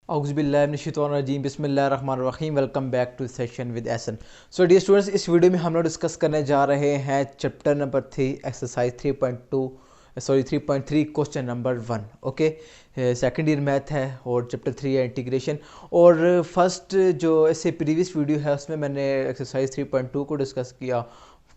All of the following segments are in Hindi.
औज़ुबिल्लाहिमिनश्शैतानिर्रजीम बिस्मिल्लाहिर्रहमानिर्रहीम। Welcome back to session with Ehsan. So dear students, इस वीडियो में हम लोग डिस्कस करने जा रहे हैं chapter number 3 exercise 3.3 question number 1। Okay, second year math है और चैप्टर 3 है इंटीग्रेशन। और फर्स्ट जो इससे प्रीवियस वीडियो है उसमें मैंने एक्सरसाइज 3.2 को डिस्कस किया,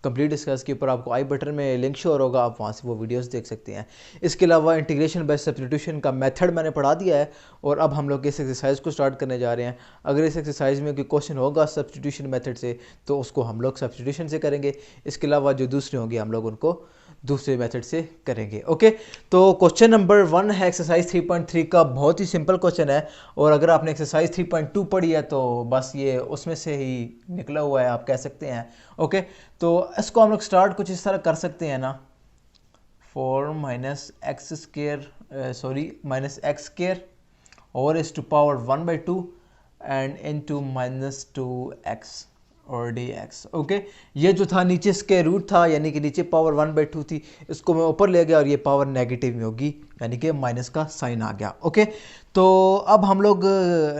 कंप्लीट डिस्कस के ऊपर। आपको आई बटन में लिंक शो होगा, आप वहाँ से वो वीडियोस देख सकते हैं। इसके अलावा इंटीग्रेशन बाय सब्स्टिट्यूशन का मेथड मैंने पढ़ा दिया है और अब हम लोग इस एक्सरसाइज को स्टार्ट करने जा रहे हैं। अगर इस एक्सरसाइज में कोई क्वेश्चन होगा सब्स्टिट्यूशन मेथड से तो उसको हम लोग सब्स्टिट्यूशन से करेंगे। इसके अलावा जो दूसरे होंगे हम लोग उनको दूसरे मेथड से करेंगे। ओके, तो क्वेश्चन नंबर 1 है एक्सरसाइज 3.3 का, बहुत ही सिंपल क्वेश्चन है। और अगर आपने एक्सरसाइज 3.2 पढ़ी है तो बस ये उसमें से ही निकला हुआ है, आप कह सकते हैं। ओके, तो इसको हम लोग स्टार्ट कुछ इस तरह कर सकते हैं ना, 4 माइनस एक्स स्केयर और is to power 1/2 and into -2x और dx। ओके, ये जो था नीचे स्क्वायर रूट था, यानी कि नीचे पावर 1/2 थी, इसको मैं ऊपर ले गया और ये पावर नेगेटिव में होगी, यानी कि माइनस का साइन आ गया। ओके, तो अब हम लोग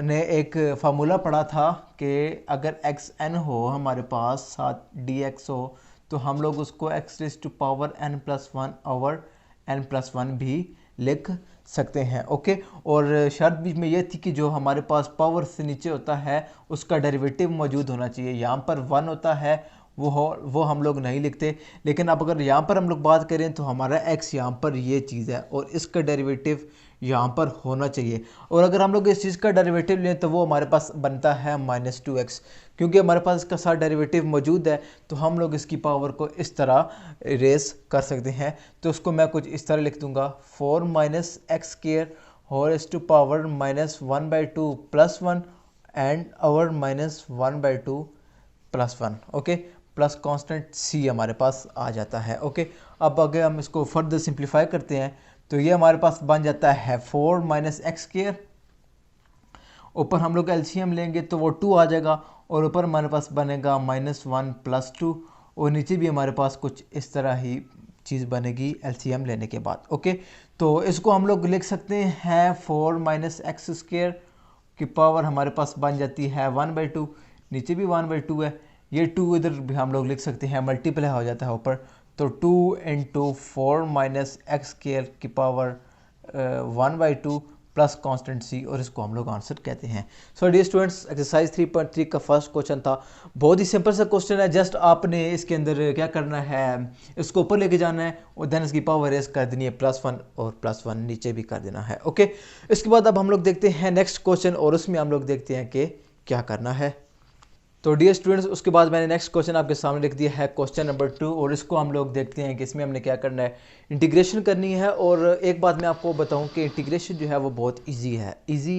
ने एक फार्मूला पढ़ा था कि अगर xn हो हमारे पास साथ dx हो तो हम लोग उसको x raise to power n+1 over n+1 भी लिख सकते हैं। ओके, और शर्त बीच में ये थी कि जो हमारे पास पावर से नीचे होता है उसका डेरिवेटिव मौजूद होना चाहिए। यहाँ पर 1 होता है वो हम लोग नहीं लिखते, लेकिन अब अगर यहाँ पर हम लोग बात करें तो हमारा x यहाँ पर ये चीज़ है और इसका डेरिवेटिव यहाँ पर होना चाहिए। और अगर हम लोग इस चीज़ का डेरिवेटिव लें तो वो हमारे पास बनता है -2x। क्योंकि हमारे पास इसका साथ डेरिवेटिव मौजूद है तो हम लोग इसकी पावर को इस तरह रेस कर सकते हैं। तो उसको मैं कुछ इस तरह लिख दूंगा, 4 minus x square whole is to power -1/2 + 1 and over -1/2 + 1। Okay, plus constant c हमारे पास आ जाता है। ओके, अब अगर हम इसको फर्दर सिंप्लीफाई करते हैं तो ये हमारे पास बन जाता है 4 माइनस एक्स स्क्वायर, ऊपर हम लोग एलसीएम लेंगे तो वो 2 आ जाएगा और ऊपर हमारे पास बनेगा -1 + 2 और नीचे भी हमारे पास कुछ इस तरह ही चीज़ बनेगी एलसीएम लेने के बाद। ओके, तो इसको हम लोग लिख सकते हैं 4 माइनस एक्स स्क्वायर की पावर हमारे पास बन जाती है 1/2, नीचे भी 1/2 है, ये 2 इधर भी हम लोग लिख सकते हैं, मल्टीप्लाई हो जाता है ऊपर, तो 2 × 4 माइनस एक्स स्क्वायर की पावर 1/2 प्लस कांस्टेंट c, और इसको हम लोग आंसर कहते हैं। सो डियर स्टूडेंट्स, एक्सरसाइज 3.3 का फर्स्ट क्वेश्चन था। बहुत ही सिंपल सा क्वेश्चन है, जस्ट आपने इसके अंदर क्या करना है, इसको ऊपर लेके जाना है और देन इसकी पावर रेस कर देनी है +1 और +1 नीचे भी कर देना है। ओके, इसके बाद अब हम लोग देखते हैं नेक्स्ट क्वेश्चन और उसमें हम लोग देखते हैं कि क्या करना है। तो डियर स्टूडेंट्स, उसके बाद मैंने नेक्स्ट क्वेश्चन आपके सामने लिख दिया है क्वेश्चन नंबर 2, और इसको हम लोग देखते हैं कि इसमें हमने क्या करना है, इंटीग्रेशन करनी है। और एक बात मैं आपको बताऊं कि इंटीग्रेशन जो है वो बहुत इजी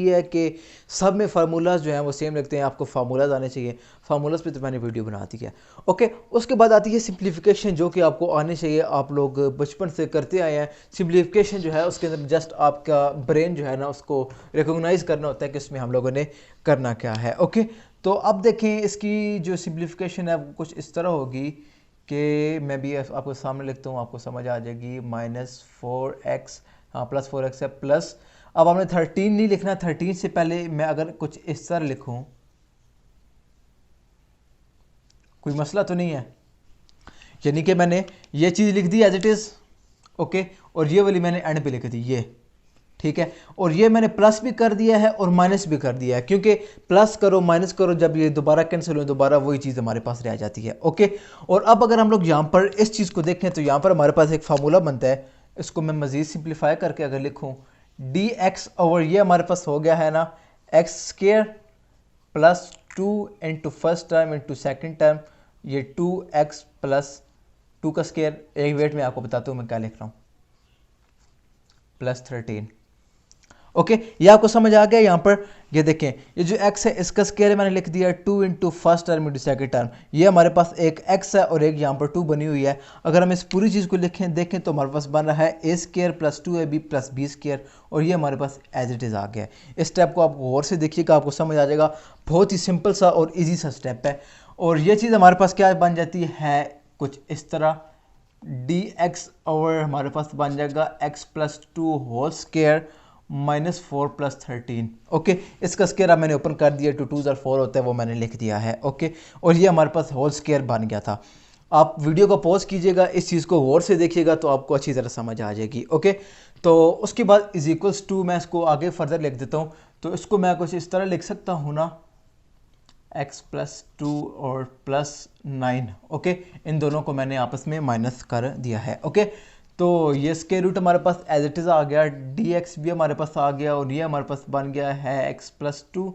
है कि सब में फार्मूलाज जो हैं वो सेम लगते हैं, आपको फार्मूलाज आने चाहिए। फार्मूलाज पे तो मैंने वीडियो बना दी है। ओके, उसके बाद आती है सिंप्लीफिकेशन, जो कि आपको आने चाहिए, आप लोग बचपन से करते आए हैं। सिंप्लीफिकेशन जो है उसके अंदर जस्ट आपका ब्रेन जो है ना उसको रिकोगनाइज़ करना होता है कि उसमें हम लोगों ने करना क्या है। ओके, तो अब देखें इसकी जो सिंप्लीफिकेशन है वो कुछ इस तरह होगी कि मैं भी आपको सामने लिखता हूँ, आपको समझ आ जाएगी। -4x, हाँ +4x है, प्लस अब हमने 13 नहीं लिखना, 13 से पहले मैं अगर कुछ इस तरह लिखूँ, कोई मसला तो नहीं है, यानी कि मैंने ये चीज़ लिख दी एज इट इज़। ओके, और ये वाली मैंने एंड पे लिख दी, ये ठीक है, और ये मैंने प्लस भी कर दिया है और माइनस भी कर दिया है, क्योंकि प्लस करो माइनस करो जब ये दोबारा कैंसिल हो दोबारा वही चीज़ हमारे पास रह जाती है। ओके, और अब अगर हम लोग यहाँ पर इस चीज़ को देखें तो यहाँ पर हमारे पास एक फार्मूला बनता है, इसको मैं मज़ीद सिंप्लीफाई करके अगर लिखूँ, dx ओवर ये हमारे पास हो गया है ना x square plus 2 × first term × second term, ये 2x + 2 का स्क्वायर, एक वेट में आपको बताता हूँ मैं क्या लिख रहा हूँ, +13। ओके, ये आपको समझ आ गया। यहाँ पर ये देखें, ये जो x है इसका स्क्वायर मैंने लिख दिया 2 × फर्स्ट टर्म × सेकेंड टर्म, ये हमारे पास एक x है और एक यहाँ पर 2 बनी हुई है। अगर हम इस पूरी चीज़ को देखें तो हमारे पास बन रहा है a² + 2ab + b², और ये हमारे पास एज इट इज़ आ गया है। इस स्टेप को आप गौर से देखिएगा, आपको समझ आ जाएगा, बहुत ही सिंपल सा और ईजी सा स्टेप है। और ये चीज़ हमारे पास क्या बन जाती है, कुछ इस तरह, dx ओवर हमारे पास बन जाएगा x + 2 होल स्क्वायर -4 + 13। ओके, इसका स्केयर मैंने ओपन कर दिया, 2 2 4 होता है, वो मैंने लिख दिया है। ओके, और ये हमारे पास होल स्केयर बन गया था। आप वीडियो को पॉज कीजिएगा, इस चीज़ को गौर से देखिएगा तो आपको अच्छी तरह समझ आ जाएगी। ओके, तो उसके बाद इज इक्वल्स टू, मैं इसको आगे फर्दर लिख देता हूँ। तो इसको मैं कुछ इस तरह लिख सकता हूँ ना, x + 2 और +9। ओके, इन दोनों को मैंने आपस में माइनस कर दिया है। ओके, तो ये स्क्वायर रूट हमारे पास एज इट इज़ आ गया, dx भी हमारे पास आ गया, और ये हमारे पास बन गया है x + 2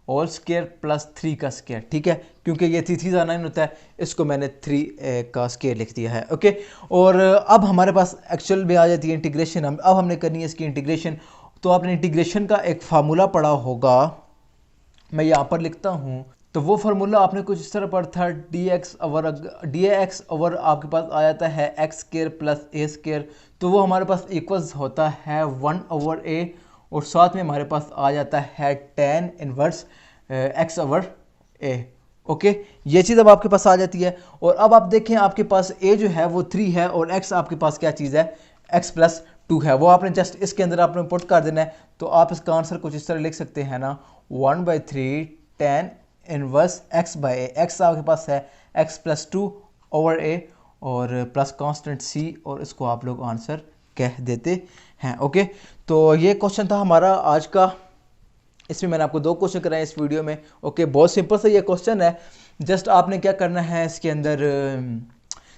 होल स्क्वायर +3 का स्क्वायर। ठीक है, क्योंकि ये 3 3 9 होता है, इसको मैंने 3 का स्क्वायर लिख दिया है। ओके, और अब हमारे पास एक्चुअल में आ जाती है इंटीग्रेशन। अब हमने करनी है इसकी इंटीग्रेशन। तो आपने इंटीग्रेशन का एक फार्मूला पढ़ा होगा, मैं यहाँ पर लिखता हूँ। तो वो फार्मूला आपने कुछ इस तरह पढ़ा था, dx ओवर आपके पास आ जाता है x² + a²। तो वो हमारे पास इक्वल्स होता है 1/a, और साथ में हमारे पास आ जाता है tan इनवर्स x/a। ओके, ये चीज़ अब आपके पास आ जाती है। और अब आप देखें, आपके पास a जो है वो 3 है, और x आपके पास क्या चीज़ है, x + 2 है। वो आपने जस्ट इसके अंदर आपने पुट कर देना है। तो आप इसका आंसर कुछ इस तरह लिख सकते हैं ना, 1/3 tan इनवर्स x/a। x आपके पास है x + 2/a, और प्लस कांस्टेंट c, और इसको आप लोग आंसर कह देते हैं। ओके, तो ये क्वेश्चन था हमारा आज का। इसमें मैंने आपको 2 क्वेश्चन कराए इस वीडियो में। ओके, बहुत सिंपल सा ये क्वेश्चन है। जस्ट आपने क्या करना है इसके अंदर,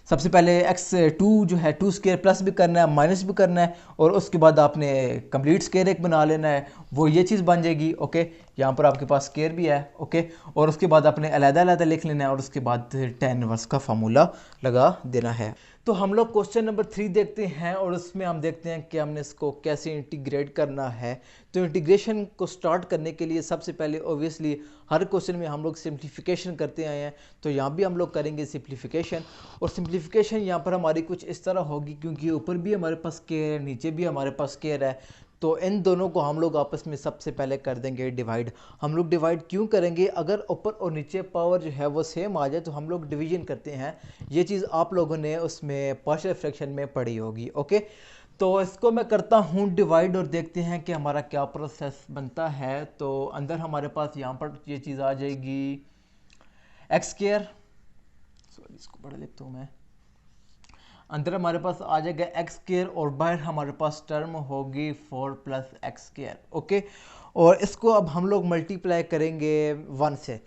सबसे पहले x2 जो है 2 स्क्वायर प्लस भी करना है, माइनस भी करना है, और उसके बाद आपने कंप्लीट स्क्वायर एक बना लेना है, वो ये चीज़ बन जाएगी। ओके, यहाँ पर आपके पास स्क्वायर भी है। ओके, और उसके बाद आपने अलग-अलग लिख लेना है, और उसके बाद tan इनवर्स का फार्मूला लगा देना है। तो हम लोग क्वेश्चन नंबर 3 देखते हैं, और उसमें हम देखते हैं कि हमने इसको कैसे इंटीग्रेट करना है। तो इंटीग्रेशन को स्टार्ट करने के लिए सबसे पहले ऑब्वियसली हर क्वेश्चन में हम लोग सिंप्लीफिकेशन करते आए हैं, तो यहाँ भी हम लोग करेंगे सिंप्लीफिकेशन। और सिंप्लीफिकेशन यहाँ पर हमारी कुछ इस तरह होगी, क्योंकि ऊपर भी हमारे पास स्क्वायर है, नीचे भी हमारे पास स्क्वायर है, तो इन दोनों को हम लोग आपस में सबसे पहले कर देंगे डिवाइड। हम लोग डिवाइड क्यों करेंगे, अगर ऊपर और नीचे पावर जो है वो सेम आ जाए तो हम लोग डिवीजन करते हैं। ये चीज़ आप लोगों ने उसमें पार्शियल फ्रैक्शन में पढ़ी होगी। ओके, तो इसको मैं करता हूँ डिवाइड, और देखते हैं कि हमारा क्या प्रोसेस बनता है। तो अंदर हमारे पास यहाँ पर ये चीज़ आ जाएगी x², सॉरी इसको बड़ा लिखता हूँ मैं, अंदर हमारे पास आ जाएगा x², और बाहर हमारे पास टर्म होगी 4 + x²। ओके, और इसको अब हम लोग मल्टीप्लाई करेंगे 1 से।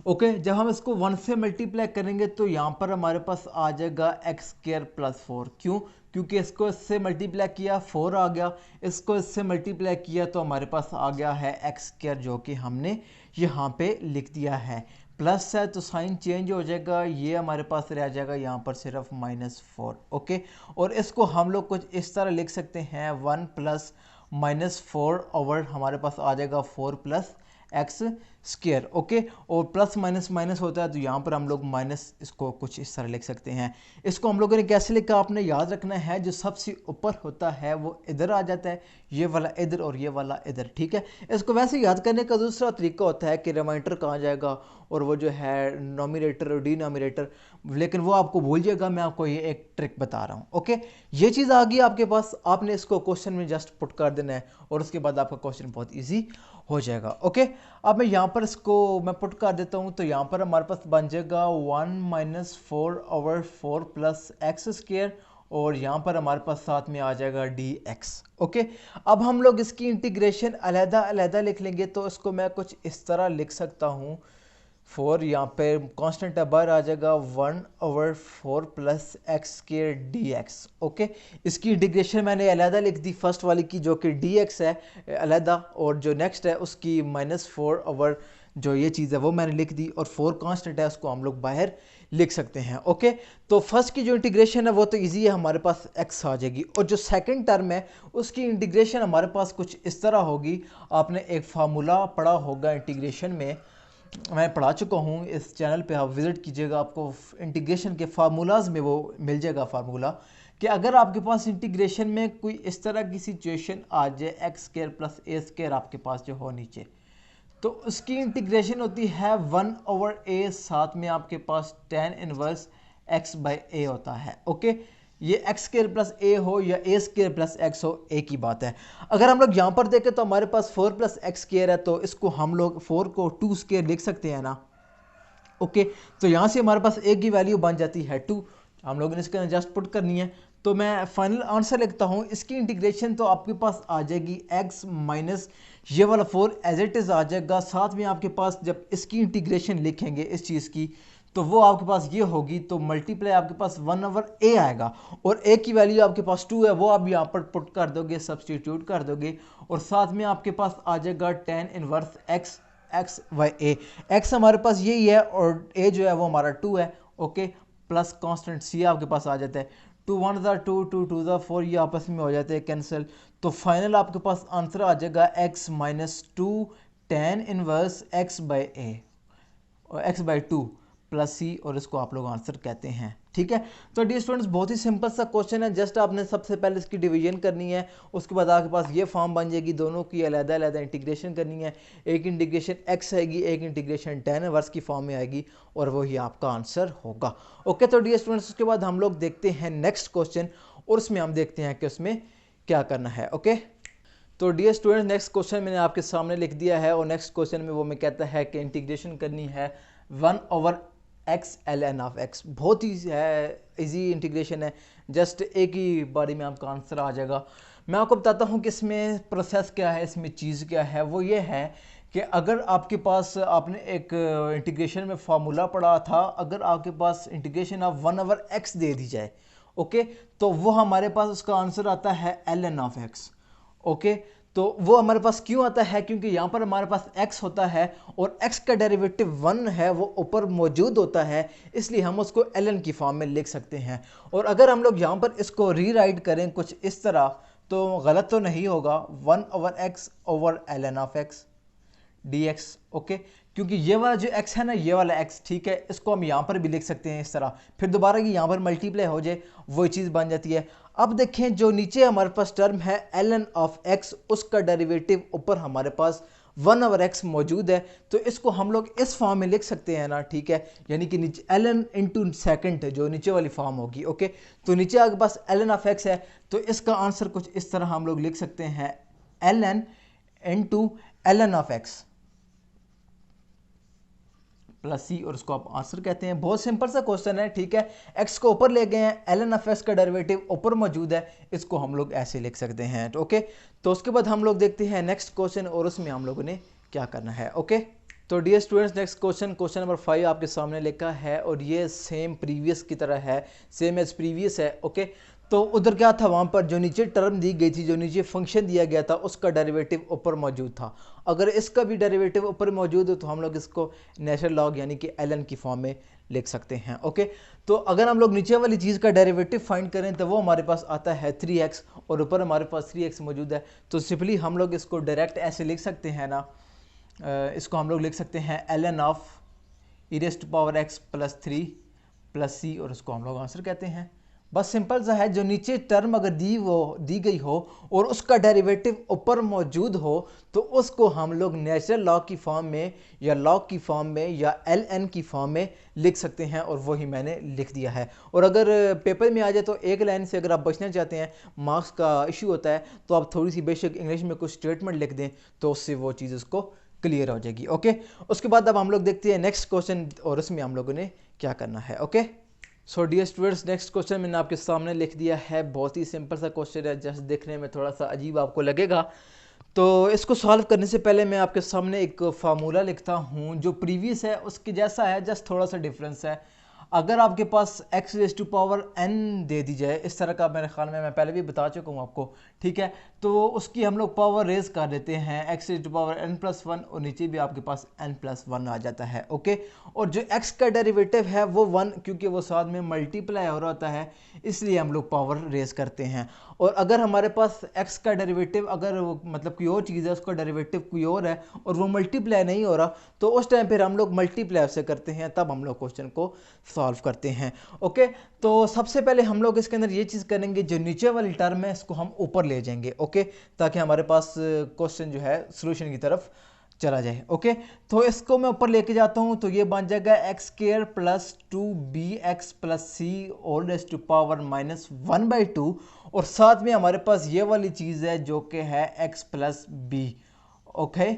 ओके, जब हम इसको 1 से मल्टीप्लाई करेंगे तो यहाँ पर हमारे पास आ जाएगा x² + 4। क्यों, क्योंकि इसको इससे मल्टीप्लाई किया 4 आ गया, इसको इससे मल्टीप्लाई किया तो हमारे पास आ गया है x², जो कि हमने यहाँ पे लिख दिया है। प्लस है तो साइन चेंज हो जाएगा, ये हमारे पास रह जाएगा यहाँ पर सिर्फ -4। ओके, और इसको हम लोग कुछ इस तरह लिख सकते हैं, 1 + -4 ओवर हमारे पास आ जाएगा 4 + x²। ओके, और प्लस माइनस माइनस होता है, तो यहाँ पर हम लोग माइनस इसको कुछ इस तरह लिख सकते हैं। इसको हम लोगों ने कैसे लिखा, आपने याद रखना है, जो सबसे ऊपर होता है वो इधर आ जाता है, ये वाला इधर और ये वाला इधर। ठीक है, इसको वैसे याद करने का दूसरा तरीका होता है कि रिमाइंडर कहाँ जाएगा, और वो जो है नोमिनेटर और डिनोमिनेटर, लेकिन वो आपको भूल जाएगा, मैं आपको ये एक ट्रिक बता रहा हूँ। ओके, ये चीज़ आ गई आपके पास, आपने इसको क्वेश्चन में जस्ट पुट कर देना है, और उसके बाद आपका क्वेश्चन बहुत ईजी हो जाएगा। ओके, अब मैं यहाँ पर इसको मैं पुट कर देता हूँ। तो यहाँ पर हमारे पास बन जाएगा 1 - 4/4 + x², और यहाँ पर हमारे पास साथ में आ जाएगा dx। ओके, अब हम लोग इसकी इंटीग्रेशन अलग-अलग लिख लेंगे। तो इसको मैं कुछ इस तरह लिख सकता हूँ, 4 यहाँ पे कांस्टेंट है, बाहर आ जाएगा 1/4 + x² dx। ओके, इसकी इंटीग्रेशन मैंने अलहदा लिख दी, फर्स्ट वाली की जो कि dx है अलहदा, और जो नेक्स्ट है उसकी -4 ओवर जो ये चीज़ है वो मैंने लिख दी, और 4 कांस्टेंट है उसको हम लोग बाहर लिख सकते हैं। ओके, तो फर्स्ट की जो इंटीग्रेशन है वो तो इजी है, हमारे पास x आ जाएगी, और जो सेकंड टर्म है उसकी इंटीग्रेशन हमारे पास कुछ इस तरह होगी। आपने एक फार्मूला पढ़ा होगा इंटीग्रेशन में, मैं पढ़ा चुका हूँ, इस चैनल पे आप विज़िट कीजिएगा, आपको इंटीग्रेशन के फार्मूलाज में वो मिल जाएगा फार्मूला, कि अगर आपके पास इंटीग्रेशन में कोई इस तरह की सिचुएशन आ जाए, x² + a² आपके पास जो हो नीचे, तो उसकी इंटीग्रेशन होती है 1/a, साथ में आपके पास tan इनवर्स x/a होता है। ओके, ये एक्स स्क्वायर प्लस ए हो या ए स्क्वायर प्लस एक्स हो, एक ही बात है। अगर हम लोग यहाँ पर देखें तो हमारे पास 4 प्लस एक्स स्क्वायर है, तो इसको हम लोग 4 को 2 स्क्वायर लिख सकते हैं ना। ओके, तो यहाँ से हमारे पास एक की वैल्यू बन जाती है 2, हम लोगों ने इसके अंदर जस्ट पुट करनी है। तो मैं फाइनल आंसर लिखता हूँ, इसकी इंटीग्रेशन तो आपके पास आ जाएगी x माइनस ये वाला 4 एज इट इज़ आ जाएगा। साथ में आपके पास जब इसकी इंटीग्रेशन लिखेंगे इस चीज़ की, तो वो आपके पास ये होगी, तो मल्टीप्लाई आपके पास 1/a आएगा, और a की वैल्यू आपके पास 2 है, वो आप यहाँ पर पुट कर दोगे, सब्सटीट्यूट कर दोगे, और साथ में आपके पास आ जाएगा tan inverse x by a। x हमारे पास यही है और a जो है वो हमारा 2 है। ओके, प्लस कांस्टेंट c आपके पास आ जाता है, 2 1 2 2 2 4, ये आपस में हो जाते हैं कैंसिल। तो फाइनल आपके पास आंसर आ जाएगा x minus 2 tan inverse x by a और x बाई 2 प्लस सी, और इसको आप लोग आंसर कहते हैं। ठीक है, तो डी स्टूडेंट्स बहुत ही सिंपल सा क्वेश्चन है, जस्ट आपने सबसे पहले इसकी डिवीजन करनी है, उसके बाद आपके पास ये फॉर्म बन जाएगी, दोनों की अलग अलग इंटीग्रेशन करनी है, एक इंटीग्रेशन x आएगी, एक इंटीग्रेशन tan इनवर्स की फॉर्म में आएगी, और वही आपका आंसर होगा। ओके, तो डी स्टूडेंट्स उसके बाद हम लोग देखते हैं नेक्स्ट क्वेश्चन, और उसमें हम देखते हैं कि उसमें क्या करना है। ओके, तो डियर स्टूडेंट्स नेक्स्ट क्वेश्चन मैंने आपके सामने लिख दिया है, और नेक्स्ट क्वेश्चन में वो मैं कहता है कि इंटीग्रेशन करनी है 1/x ln ऑफ x। बहुत ही है, इजी इंटीग्रेशन है, जस्ट एक ही बारी में आपका आंसर आ जाएगा। मैं आपको बताता हूँ कि इसमें प्रोसेस क्या है, इसमें चीज़ क्या है। वो ये है कि अगर आपके पास आपने एक इंटीग्रेशन में फार्मूला पढ़ा था, अगर आपके पास इंटीग्रेशन ऑफ 1/x दे दी जाए, ओके, तो वो हमारे पास उसका आंसर आता है ln ऑफ x। ओके, तो वो हमारे पास क्यों आता है, क्योंकि यहाँ पर हमारे पास x होता है और x का डेरिवेटिव 1 है, वो ऊपर मौजूद होता है, इसलिए हम उसको ln की फॉर्म में लिख सकते हैं। और अगर हम लोग यहाँ पर इसको रीराइट करें कुछ इस तरह, तो गलत तो नहीं होगा, 1/x over ln of x dx। Okay, क्योंकि ये वाला जो x है ना, ये वाला x, ठीक है, इसको हम यहाँ पर भी लिख सकते हैं इस तरह, फिर दोबारा ये यहाँ पर मल्टीप्लाई हो जाए, वही चीज़ बन जाती है। अब देखें, जो नीचे हमारे पास टर्म है ln ऑफ x, उसका डेरिवेटिव ऊपर हमारे पास 1/x मौजूद है, तो इसको हम लोग इस फॉर्म में लिख सकते हैं ना। ठीक है, यानी कि नीचे ln इंटू सेकेंड जो नीचे वाली फॉर्म होगी। ओके, तो नीचे आपके पास ln ऑफ x है, तो इसका आंसर कुछ इस तरह हम लोग लिख सकते हैं, ln into ln of x plus C, और उसको आप आंसर कहते हैं। बहुत सिंपल सा क्वेश्चन है। ठीक है, x को ऊपर ले गए हैं, ln ऑफ x का डेरिवेटिव ऊपर मौजूद है, इसको हम लोग ऐसे लिख सकते हैं। ओके, तो उसके बाद हम लोग देखते हैं नेक्स्ट क्वेश्चन, और उसमें हम लोगों ने क्या करना है। ओके, तो dear students next question, question number 5 आपके सामने लिखा है, और ये सेम प्रीवियस की तरह है, सेम एज प्रीवियस है। ओके, तो उधर क्या था, वहाँ पर जो नीचे टर्म दी गई थी, जो नीचे फंक्शन दिया गया था, उसका डेरिवेटिव ऊपर मौजूद था। अगर इसका भी डेरिवेटिव ऊपर मौजूद हो, तो हम लोग इसको नेचुरल लॉग यानी कि ln की फॉर्म में लिख सकते हैं। ओके, तो अगर हम लोग नीचे वाली चीज़ का डेरिवेटिव फाइंड करें, तो वो हमारे पास आता है 3x, और ऊपर हमारे पास 3x मौजूद है, तो सिंपली हम लोग इसको डायरेक्ट ऐसे लिख सकते हैं ना, इसको हम लोग लिख सकते हैं ln of e⁻x plus 3 plus c, और उसको हम लोग आंसर कहते हैं। बस सिंपल सा है, जो नीचे टर्म अगर दी गई हो और उसका डेरिवेटिव ऊपर मौजूद हो, तो उसको हम लोग नेचुरल लॉग की फॉर्म में या लॉग की फॉर्म में या ln की फॉर्म में लिख सकते हैं, और वही मैंने लिख दिया है। और अगर पेपर में आ जाए, तो एक लाइन से अगर आप बचना चाहते हैं, मार्क्स का इशू होता है, तो आप थोड़ी सी बेशक इंग्लिश में कुछ स्टेटमेंट लिख दें, तो उससे वो चीज़ उसको क्लियर हो जाएगी। ओके, उसके बाद अब हम लोग देखते हैं नेक्स्ट क्वेश्चन, और उसमें हम लोगों ने क्या करना है। Okay, so dear students next question मैंने आपके सामने लिख दिया है, बहुत ही सिंपल सा क्वेश्चन है, जस्ट देखने में थोड़ा सा अजीब आपको लगेगा। तो इसको सॉल्व करने से पहले मैं आपके सामने एक फार्मूला लिखता हूँ, जो प्रीवियस है उसके जैसा है, जस्ट थोड़ा सा डिफरेंस है। अगर आपके पास x⁻n दे दी जाए, इस तरह का, मेरे ख्याल में मैं पहले भी बता चुका हूँ आपको, ठीक है, तो उसकी हम लोग पावर रेज कर देते हैं x⁻n+1, और नीचे भी आपके पास n+1 आ जाता है। ओके, और जो x का डेरिवेटिव है वो 1, क्योंकि वो साथ में मल्टीप्लाई हो रहा होता है, इसलिए हम लोग पावर रेज करते हैं। और अगर हमारे पास x का डेरिवेटिव, अगर मतलब कोई और चीज़ है, उसका डेरिवेटिव कोई और है और वो मल्टीप्लाई नहीं हो रहा, तो उस टाइम पर हम लोग मल्टीप्लाई से करते हैं, तब हम लोग क्वेश्चन को सॉल्व करते हैं। ओके, तो सबसे पहले हम लोग इसके अंदर ये चीज़ करेंगे, जो नीचे वाली टर्म है इसको हम ऊपर ले जाएंगे। ओके, ताकि हमारे पास क्वेश्चन जो है सोल्यूशन की तरफ चला जाए। ओके, तो इसको मैं ऊपर लेके जाता हूँ तो ये बन जाएगा x square plus 2bx plus C whole raise to power minus 1/2 और साथ में हमारे पास ये वाली चीज़ है जो कि है x प्लस बी। ओके,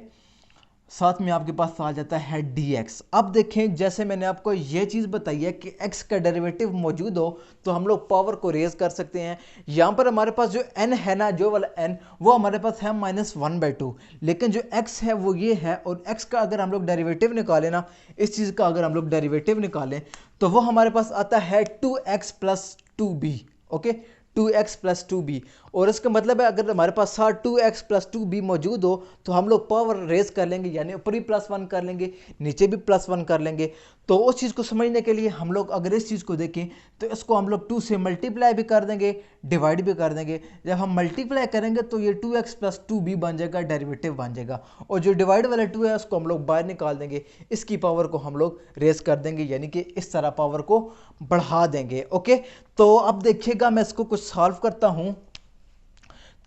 साथ में आपके पास आ जाता है dx। अब देखें, जैसे मैंने आपको ये चीज़ बताई है कि x का डेरिवेटिव मौजूद हो तो हम लोग पावर को रेज कर सकते हैं। यहाँ पर हमारे पास जो n है ना, जो वाला n, वो हमारे पास है -1/2, लेकिन जो x है वो ये है, और x का अगर हम लोग डेरिवेटिव निकालें ना, इस चीज़ का अगर हम लोग डेरिवेटिव निकालें तो वो हमारे पास आता है 2x plus 2b। Okay, 2x plus 2b, और इसका मतलब है अगर हमारे पास 2x प्लस 2b मौजूद हो तो हम लोग पावर रेज कर लेंगे, यानी ऊपर ही +1 कर लेंगे, नीचे भी +1 कर लेंगे। तो उस चीज़ को समझने के लिए हम लोग अगर इस चीज़ को देखें तो इसको हम लोग 2 से मल्टीप्लाई भी कर देंगे, डिवाइड भी कर देंगे। जब हम मल्टीप्लाई करेंगे तो ये 2x प्लस 2b बन जाएगा, डेरिवेटिव बन जाएगा, और जो डिवाइड वाला 2 है उसको हम लोग बाहर निकाल देंगे, इसकी पावर को हम लोग रेज कर देंगे, यानी कि इस तरह पावर को बढ़ा देंगे। ओके, तो अब देखिएगा मैं इसको कुछ सॉल्व करता हूँ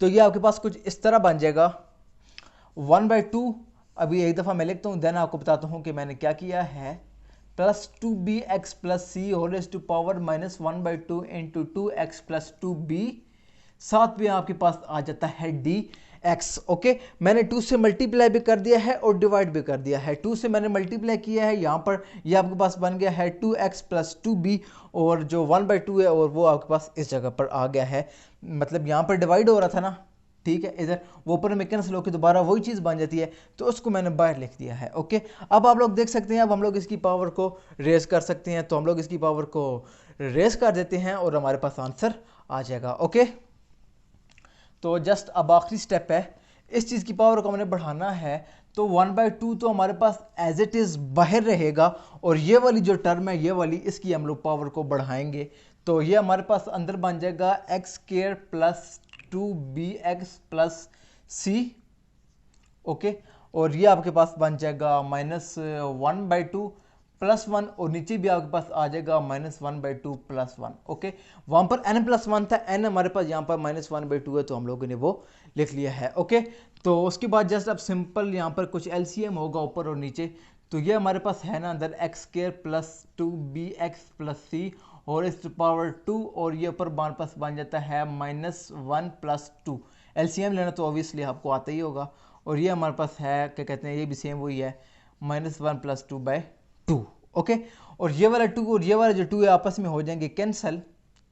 तो ये आपके पास कुछ इस तरह बन जाएगा 1/2। अभी एक दफ़ा मैं लिखता हूँ, देन आपको बताता हूँ कि मैंने क्या किया है। Plus 2bx plus C whole raise to power minus 1/2 इंटू 2x प्लस 2b, साथ में आपके पास आ जाता है dx। ओके, मैंने 2 से मल्टीप्लाई भी कर दिया है और डिवाइड भी कर दिया है। 2 से मैंने मल्टीप्लाई किया है, यहाँ पर ये आपके पास बन गया है 2x प्लस 2b, और जो 1/2 है और वो आपके पास इस जगह पर आ गया है, मतलब यहाँ पर डिवाइड हो रहा था ना, ठीक है, इधर वो ऊपर में कैंसिल होकर दोबारा वही चीज़ बन जाती है, तो उसको मैंने बाहर लिख दिया है। ओके, अब आप लोग देख सकते हैं, अब हम लोग इसकी पावर को रेज कर सकते हैं, तो हम लोग इसकी पावर को रेज कर देते हैं और हमारे पास आंसर आ जाएगा। ओके, तो जस्ट अब आखिरी स्टेप है, इस चीज़ की पावर को हमने बढ़ाना है, तो 1/2 तो हमारे पास एज इट इज़ बाहर रहेगा, और ये वाली जो टर्म है, ये वाली, इसकी हम लोग पावर को बढ़ाएंगे, तो ये हमारे पास अंदर बन जाएगा x square plus 2bx plus सी। ओके, और ये आपके पास बन जाएगा -1/2 प्लस 1, और नीचे भी आपके पास आ जाएगा -1/2 प्लस 1। ओके, वहाँ पर n+1 था, n हमारे पास यहाँ पर -1/2 है, तो हम लोगों ने वो लिख लिया है। ओके, तो उसके बाद जस्ट अब सिंपल यहाँ पर कुछ LCM होगा ऊपर और नीचे, तो ये हमारे पास है ना अंदर x square plus 2bx plus C और इस पावर 2, और ये ऊपर हमारे पास बन जाता है -1 प्लस 2। LCM लेना तो ऑब्वियसली आपको आता ही होगा, और ये हमारे पास है, क्या कहते हैं, ये भी सेम वही है, -1 प्लस 2/2। ओके, और ये वाला 2 और ये वाला जो 2 है आपस में हो जाएंगे कैंसल,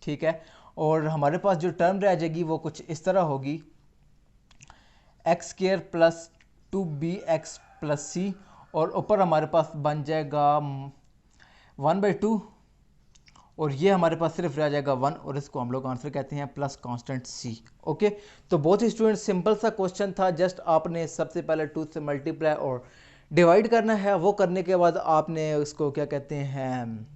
ठीक है, और हमारे पास जो टर्म रह जाएगी वो कुछ इस तरह होगी, x square plus 2bx plus C, और ऊपर हमारे पास बन जाएगा 1/2, और ये हमारे पास सिर्फ रह जाएगा 1, और इसको हम लोग आंसर कहते हैं प्लस कांस्टेंट सी। ओके, तो बहुत ही स्टूडेंट सिंपल सा क्वेश्चन था, जस्ट आपने सबसे पहले 2 से मल्टीप्लाई और डिवाइड करना है, वो करने के बाद आपने उसको क्या कहते हैं,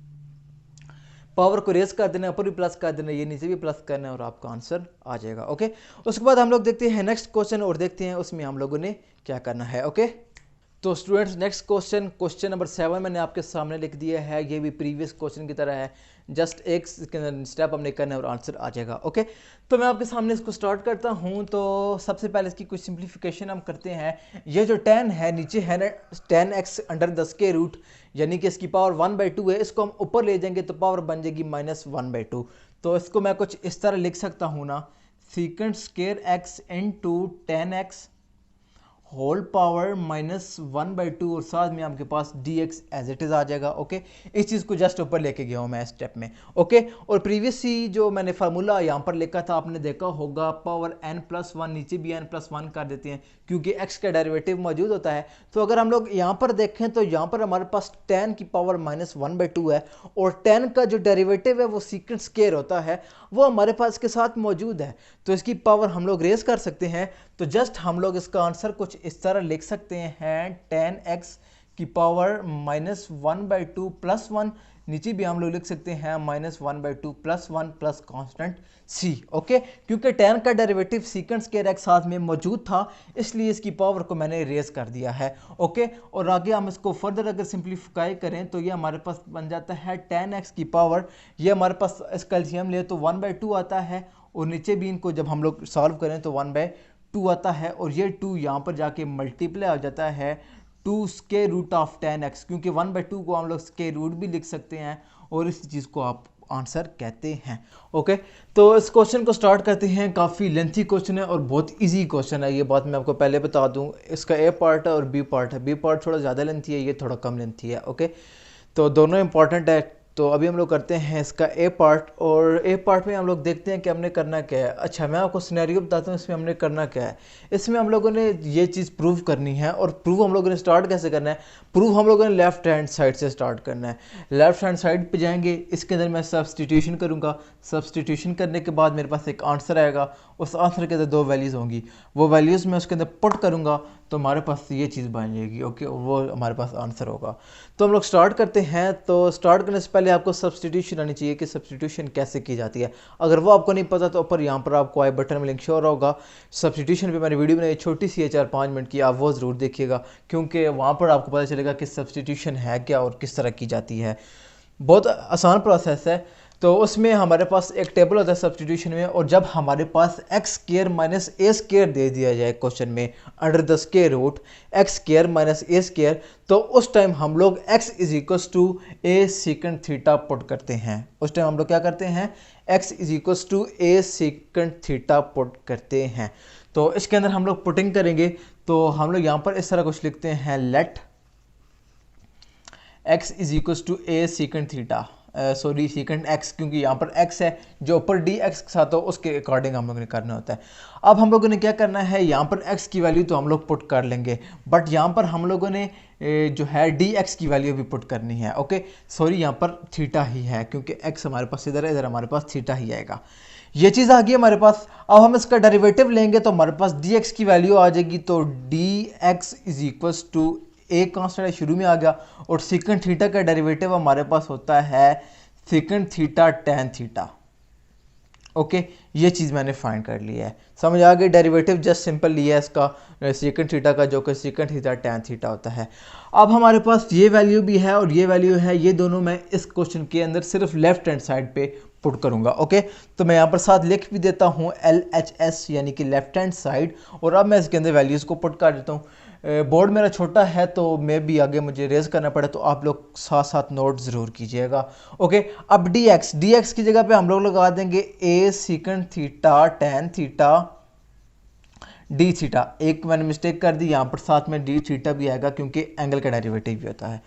पावर को रेस कर देना, ऊपर भी प्लस कर देना, ये नीचे भी प्लस करना है, और आपका आंसर आ जाएगा। ओके, उसके बाद हम लोग देखते हैं नेक्स्ट क्वेश्चन और देखते हैं उसमें हम लोगों ने क्या करना है। ओके, तो स्टूडेंट्स नेक्स्ट क्वेश्चन नंबर 7 मैंने आपके सामने लिख दिया है, ये भी प्रीवियस क्वेश्चन की तरह है, जस्ट एक स्टेप हमने करना है और आंसर आ जाएगा। ओके, तो मैं आपके सामने इसको स्टार्ट करता हूँ। तो सबसे पहले इसकी कुछ सिंप्लीफिकेशन हम करते हैं। ये जो 10 है नीचे है ना 10x अंडर 10 के रूट, यानी कि इसकी पावर 1/2 है, इसको हम ऊपर ले जाएंगे तो पावर बन जाएगी -1/2। तो इसको मैं कुछ इस तरह लिख सकता हूँ ना, secant square x into 10x whole power -1/2, और साथ में आपके पास dx एज इट इज़ आ जाएगा। ओके, इस चीज़ को जस्ट ऊपर लेके गया हूँ मैं स्टेप में। ओके, और प्रीवियस ही जो मैंने फार्मूला यहाँ पर लिखा था आपने देखा होगा, पावर n+1, नीचे भी n+1 कर देते हैं क्योंकि x का डेरिवेटिव मौजूद होता है। तो अगर हम लोग यहाँ पर देखें तो यहाँ पर हमारे पास 10 की पावर -1/2 है, और 10 का जो डेरिवेटिव है वो सीकेंट स्क्वायर होता है, वो हमारे पास के साथ मौजूद है, तो इसकी पावर हम लोग रेज कर सकते हैं। तो जस्ट हम लोग इसका आंसर कुछ इस तरह लिख सकते हैं, 10x की पावर -1/2 प्लस 1, नीचे भी हम लोग लिख सकते हैं -1/2 plus 1 plus constant c। Okay, क्योंकि 10 का डेरिवेटिव सीकेंट स्क्वायर x साथ में मौजूद था, इसलिए इसकी पावर को मैंने रेज कर दिया है। ओके, और आगे हम इसको फर्दर अगर सिंप्लीफाई करें तो ये हमारे पास बन जाता है 10x की पावर, ये हमारे पास इसका एलसीएम ले तो 1/2 आता है, और नीचे भी इनको जब हम लोग सॉल्व करें तो 1/2 2 आता है और ये 2 यहाँ पर जाके मल्टीप्लाई हो जाता है 2 स्क्वायर रूट ऑफ 10x, क्योंकि 1/2 को हम लोग स्क्वायर रूट भी लिख सकते हैं और इस चीज़ को आप आंसर कहते हैं। ओके, तो इस क्वेश्चन को स्टार्ट करते हैं। काफ़ी लेंथी क्वेश्चन है और बहुत इजी क्वेश्चन है, ये बात मैं आपको पहले बता दूं। इसका ए पार्ट है और बी पार्ट है। बी पार्ट थोड़ा ज़्यादा लेंथी है, ये थोड़ा कम लेंथी है। ओके, तो दोनों इंपॉर्टेंट है। तो अभी हम लोग करते हैं इसका ए पार्ट, और ए पार्ट में हम लोग देखते हैं कि हमने करना क्या है। अच्छा, मैं आपको सिनेरियो बताता हूँ इसमें हमने करना क्या है। इसमें हम लोगों ने ये चीज़ प्रूव करनी है, और प्रूव हम लोगों ने स्टार्ट कैसे करना है। प्रूव हम लोगों ने लेफ्ट हैंड साइड से स्टार्ट करना है। लेफ्ट हैंड साइड पे जाएंगे, इसके अंदर मैं सब्सटीट्यूशन करूँगा। सब्सटीट्यूशन करने के बाद मेरे पास एक आंसर आएगा, उस आंसर के अंदर 2 वैल्यूज़ होंगी, वो वैल्यूज़ मैं उसके अंदर पुट करूँगा तो हमारे पास ये चीज़ बन जाएगी। ओके, वो हमारे पास आंसर होगा। तो हम लोग स्टार्ट करते हैं। तो स्टार्ट करने से पहले आपको सब्सटीट्यूशन आनी चाहिए कि सब्सटीट्यूशन कैसे की जाती है। अगर वो आपको नहीं पता तो ऊपर यहाँ पर आपको आई बटन में लिंक शो होगा। सब्सटीट्यूशन पे मैंने वीडियो बनाई छोटी सी है, 4-5 मिनट की, आप वो ज़रूर देखिएगा, क्योंकि वहाँ पर आपको पता चलेगा कि सब्सटीट्यूशन है क्या और किस तरह की जाती है। बहुत आसान प्रोसेस है। तो उसमें हमारे पास एक टेबल होता है सब्सटीट्यूशन में, और जब हमारे पास x square minus a square दे दिया जाए क्वेश्चन में under the square root x square minus a square, तो उस टाइम हम लोग x is equals to a secant theta put करते हैं। उस टाइम हम लोग क्या करते हैं, x is equals to a secant theta put करते हैं। तो इसके अंदर हम लोग पुटिंग करेंगे, तो हम लोग यहाँ पर इस तरह कुछ लिखते हैं, let x is equals to a secant theta, sorry secant x, क्योंकि यहाँ पर x है जो ऊपर dx के साथ हो उसके अकॉर्डिंग हम लोगों ने करना होता है। अब हम लोगों ने क्या करना है, यहाँ पर x की वैल्यू तो हम लोग पुट कर लेंगे, बट यहाँ पर हम लोगों ने जो है dx की वैल्यू भी पुट करनी है। ओके, सॉरी यहाँ पर थीटा ही है, क्योंकि x हमारे पास इधर है, इधर हमारे पास थीटा ही आएगा। ये चीज़ आ गई हमारे पास। अब हम इसका डेरिवेटिव लेंगे तो हमारे पास dx की वैल्यू आ जाएगी, तो dx इज इक्वल्स टू एक कांस्टेंट शुरू में आ गया, और सीकेंड थीटा का डेरिवेटिव हमारे पास होता है सीकेंड थीटा टैन थीटा। ओके, ये चीज़ मैंने फाइंड कर लिया है, समझ आ गई। डेरिवेटिव जस्ट सिंपल लिया है इसका सीकेंड थीटा का, जो कि सीकेंड थीटा टैन थीटा होता है। अब हमारे पास ये वैल्यू भी है और ये वैल्यू है, ये दोनों मैं इस क्वेश्चन के अंदर सिर्फ लेफ्ट हैंड साइड पे पुट करूंगा। ओके, तो मैं यहाँ पर साथ लिख भी देता हूँ LHS यानी कि लेफ्ट हैंड साइड, और अब मैं इसके अंदर वैल्यूज़ को पुट कर देता हूँ। बोर्ड मेरा छोटा है तो मे भी आगे मुझे रेज करना पड़े, तो आप लोग साथ साथ नोट ज़रूर कीजिएगा। ओके, अब dx की जगह पे हम लोग लगा देंगे a सीकेंड theta tan theta D theta. एक मैंने मिस्टेक कर दी, यहाँ पर साथ में डी थीटा भी आएगा क्योंकि एंगल का डेरिवेटिव भी होता है।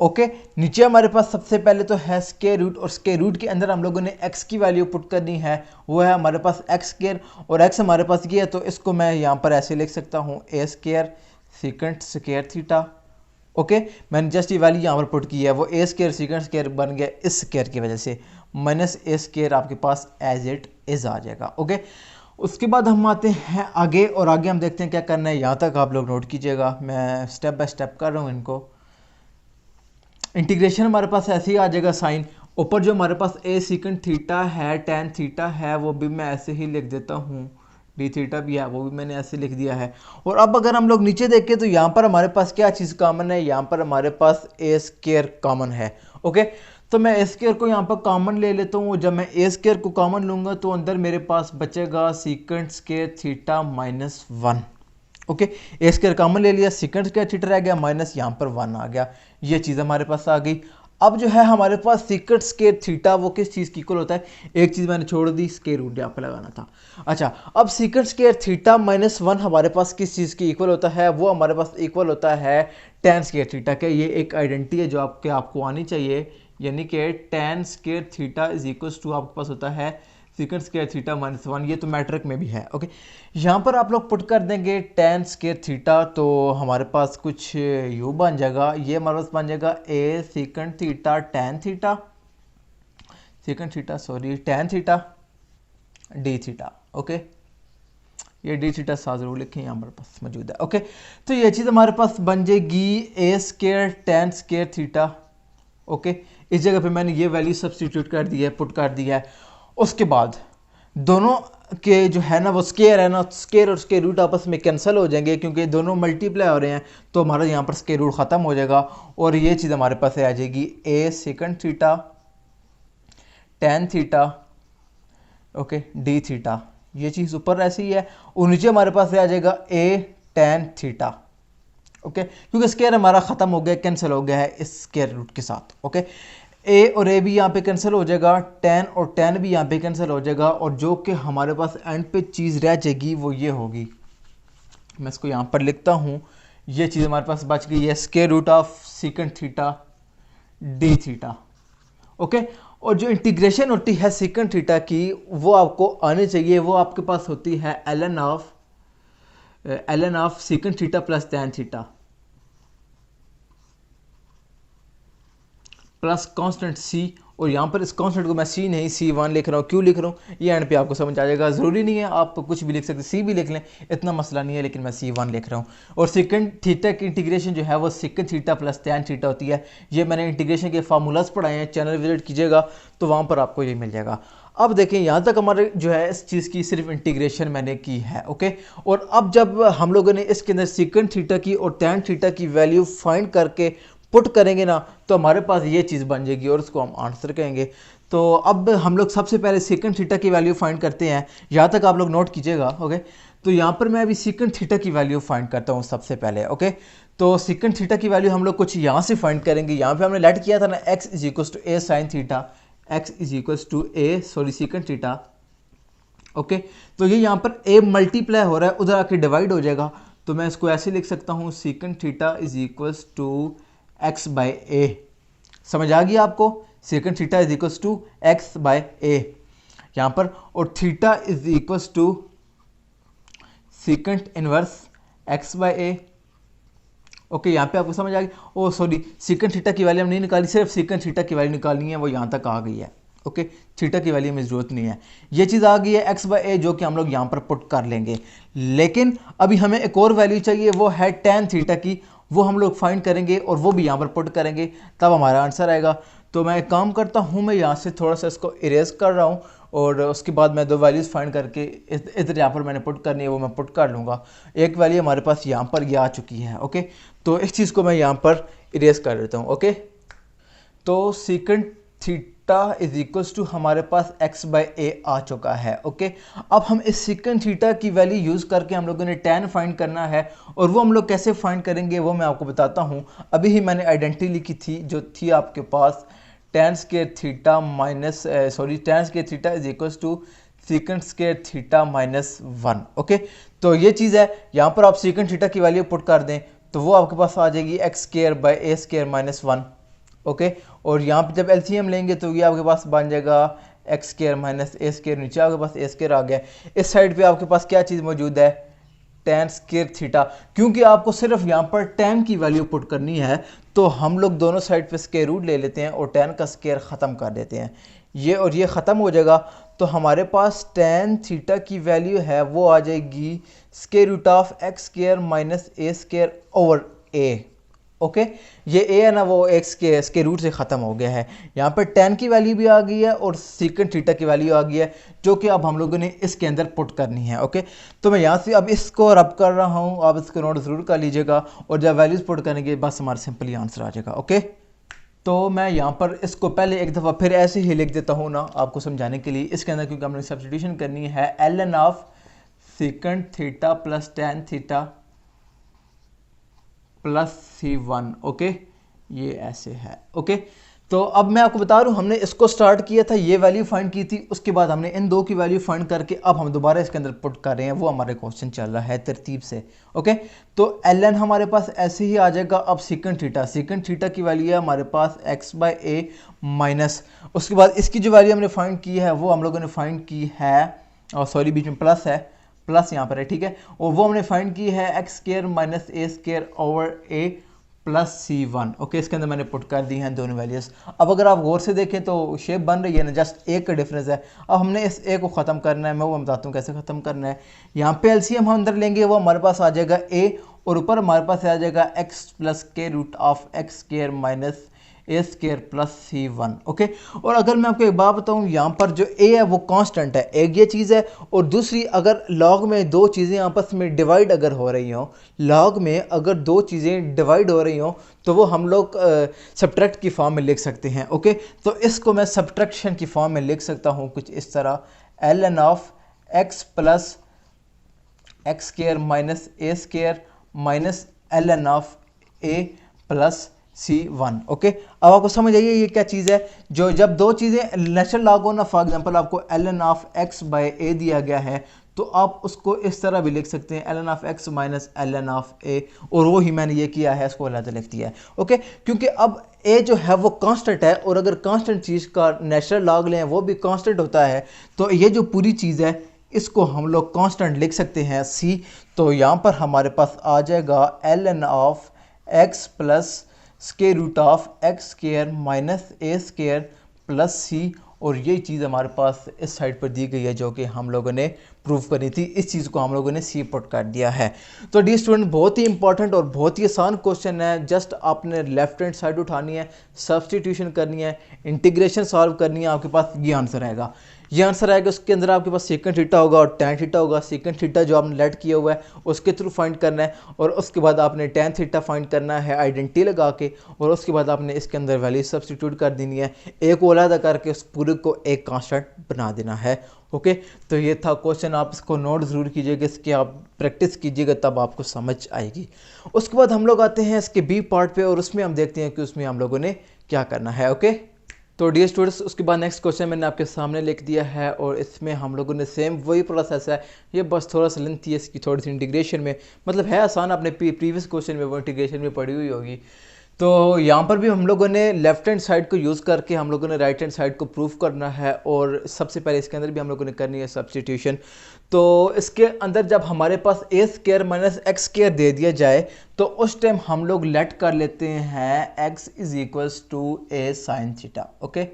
ओके, नीचे हमारे पास सबसे पहले तो है स्क्वायर रूट, और स्क्वायर रूट के अंदर हम लोगों ने x की वैल्यू पुट करनी है, वो है हमारे पास एक्स स्क्वायर, और x हमारे पास ये है, तो इसको मैं यहाँ पर ऐसे लिख सकता हूँ a square सीकेंड square theta. Okay, मैंने जस्ट ये वैल्यू यहाँ पर पुट की है, वो a स्क्वायर सीकेंड स्क्वायर बन गया इस स्क्वायर की वजह से, माइनस a स्क्वायर आपके पास एज इट इज आ जाएगा। ओके, उसके बाद हम आते हैं आगे, और आगे हम देखते हैं क्या करना है। यहाँ तक आप लोग नोट कीजिएगा, मैं स्टेप बाय स्टेप कर रहा हूँ इनको। इंटीग्रेशन हमारे पास ऐसे ही आ जाएगा साइन, ऊपर जो हमारे पास ए सीकेंड थीटा है टैन थीटा है वो भी मैं ऐसे ही लिख देता हूँ, डी थीटा भी है वो भी मैंने ऐसे लिख दिया है। और अब अगर हम लोग नीचे देखें तो यहाँ पर हमारे पास क्या चीज़ कॉमन है, यहाँ पर हमारे पास ए स्क्वायर कॉमन है। ओके, तो मैं ए स्क्वायर को यहाँ पर कॉमन ले लेता हूँ। जब मैं ए स्क्वायर को कॉमन लूँगा तो अंदर मेरे पास बचेगा secant square theta minus 1। Okay, A square common ले लिया, सीकेंड स्क्वायर थीटा रह गया, माइनस यहाँ पर 1 आ गया, ये चीज़ हमारे पास आ गई। अब जो है हमारे पास सीकेंड स्क्वायर थीटा वो किस चीज़ की इक्वल होता है, एक चीज़ मैंने छोड़ दी, स्क्वायर रूट यहाँ पे लगाना था। अच्छा, अब सीकेंड स्क्वायर थीटा माइनस 1 हमारे पास किस चीज़ की इक्वल होता है, वो हमारे पास इक्वल होता है टैन स्क्वायर थीटा के। ये एक आइडेंटिटी है जो आपको आनी चाहिए, यानी कि tan square theta is equal to आपके पास होता है सीकेंड स्क्वायर थीटा माइनस 1, ये तो मैट्रिक में भी है। ओके, यहाँ पर आप लोग पुट कर देंगे टैन स्क्वायर थीटा, तो हमारे पास कुछ यू बन जाएगा, ये हमारे पास बन जाएगा A secant theta tan theta, secant theta sorry tan theta D theta. Okay, ये डी थीटा साथ जरूर लिखें, यहाँ हमारे पास मौजूद है। ओके, तो ये चीज़ हमारे पास बन जाएगी A square tan square theta. Okay, इस जगह पे मैंने ये वैल्यू सब्सटीट्यूट कर दी है, पुट कर दी है। उसके बाद दोनों के जो है ना वो स्क्वायर है ना, स्क्वायर और स्क्वायर रूट आपस में कैंसिल हो जाएंगे क्योंकि दोनों मल्टीप्लाई हो रहे हैं, तो हमारा यहाँ पर स्क्वायर रूट ख़त्म हो जाएगा और ये चीज़ हमारे पास आ जाएगी A second theta tan theta okay D theta, ये चीज़ ऊपर ऐसी ही है, और नीचे हमारे पास आ जाएगा a tan थीटा। ओके, क्योंकि स्केयर हमारा ख़त्म हो गया, कैंसिल हो गया है इस स्केयर रूट के साथ। ओके, a और a भी यहाँ पे कैंसिल हो जाएगा, tan और tan भी यहाँ पे कैंसिल हो जाएगा, और जो कि हमारे पास एंड पे चीज़ रह जाएगी वो ये होगी। मैं इसको यहाँ पर लिखता हूँ, ये चीज़ हमारे पास बच गई है, square root of secant theta D theta. Okay, और जो इंटीग्रेशन होती है सीकेंट थीटा की वो आपको आनी चाहिए, वो आपके पास होती है ln of secant theta plus tan theta plus constant c, और यहाँ पर इस कांस्टेंट को मैं c नहीं c1 लिख रहा हूँ। क्यों लिख रहा हूँ ये एंड पे आपको समझ आ जाएगा, ज़रूरी नहीं है आप कुछ भी लिख सकते, c भी लिख लें, इतना मसला नहीं है, लेकिन मैं c1 लिख रहा हूँ। और सेकंड थीटा की इंटीग्रेशन जो है वो second theta plus tan theta होती है। ये मैंने इंटीग्रेशन के फार्मूलाज पढ़ाए हैं, चैनल विजिट कीजिएगा तो वहाँ पर आपको ये मिल जाएगा। अब देखें, यहाँ तक हमारे जो है इस चीज़ की सिर्फ इंटीग्रेशन मैंने की है। ओके, और अब जब हम लोगों ने इसके अंदर सेकंड थीटा की और टैन थीटा की वैल्यू फाइंड करके पुट करेंगे ना, तो हमारे पास ये चीज़ बन जाएगी और उसको हम आंसर कहेंगे। तो अब हम लोग सबसे पहले सेकंड थीटा की वैल्यू फाइंड करते हैं, यहाँ तक आप लोग नोट कीजिएगा। ओके, तो यहाँ पर मैं अभी सेकंड थीटा की वैल्यू फाइंड करता हूँ सबसे पहले। ओके, तो सेकंड थीटा की वैल्यू हम लोग कुछ यहाँ से फाइंड करेंगे। यहाँ पे हमने लेट किया था ना x is equal to a sine theta, x is equal to a secant theta. Okay, तो ये यहाँ पर a मल्टीप्लाई हो रहा है, उधर आके डिवाइड हो जाएगा, तो मैं इसको ऐसे लिख सकता हूँ, secant theta is equal to x by a। समझ आ गया आपको, secant theta is equal to x by a यहाँ पर, और theta is equal to secant inverse x by a। Okay, यहाँ पे आपको समझ आ गई। ओ सॉरी, सेकंड थीटा की वैल्यू हम नहीं निकाली, सिर्फ सेकंड थीटा की वैल्यू निकालनी है, वो यहाँ तक आ गई है। ओके, थीटा की वैल्यू में ज़रूरत नहीं है, ये चीज़ आ गई है x बाई a, जो कि हम लोग यहाँ पर पुट कर लेंगे। लेकिन अभी हमें एक और वैल्यू चाहिए, वो है टैन थीटा की, वो हम लोग फाइंड करेंगे और वो भी यहाँ पर पुट करेंगे, तब हमारा आंसर आएगा। तो मैं एक काम करता हूँ, मैं यहाँ से थोड़ा सा इसको इरेज कर रहा हूँ, और उसके बाद मैं दो वैल्यूज़ फाइंड करके इधर यहाँ पर मैंने पुट करनी है, वो मैं पुट कर लूँगा। एक वैल्यू हमारे पास यहाँ पर ये आ चुकी है। ओके, तो इस चीज़ को मैं यहाँ पर इरेज कर देता हूँ। ओके, तो secant theta is equal to हमारे पास x बाई a आ चुका है। ओके, अब हम इस सेकंड थीटा की वैल्यू यूज़ करके हम लोगों ने टैन फाइंड करना है, और वो हम लोग कैसे फाइंड करेंगे वो मैं आपको बताता हूँ। अभी ही मैंने आइडेंटिटी लिखी थी, जो थी आपके पास tan square theta minus tan square theta is equal to second square theta minus 1। Okay, तो ये चीज़ है, यहाँ पर आप सेकंड थीटा की वैल्यू पुट कर दें तो वो आपके पास आ जाएगी x square by a square minus 1। Okay, और यहाँ पे जब एलसीएम लेंगे तो ये आपके पास बन जाएगा x square minus a square, नीचे आपके पास ए स्क्वायर आ गया। इस साइड पे आपके पास क्या चीज़ मौजूद है, टैन स्क्वायर थीटा। क्योंकि आपको सिर्फ यहाँ पर टैन की वैल्यू पुट करनी है, तो हम लोग दोनों साइड पे स्क्वायर रूट ले लेते हैं और टैन का स्क्वायर ख़त्म कर देते हैं, ये और ये ख़त्म हो जाएगा। तो हमारे पास टैन थीटा की वैल्यू है वो आ जाएगी square root of x square minus a square over a. Okay, ये ए है ना, वो एक्स के रूट से ख़त्म हो गया है। यहाँ पर टैन की वैल्यू भी आ गई है और सेकंड थीटा की वैल्यू आ गई है, जो कि अब हम लोगों ने इसके अंदर पुट करनी है। ओके, तो मैं यहाँ से अब इसको रब कर रहा हूँ, आप इसको नोट ज़रूर कर लीजिएगा, और जब वैल्यूज़ पुट करेंगे बस हमारा सिंपली आंसर आ जाएगा। ओके, तो मैं यहाँ पर इसको पहले एक दफ़ा फिर ऐसे ही लिख देता हूँ ना, आपको समझाने के लिए इसके अंदर, क्योंकि हमने सब्स्टिट्यूशन करनी है ln of second theta plus tan theta plus C1। Okay, ये ऐसे है। ओके, तो अब मैं आपको बता रहा हूँ, हमने इसको स्टार्ट किया था, ये वैल्यू फाइंड की थी, उसके बाद हमने इन दो की वैल्यू फाइंड करके अब हम दोबारा इसके अंदर पुट कर रहे हैं, वो हमारे क्वेश्चन चल रहा है तरतीब से। ओके, तो ln हमारे पास ऐसे ही आ जाएगा। अब सेकंड थीटा की वैल्यू है हमारे पास x बाई a माइनस, उसके बाद इसकी जो वैल्यू हमने फाइंड की है वो हम लोगों ने फाइंड की है, और सॉरी बीच में प्लस है, प्लस यहाँ पर है, ठीक है, और वो हमने फाइंड की है x square minus a square over A plus C1। Okay, इसके अंदर मैंने पुट कर दी हैं दोनों वैल्यूज़। अब अगर आप गौर से देखें तो शेप बन रही है ना, जस्ट एक का डिफरेंस है। अब हमने इस ए को ख़त्म करना है, मैं वो बताता हूँ कैसे ख़त्म करना है। यहाँ पे एलसीएम हम अंदर लेंगे, वो हमारे पास आ जाएगा ए, और ऊपर हमारे पास आ जाएगा एक्स प्लस के root of x square minus a square plus C1। Okay, और अगर मैं आपको एक बात बताऊं, यहाँ पर जो a है वो कांस्टेंट है, एक ये चीज़ है, और दूसरी अगर लॉग में दो चीज़ें आपस में डिवाइड अगर हो रही हों, लॉग में अगर दो चीज़ें डिवाइड हो रही हों तो वो हम लोग सब्ट्रैक्ट की फॉर्म में लिख सकते हैं। ओके, तो इसको मैं सब्ट्रैक्शन की फॉर्म में लिख सकता हूँ कुछ इस तरह, ln of x plus x square minus A square minus l n of a plus C1। Okay, अब आपको समझ आइए ये क्या चीज़ है। जो जब दो चीज़ें नेचुरल लॉग हो ना, फॉर एग्जांपल आपको ln of x by a दिया गया है, तो आप उसको इस तरह भी लिख सकते हैं ln of x minus ln of a, और वो ही मैंने ये किया है, इसको अलग लिख दिया है। ओके, क्योंकि अब a जो है वो कांस्टेंट है, और अगर कांस्टेंट चीज़ का नेचुरल लॉग लें वो भी कांस्टेंट होता है, तो ये जो पूरी चीज़ है इसको हम लोग कांस्टेंट लिख सकते हैं c। तो यहाँ पर हमारे पास आ जाएगा ln of x plus square root of x square minus A square plus C, और यही चीज़ हमारे पास इस साइड पर दी गई है जो कि हम लोगों ने प्रूव करनी थी। इस चीज़ को हम लोगों ने सी पुट कर दिया है। तो डी स्टूडेंट, बहुत ही इंपॉर्टेंट और बहुत ही आसान क्वेश्चन है। जस्ट आपने लेफ्ट हैंड साइड उठानी है, सब्सटीट्यूशन करनी है, इंटीग्रेशन सॉल्व करनी है, आपके पास ये आंसर आएगा। ये आंसर आएगा, उसके अंदर आपके पास सेकंड थीटा होगा और टैन थीटा होगा। सेकंड थीटा जो आपने लेट किया हुआ है उसके थ्रू फाइंड करना है, और उसके बाद आपने टैन थीटा फाइंड करना है आइडेंटिटी लगा के, और उसके बाद आपने इसके अंदर वैल्यू सब्सटीट्यूट कर देनी है, एक को अलग करके उस पूरे को एक कांस्टेंट बना देना है। ओके, तो ये था क्वेश्चन, आप इसको नोट ज़रूर कीजिएगा, इसकी आप प्रैक्टिस कीजिएगा, तब आपको समझ आएगी। उसके बाद हम लोग आते हैं इसके बी पार्ट पे, और उसमें हम देखते हैं कि उसमें हम लोगों ने क्या करना है। ओके, तो डियर स्टूडेंट्स, उसके बाद नेक्स्ट क्वेश्चन मैंने आपके सामने लिख दिया है, और इसमें हम लोगों ने सेम वही प्रोसेस है, ये बस थोड़ा सा लेंथी है इसकी, थोड़ी सी इंटीग्रेशन में, मतलब है आसान, आपने प्रीवियस क्वेश्चन में वो इंटीग्रेशन में पढ़ी हुई होगी। तो यहाँ पर भी हम लोगों ने लेफ्ट हैंड साइड को यूज़ करके हम लोगों ने राइट हैंड साइड को प्रूव करना है, और सबसे पहले इसके अंदर भी हम लोगों ने करनी है सब्सटीट्यूशन। तो इसके अंदर जब हमारे पास A square minus x square दे दिया जाए, तो उस टाइम हम लोग लेट कर लेते हैं x is equals to a sine theta. Okay,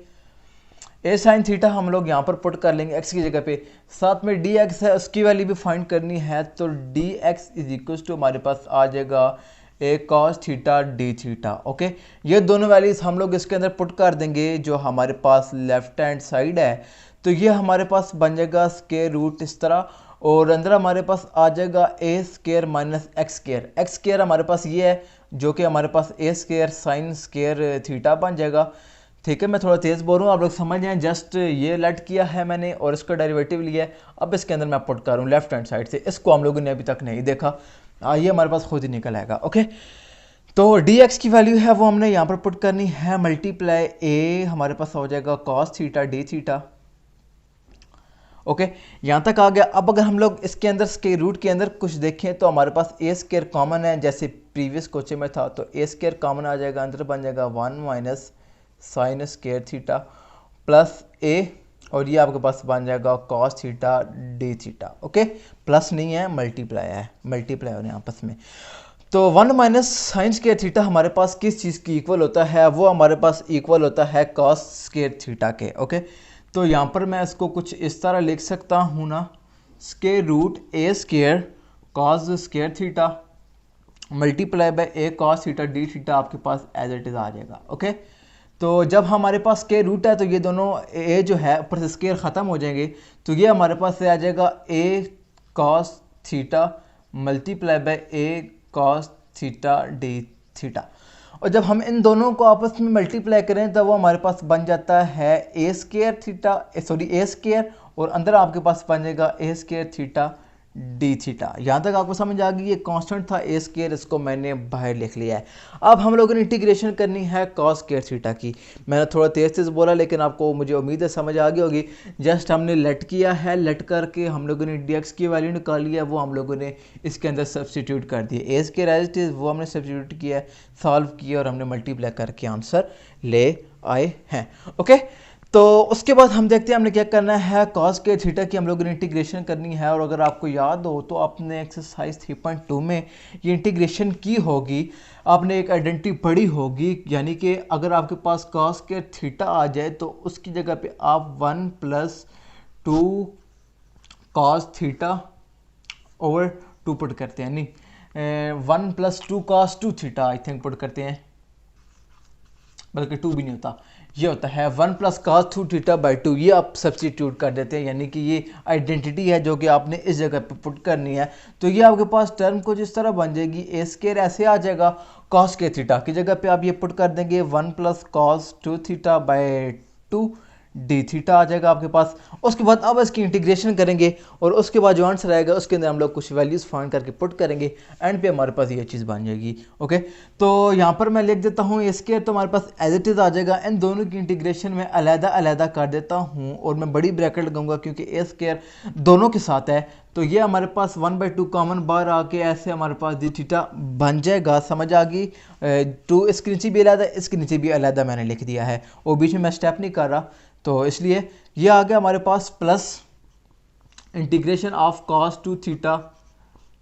a sine theta हम लोग यहाँ पर पुट कर लेंगे एक्स की जगह पे, साथ में डी एक्स है उसकी वैल्यू भी फाइंड करनी है, तो D x is equals to हमारे पास आ जाएगा A cos theta D theta. Okay, ये दोनों वैल्यूज हम लोग इसके अंदर पुट कर देंगे जो हमारे पास लेफ्ट हैंड साइड है, तो ये हमारे पास बन जाएगा स्केयर रूट इस तरह, और अंदर हमारे पास आ जाएगा A square minus x square. X square हमारे पास ये है जो कि हमारे पास A square sine square theta बन जाएगा। ठीक है, मैं थोड़ा तेज़ बोल रहा हूँ, आप लोग समझ जाएं। जस्ट ये लेट किया है मैंने और इसका डेरिवेटिव लिया है, अब इसके अंदर मैं पुट कर रहा हूँ लेफ्ट हैंड साइड से। इसको हम लोगों ने अभी तक नहीं देखा, ये हमारे पास खुद ही निकल आएगा। ओके, तो डी एक्स की वैल्यू है वो हमने यहाँ पर पुट करनी है, मल्टीप्लाई ए हमारे पास हो जाएगा cos theta D theta. Okay, यहाँ तक आ गया। अब अगर हम लोग इसके अंदर स्केयर रूट के अंदर कुछ देखें तो हमारे पास ए स्केयर कॉमन है, जैसे प्रीवियस क्वेश्चन में था, तो ए स्केयर कॉमन आ जाएगा, अंदर बन जाएगा 1 minus sine square theta plus A, और ये आपके पास बन जाएगा cos theta D theta. Okay, plus नहीं है, मल्टीप्लाई है, मल्टीप्लाई हो रहे हैं आपस में। तो 1 माइनस साइन स्केयर थीटा हमारे पास किस चीज़ की इक्वल होता है, वो हमारे पास इक्वल होता है कॉस स्केयर थीटा के। ओके, तो यहाँ पर मैं इसको कुछ इस तरह लिख सकता हूँ ना, square root a square cos square theta multiply by A cos theta D theta आपके पास एज इट इज़ आ जाएगा। ओके, तो जब हमारे पास स्केयर रूट है तो ये दोनों ए जो है ऊपर से स्केयर ख़त्म हो जाएंगे, तो ये हमारे पास से आ जाएगा A cos theta multiply by A cos theta D theta. और जब हम इन दोनों को आपस में मल्टीप्लाई करें तो वो हमारे पास बन जाता है ए स्केयर थीटा, सॉरी ए स्केयर, और अंदर आपके पास बन जाएगा A square theta D theta. यहाँ तक आपको समझ आ गई, ये कांस्टेंट था ए स्केयर, इसको मैंने बाहर लिख लिया है। अब हम लोगों ने इंटीग्रेशन करनी है कॉस स्केयर थीटा की। मैंने थोड़ा तेज़ बोला, लेकिन आपको मुझे उम्मीद है समझ आ गई होगी। जस्ट हमने लेट किया है, लेट करके हम लोगों ने डी एक्स की वैल्यू निकाली है, वो हम लोगों ने इसके अंदर सब्सटीट्यूट कर दिया, ए स्केयर एज इट इज़ वो हमने सब्सटीट्यूट किया है, सॉल्व किया, और हमने मल्टीप्लाई करके आंसर ले आए हैं। ओके, तो उसके बाद हम देखते हैं हमने क्या करना है, कॉस के थीटा की हम लोगों ने इंटीग्रेशन करनी है। और अगर आपको याद हो तो आपने एक्सरसाइज 3.2 में ये इंटीग्रेशन की होगी, आपने एक आइडेंटिटी पढ़ी होगी, यानी कि अगर आपके पास कॉस के थीटा आ जाए तो उसकी जगह पे आप 1 + 2 कॉस थीटा ओवर 2 पुट करते हैं, नहीं 1 + 2 cos 2 theta I think put करते हैं, बल्कि 2 भी नहीं होता, ये होता है 1 + cos 2 थीटा बाई 2, ये आप सब्सटीट्यूट कर देते हैं, यानी कि ये आइडेंटिटी है जो कि आपने इस जगह पे पुट करनी है। तो ये आपके पास टर्म कुछ इस तरह बन जाएगी, ए स्केयर ऐसे आ जाएगा, cos के थीटा की जगह पे आप ये पुट कर देंगे 1 + cos 2 theta by 2 D theta आ जाएगा आपके पास। उसके बाद अब इसकी इंटीग्रेशन करेंगे और उसके बाद जो आंसर आएगा उसके अंदर हम लोग कुछ वैल्यूज़ फाइंड करके पुट करेंगे, एंड पे हमारे पास ये चीज़ बन जाएगी। ओके, तो यहाँ पर मैं लिख देता हूँ ए स्क्वायर, तो हमारे पास एज इट इज़ आ जाएगा। इन दोनों की इंटीग्रेशन में अलग-अलग कर देता हूँ और मैं बड़ी ब्रैकेट लगाऊंगा क्योंकि ए स्क्वायर दोनों के साथ है। तो ये हमारे पास 1/2 कॉमन बाहर आके ऐसे हमारे पास डी थीटा बन जाएगा। समझ आ गई? 2 इसके नीचे भी अलग, इसके नीचे भी अलग मैंने लिख दिया है और बीच में मैं स्टेप नहीं कर रहा, तो इसलिए ये आ गया हमारे पास plus integration of cos 2 theta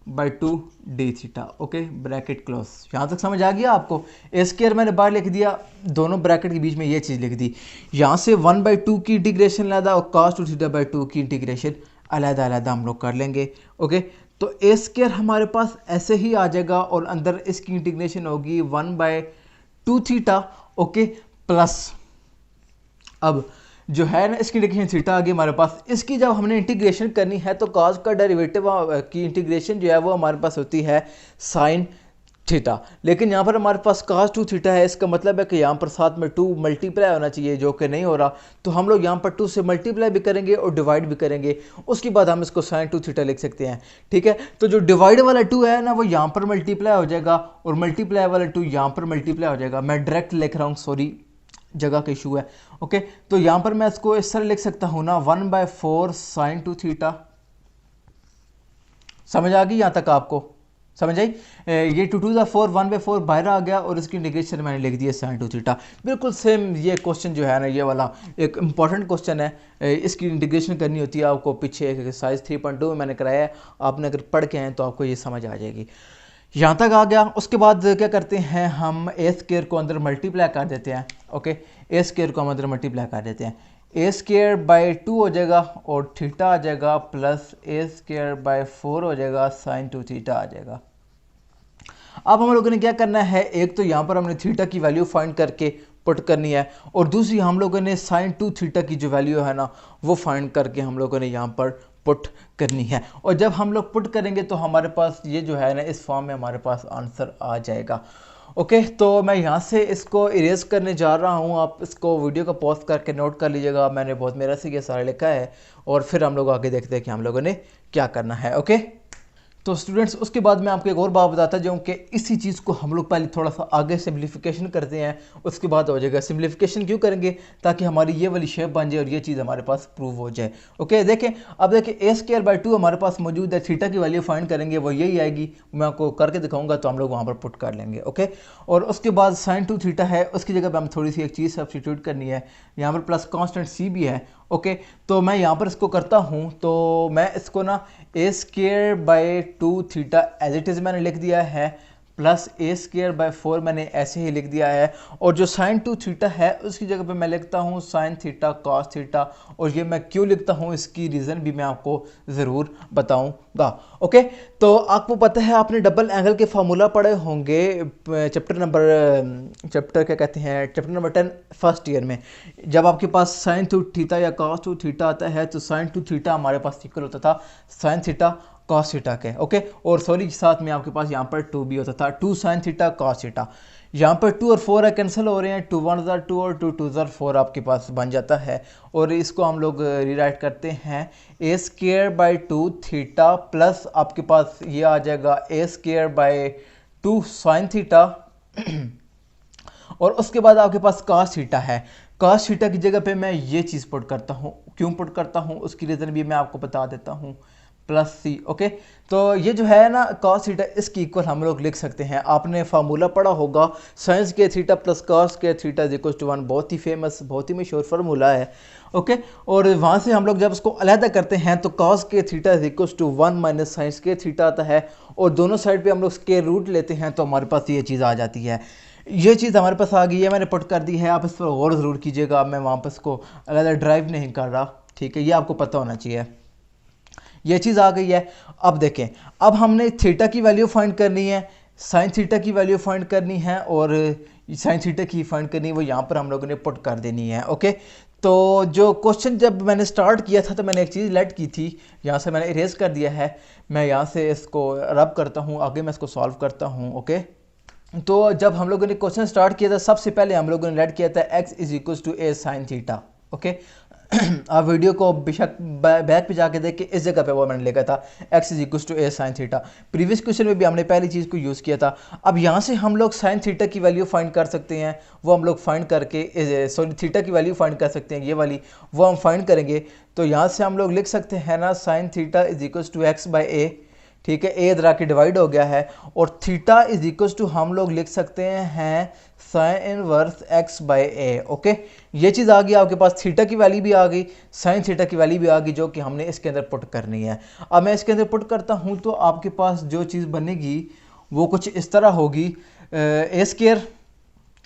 by 2 D theta. Okay, bracket close. यहाँ तक समझ आ गया आपको? ए स्क्वायर मैंने बाहर लिख दिया, दोनों ब्रैकेट के बीच में ये चीज़ लिख दी। यहाँ से 1/2 की इंटीग्रेशन अलग और cos 2 थीटा बाई 2 की इंटीग्रेशन अलग हम लोग कर लेंगे। ओके, तो ए स्क्वायर हमारे पास ऐसे ही आ जाएगा और अंदर इसकी इंटीग्रेशन होगी 1/2 थीटा। ओके, प्लस अब जो है ना इसकी इंटीग्रेशन थीटा आ गई हमारे पास। इसकी जब हमने इंटीग्रेशन करनी है तो cos का डेरिवेटिव की इंटीग्रेशन जो है वो हमारे पास होती है sin थीटा, लेकिन यहाँ पर हमारे पास cos 2 थीटा है। इसका मतलब है कि यहाँ पर साथ में 2 मल्टीप्लाई होना चाहिए, जो कि नहीं हो रहा, तो हम लोग यहाँ पर 2 से मल्टीप्लाई भी करेंगे और डिवाइड भी करेंगे। उसके बाद हम इसको sin 2 थीटा लिख सकते हैं। ठीक है, तो जो डिवाइड वाला 2 है ना वो यहाँ पर मल्टीप्लाई हो जाएगा और मल्टीप्लाई वाला 2 यहाँ पर मल्टीप्लाई हो जाएगा। मैं डायरेक्ट लिख रहा हूँ, सॉरी जगह का इशू है। ओके, तो यहाँ पर मैं इसको इस तरह लिख सकता हूँ ना 1/4 sin 2 थीटा। समझ आ गई? यहाँ तक आपको समझ आई? ये 2 2 4 1/4 बाहर आ गया और इसकी इंटीग्रेशन मैंने लिख दिया sin 2 थीटा। बिल्कुल सेम ये क्वेश्चन जो है ना, ये वाला एक इंपॉर्टेंट क्वेश्चन है। इसकी इंटीग्रेशन करनी होती है आपको, पीछे एक्सरसाइज 3.2 में मैंने कराया है, आपने अगर पढ़ के आए तो आपको ये समझ आ जाएगी। यहाँ तक आ गया। उसके बाद क्या करते हैं, हम ए स्क्वायर को अंदर मल्टीप्लाई कर देते हैं। ओके, ए स्क्वायर को हम अंदर मल्टीप्लाई कर देते हैं। ए स्क्वायर बाई 2 हो जाएगा और थीटा आ जाएगा प्लस ए स्क्वायर बाई 4 हो जाएगा, sin 2 थीटा आ जाएगा। अब हम लोगों ने क्या करना है, एक तो यहाँ पर हमने थीटा की वैल्यू फाइंड करके पुट करनी है और दूसरी हम लोगों ने sin 2 थीटा की जो वैल्यू है ना वो फाइंड करके हम लोगों ने यहाँ पर पुट करनी है। और जब हम लोग पुट करेंगे तो हमारे पास ये जो है ना इस फॉर्म में हमारे पास आंसर आ जाएगा। ओके, तो मैं यहाँ से इसको इरेज करने जा रहा हूँ। आप इसको वीडियो का पॉज करके नोट कर लीजिएगा, मैंने बहुत मेरा से ये सारा लिखा है और फिर हम लोग आगे देखते हैं कि हम लोगों ने क्या करना है। ओके, तो स्टूडेंट्स उसके बाद मैं आपको एक और बात बताता जाऊँ कि इसी चीज़ को हम लोग पहले थोड़ा सा आगे सिम्प्लीफिकेशन करते हैं, उसके बाद हो जाएगा। सिम्प्लीफिकेशन क्यों करेंगे? ताकि हमारी ये वाली शेप बन जाए और ये चीज़ हमारे पास प्रूव हो जाए। ओके, देखें अब देखें ए स्क्वायर बाई 2 हमारे पास मौजूद है, थीटा की वैल्यू फाइंड करेंगे वो यही आएगी, मैं आपको करके दिखाऊंगा तो हम लोग वहाँ पर पुट कर लेंगे। ओके, और उसके बाद sin 2 थीटा है, उसकी जगह पर हम थोड़ी सी एक चीज़ सब्सटीट्यूट करनी है, यहाँ पर प्लस कॉन्स्टेंट सी भी है। ओके, तो मैं यहाँ पर इसको करता हूँ, तो मैं इसको ना A square by 2 theta as it is मैंने लिख दिया है प्लस ए स्क्वायर बाई 4 मैंने ऐसे ही लिख दिया है। और जो sin 2 थीटा है उसकी जगह पे मैं लिखता हूँ sin थीटा cos थीटा, और ये मैं क्यों लिखता हूँ इसकी रीज़न भी मैं आपको ज़रूर बताऊँगा। ओके, तो आपको पता है आपने डबल एंगल के फार्मूला पढ़े होंगे चैप्टर क्या कहते हैं, चैप्टर नंबर 10 फर्स्ट ईयर में। जब आपके पास sin 2 थीटा या cos 2 थीटा आता है तो sin 2 थीटा हमारे पास इक्वल होता था sin थीटा cos थीटा के। ओके, और सॉरी साथ में आपके पास यहाँ पर 2 भी होता था, 2 sin थीटा cos थीटा। यहाँ पर 2 और 4 कैंसिल हो रहे हैं, 2 1 ज़र 2 और 2 2 ज़र 4 आपके पास बन जाता है। और इसको हम लोग रीराइट करते हैं ए स्क्वायर बाई 2 थीटा प्लस आपके पास ये आ जाएगा A square by 2 sin theta और उसके बाद आपके पास cos थीटा है। cos थीटा की जगह पे मैं ये चीज़ पुट करता हूँ, क्यों पुट करता हूँ उसकी रीज़न भी मैं आपको बता देता हूँ, प्लस सी। ओके, तो ये जो है ना cos थीटा इसकी इक्वल हम लोग लिख सकते हैं। आपने फार्मूला पढ़ा होगा sin square theta plus cos square theta is equal to 1, बहुत ही फेमस बहुत ही मशहूर फार्मूला है। ओके, और वहाँ से हम लोग जब उसको अलहदा करते हैं तो cos square theta is equal to 1 minus sin square theta आता है, और दोनों साइड पे हम लोग स्क्वायर रूट लेते हैं तो हमारे पास ये चीज़ आ जाती है। ये चीज़ हमारे पास आ गई है, मैंने पुट कर दी है, आप इस पर गौर ज़रूर कीजिएगा, मैं वापस को अलग ड्राइव नहीं कर रहा। ठीक है, ये आपको पता होना चाहिए, ये चीज़ आ गई है। अब देखें, अब हमने थीटा की वैल्यू फाइंड करनी है, साइन थीटा की वैल्यू फाइंड करनी है, और साइन थीटा की फाइंड करनी है वो यहाँ पर हम लोगों ने पुट कर देनी है। ओके, तो जो क्वेश्चन जब मैंने स्टार्ट किया था तो मैंने एक चीज़ लेट की थी, यहाँ से मैंने इरेज कर दिया है, मैं यहाँ से इसको रब करता हूँ, आगे मैं इसको सॉल्व करता हूँ। ओके, तो जब हम लोगों ने क्वेश्चन स्टार्ट किया था सबसे पहले हम लोगों ने लेट किया था x is equal to a sine theta. Okay, आप वीडियो को बेशक बैक पे जाके देख के इस जगह पे वो मैंने लिखा था x is equal to a sine theta. Previous question में भी हमने पहली चीज़ को यूज़ किया था। अब यहाँ से हम लोग साइन थीटा की वैल्यू फाइंड कर सकते हैं, वो हम लोग फाइंड करके सॉरी थीटा की वैल्यू फाइंड कर सकते हैं, ये वाली वो हम फाइंड करेंगे। तो यहाँ से हम लोग लिख सकते हैं ना sine theta is equal to x by A, ठीक है, ए इधर आके डिवाइड हो गया है, और थीटा इज इक्वल टू हम लोग लिख सकते हैं sign inverse x by a. Okay, ये चीज़ आ गई आपके पास, थीटा की वैल्यू भी आ गई, साइन थीटा की वैल्यू भी आ गई, जो कि हमने इसके अंदर पुट करनी है। अब मैं इसके अंदर पुट करता हूँ तो आपके पास जो चीज़ बनेगी वो कुछ इस तरह होगी, ए स्केयर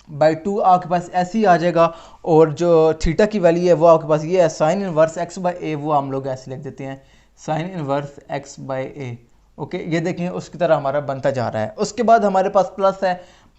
बाई 2 आपके पास ऐसे ही आ जाएगा, और जो थीटा की वैल्यू है वो आपके पास ये है साइन इनवर्स एक्स बाई ए, वो हम लोग ऐसे लिख देते हैं sign inverse x by a. Okay, ये देखें उसकी तरह हमारा बनता जा रहा है। उसके बाद हमारे पास प्लस है,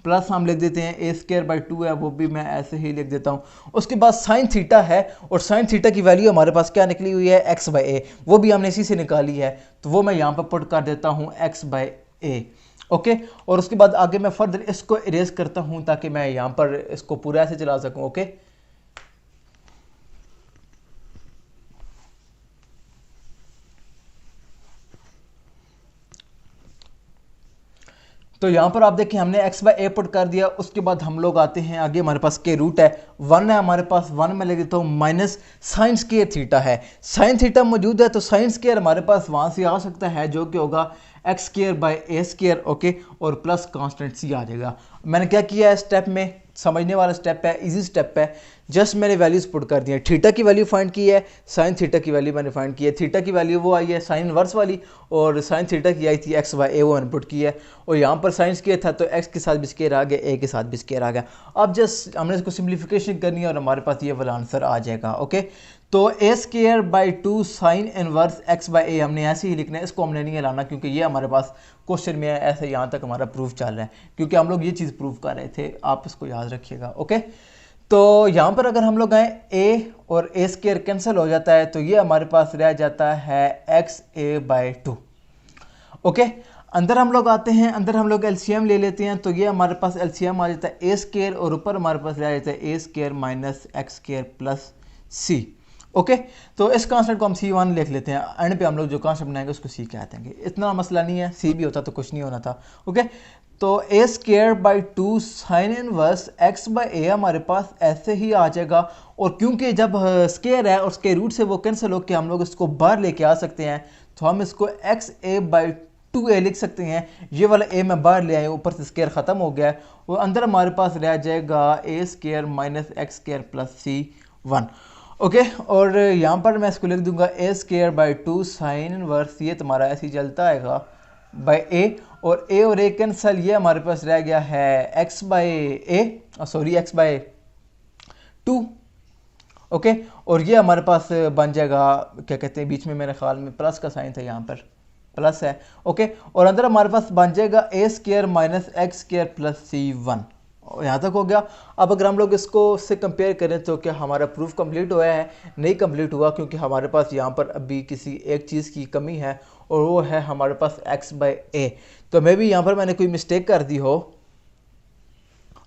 प्लस हम लिख देते हैं ए स्केयर बाई 2 है, वो भी मैं ऐसे ही लिख देता हूँ। उसके बाद साइन थीटा है, और साइन थीटा की वैल्यू हमारे पास क्या निकली हुई है एक्स बाई ए, वो भी हमने इसी से निकाली है, तो वो मैं यहाँ पर पुट कर देता हूँ एक्स बाई ए। ओके, और उसके बाद आगे मैं फर्दर इसको इरेज करता हूँ ताकि मैं यहाँ पर इसको पूरा ऐसे चला सकूँ। ओके, तो यहाँ पर आप देखिए हमने x बाई ए पुट कर दिया। उसके बाद हम लोग आते हैं आगे, हमारे पास के रूट है 1 है हमारे पास, 1 में ले देता हूँ माइनस साइन स्क्वायर थीटा है, साइन थीटा मौजूद है तो साइन स्क्वायर हमारे पास वहाँ से आ सकता है जो कि होगा x square by A square. Okay, और प्लस कांस्टेंट सी आ जाएगा। मैंने क्या किया है स्टेप में, समझने वाला स्टेप है, इजी स्टेप है, जस्ट मैंने वैल्यूज पुट कर दी है। थीटा की वैल्यू फाइंड की है, साइन थीटा की वैल्यू मैंने फाइंड की है, थीटा की वैल्यू वो आई है साइन इनवर्स वाली, और साइन थीटा की आई थी एक्स बाई ए, वो मैंने पुट की है, और यहाँ पर साइन स्क्वायर था तो एक्स के साथ भी स्क्वायर आ गया, ए के साथ भी स्क्वायर आ गया। अब जस्ट हमने इसको सिंप्लीफिकेशन करनी है और हमारे पास ये वाला आंसर आ जाएगा। ओके, तो A square by 2 sine inverse x by A हमने ऐसे ही लिखना है, इसको हमने नहीं हिलाना क्योंकि ये हमारे पास क्वेश्चन में है, ऐसे यहाँ तक हमारा प्रूफ चल रहा है क्योंकि हम लोग ये चीज़ प्रूव कर रहे थे, आप इसको याद रखिएगा। ओके, तो यहाँ पर अगर हम लोग आए ए और ए स्क्वायर कैंसिल हो जाता है तो ये हमारे पास रह जाता है एक्स ए बाई 2। ओके, अंदर हम लोग आते हैं, अंदर हम लोग एलसीएम ले लेते हैं तो ये हमारे पास एलसीएम आ जाता है ए स्क्वायर, और ऊपर हमारे पास रह जाता है A square minus x square plus C. Okay, तो इस कांस्टेंट को हम C1 लिख लेते हैं, एंड पे हम लोग जो कांस्टेंट बनाएंगे उसको C कह देंगे, इतना मसला नहीं है, C भी होता तो कुछ नहीं होना था। ओके, तो A square by 2 sine inverse x by A हमारे पास ऐसे ही आ जाएगा, और क्योंकि जब स्क्वायर है और स्क्वायर रूट से वो कैंसिल होकर हम लोग इसको बाहर लेके आ सकते हैं, तो हम इसको एक्स ए बाई 2a लिख सकते हैं। ये वाला a मैं बाहर ले आया, ऊपर से स्क्वायर ख़त्म हो गया है, और अंदर हमारे पास रह जाएगा A square minus x square plus C1। Okay, और यहाँ पर मैं इसको लिख दूंगा A square by 2 sine inverse, ये तुम्हारा ऐसे ही चलता आएगा बाई ए, और ए कैंसल, ये हमारे पास रह गया है x by A, sorry x by 2। Okay, और ये हमारे पास बन जाएगा, क्या कहते हैं, बीच में मेरे ख्याल में प्लस का साइन था, यहाँ पर प्लस है। ओके, और अंदर हमारे पास बन जाएगा A square minus x square plus C1। यहाँ तक हो गया। अब अगर हम लोग इसको से कंपेयर करें तो क्या हमारा प्रूफ कंप्लीट हुआ है? नहीं कंप्लीट हुआ, क्योंकि हमारे पास यहाँ पर अभी किसी एक चीज़ की कमी है, और वो है हमारे पास x बाई ए। तो मे भी यहाँ पर मैंने कोई मिस्टेक कर दी हो।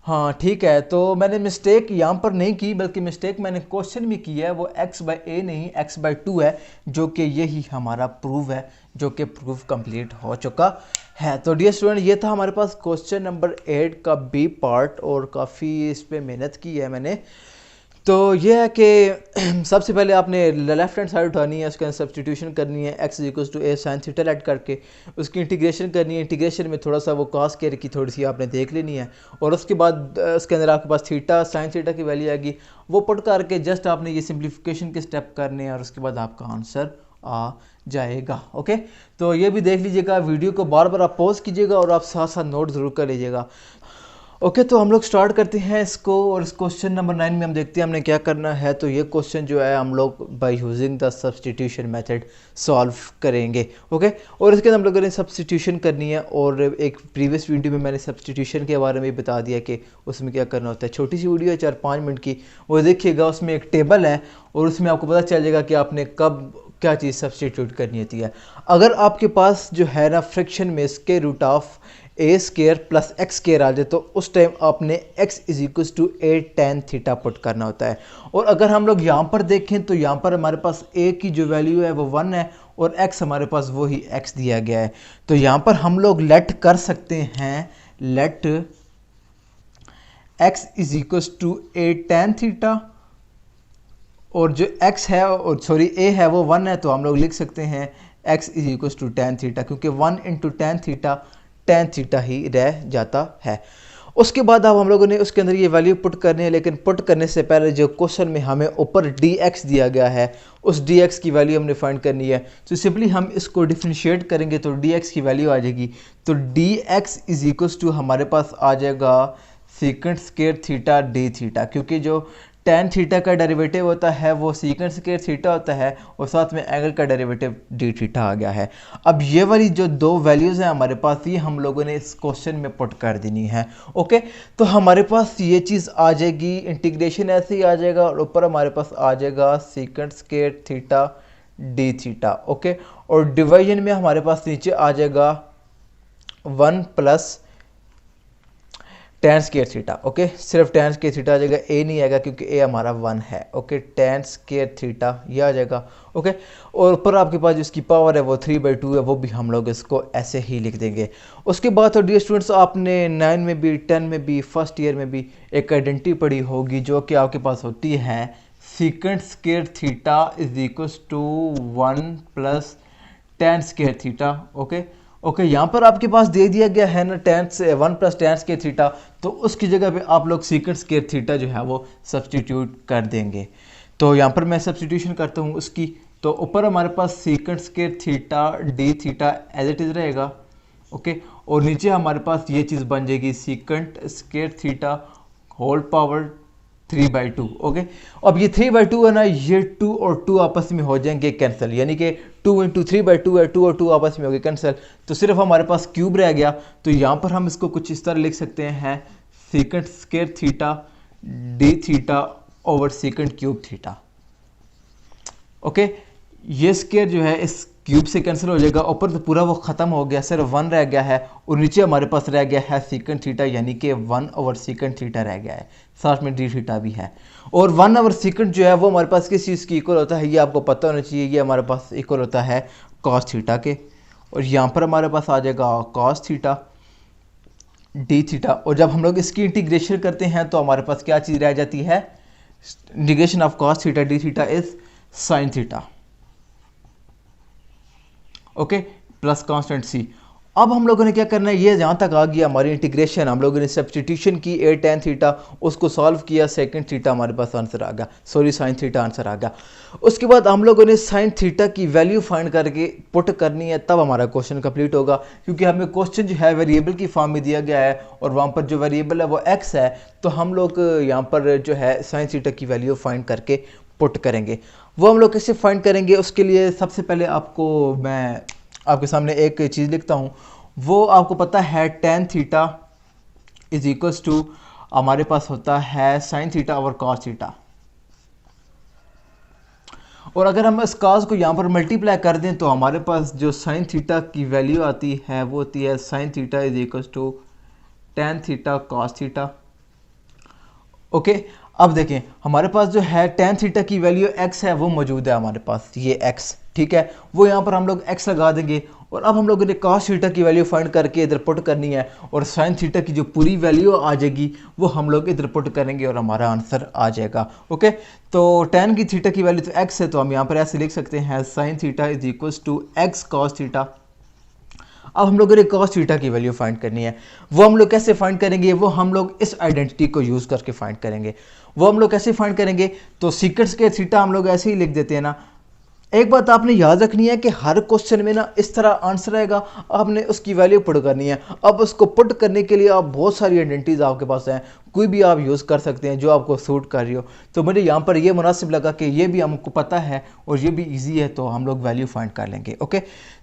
हाँ ठीक है, तो मैंने मिस्टेक यहाँ पर नहीं की, बल्कि मिस्टेक मैंने क्वेश्चन में की है, वो x बाई ए नहीं x बाई 2 है, जो कि यही हमारा प्रूफ है, जो कि प्रूफ कंप्लीट हो चुका है। तो डियर स्टूडेंट, ये था हमारे पास क्वेश्चन नंबर 8 का बी पार्ट, और काफ़ी इस पर मेहनत की है मैंने। तो ये है कि सबसे पहले आपने लेफ्ट हैंड साइड उठानी है, उसके अंदर सब्सटीट्यूशन करनी है, x equals to a sine theta add करके उसकी इंटीग्रेशन करनी है। इंटीग्रेशन में थोड़ा सा वो कॉस केयर की थोड़ी सी आपने देख लेनी है, और उसके बाद उसके अंदर आपके पास थीटा साइन थीटा की वैल्यू आएगी, वो पुट करके जस्ट आपने ये सिंप्लीफिकेशन के स्टेप करने हैं, और उसके बाद आपका आंसर आ जाएगा। ओके, तो ये भी देख लीजिएगा, वीडियो को बार बार आप पॉज कीजिएगा और आप साथ साथ नोट ज़रूर कर लीजिएगा। ओके, तो हम लोग स्टार्ट करते हैं इसको, और इस क्वेश्चन नंबर 9 में हम देखते हैं हमने क्या करना है। तो ये क्वेश्चन जो है हम लोग by using the substitution method solve करेंगे। ओके, और इसके अंदर हम लोगों ने सब्सटीट्यूशन करनी है, और एक प्रीवियस वीडियो में मैंने सब्सटीट्यूशन के बारे में बता दिया कि उसमें क्या करना होता है। छोटी सी वीडियो है 4-5 मिनट की, वो देखिएगा, उसमें एक टेबल है और उसमें आपको पता चल जाएगा कि आपने कब क्या चीज़ सब्सटीट्यूट करनी होती है। अगर आपके पास जो है ना फ्रैक्शन में square root of A square plus x square आ जाए तो उस टाइम आपने x is equal to A tan theta put करना होता है। और अगर हम लोग यहाँ पर देखें तो यहाँ पर हमारे पास a की जो वैल्यू है वो 1 है और x हमारे पास वही x दिया गया है। तो यहाँ पर हम लोग लेट कर सकते हैं, let x is equal to A tan theta, और जो x है और सॉरी a है वो 1 है, तो हम लोग लिख सकते हैं x is equal to tan theta, क्योंकि 1 इंटू टेन थीटा ही रह जाता है। उसके बाद अब हम लोगों ने उसके अंदर ये वैल्यू पुट करनी है, लेकिन पुट करने से पहले जो क्वेश्चन में हमें ऊपर dx दिया गया है उस dx की वैल्यू हमने फाइंड करनी है। तो सिंपली हम इसको डिफरेंशिएट करेंगे तो dx की वैल्यू आ जाएगी। तो dx इज इक्वल टू हमारे पास आ जाएगा secant square theta D theta, क्योंकि जो टेन थीटा का डेरिवेटिव होता है वो सीकेंट स्क्वायर थीटा होता है और साथ में एंगल का डेरिवेटिव डी थीटा आ गया है। अब ये वाली जो दो वैल्यूज़ हैं हमारे पास, ये हम लोगों ने इस क्वेश्चन में पुट कर देनी है। ओके, तो हमारे पास ये चीज़ आ जाएगी, इंटीग्रेशन ऐसे ही आ जाएगा और ऊपर हमारे पास आ जाएगा secant square theta D theta. Okay, और डिवीजन में हमारे पास नीचे आ जाएगा 1 plus tan square theta. Okay, सिर्फ टेन स्क्वायर थीटा आ जाएगा, ए नहीं आएगा क्योंकि ए हमारा 1 है। ओके, टेन स्क्वायर थीटा ये आ जाएगा। ओके, और ऊपर आपके पास जिसकी पावर है वो 3/2 है, वो भी हम लोग इसको ऐसे ही लिख देंगे। उसके बाद तो डियर स्टूडेंट्स, आपने 9 में भी 10 में भी फर्स्ट ईयर में भी एक आइडेंटिटी पढ़ी होगी जो कि आपके पास होती है secant square theta is equal to 1 plus tan square theta. Okay, यहाँ पर आपके पास दे दिया गया है ना 1 प्लस टेन स्क्वायर थीटा, तो उसकी जगह पे आप लोग सीकेंट स्क्वायर थीटा जो है वो सब्सटीट्यूट कर देंगे। तो यहाँ पर मैं सब्सटीट्यूशन करता हूँ उसकी। तो ऊपर हमारे पास secant square theta D theta as it is रहेगा। ओके, और नीचे हमारे पास ये चीज़ बन जाएगी secant square theta whole power 3/2। Okay, अब ये 3/2 है ना, ये 2 और 2 आपस में हो जाएंगे कैंसिल, यानी कि 2 इंटू 3/2 है, 2 और 2 आपस में हो गए कैंसिल, तो सिर्फ हमारे पास क्यूब रह गया। तो यहाँ पर हम इसको कुछ इस तरह लिख सकते हैं secant square theta D theta over secant cube theta. Okay, ये स्क्वायर जो है इस क्यूब से कैंसिल हो जाएगा, ऊपर तो पूरा वो ख़त्म हो गया, सिर्फ 1 रह गया है और नीचे हमारे पास रह गया है सीकेंट थीटा, यानी कि 1 ओवर सीकेंट थीटा रह गया है, साथ में डी थीटा भी है। और 1 ओवर सीकेंट जो है वो हमारे पास किस चीज़ की इक्वल होता है, ये आपको पता होना चाहिए, ये हमारे पास इक्वल होता है कॉस थीटा के। और यहाँ पर हमारे पास आ जाएगा कॉस थीटा डी थीटा, और जब हम लोग इसकी इंटीग्रेशन करते हैं तो हमारे पास क्या चीज़ रह जाती है, integration of cos theta D theta is sine theta. Okay, plus constant C. अब हम लोगों ने क्या करना है, ये जहाँ तक आ गया हमारी इंटीग्रेशन, हम लोगों ने सब्सटीट्यूशन की ए टेन थीटा, उसको सॉल्व किया, सेकंड थीटा हमारे पास आंसर आ गया, सॉरी साइन थीटा आंसर आ गया। उसके बाद हम लोगों ने साइन थीटा की वैल्यू फाइंड करके पुट करनी है, तब हमारा क्वेश्चन कंप्लीट होगा, क्योंकि हमें क्वेश्चन जो है वेरिएबल की फॉर्म में दिया गया है और वहाँ पर जो वेरिएबल है वो एक्स है, तो हम लोग यहाँ पर जो है साइन थीटा की वैल्यू फाइंड करके पुट करेंगे। वो हम लोग कैसे फाइंड करेंगे, उसके लिए सबसे पहले आपको मैं आपके सामने एक चीज़ लिखता हूँ। वो आपको पता है tan theta is equals to हमारे पास होता है sine theta over cos theta, और अगर हम इस कॉस को यहाँ पर मल्टीप्लाई कर दें तो हमारे पास जो साइन थीटा की वैल्यू आती है वो होती है sine theta is equals to tan theta cos theta. Okay, अब देखें हमारे पास जो है टेन थीटा की वैल्यू x है वो मौजूद है हमारे पास, ये x ठीक है, वो यहाँ पर हम लोग x लगा देंगे। और अब हम लोगों ने cos थीटा की वैल्यू फाइंड करके इधर पुट करनी है, और sin थीटा की जो पूरी वैल्यू आ जाएगी वो हम लोग इधर पुट करेंगे और हमारा आंसर आ जाएगा। ओके, तो tan की थीटा की वैल्यू तो x है, तो हम यहाँ पर ऐसे लिख सकते हैं sin theta is equals to x cos theta. अब हम लोगों ने cos थीटा की वैल्यू फाइंड करनी है, वो हम लोग कैसे फाइंड करेंगे, वो हम लोग इस आइडेंटिटी को यूज़ करके फाइंड करेंगे। वो हम लोग कैसे फाइंड करेंगे, तो सीकेंट स्क्वायर थीटा हम लोग ऐसे ही लिख देते हैं ना। एक बात आपने याद रखनी है कि हर क्वेश्चन में ना इस तरह आंसर आएगा, आपने उसकी वैल्यू पुट करनी है। अब उसको पुट करने के लिए आप बहुत सारी आइडेंटिटीज आपके पास हैं, कोई भी आप यूज़ कर सकते हैं जो आपको सूट कर रही हो। तो मुझे यहाँ पर ये मुनासिब लगा कि ये भी हमको पता है और ये भी ईजी है, तो हम लोग वैल्यू फाइंड कर लेंगे। ओके,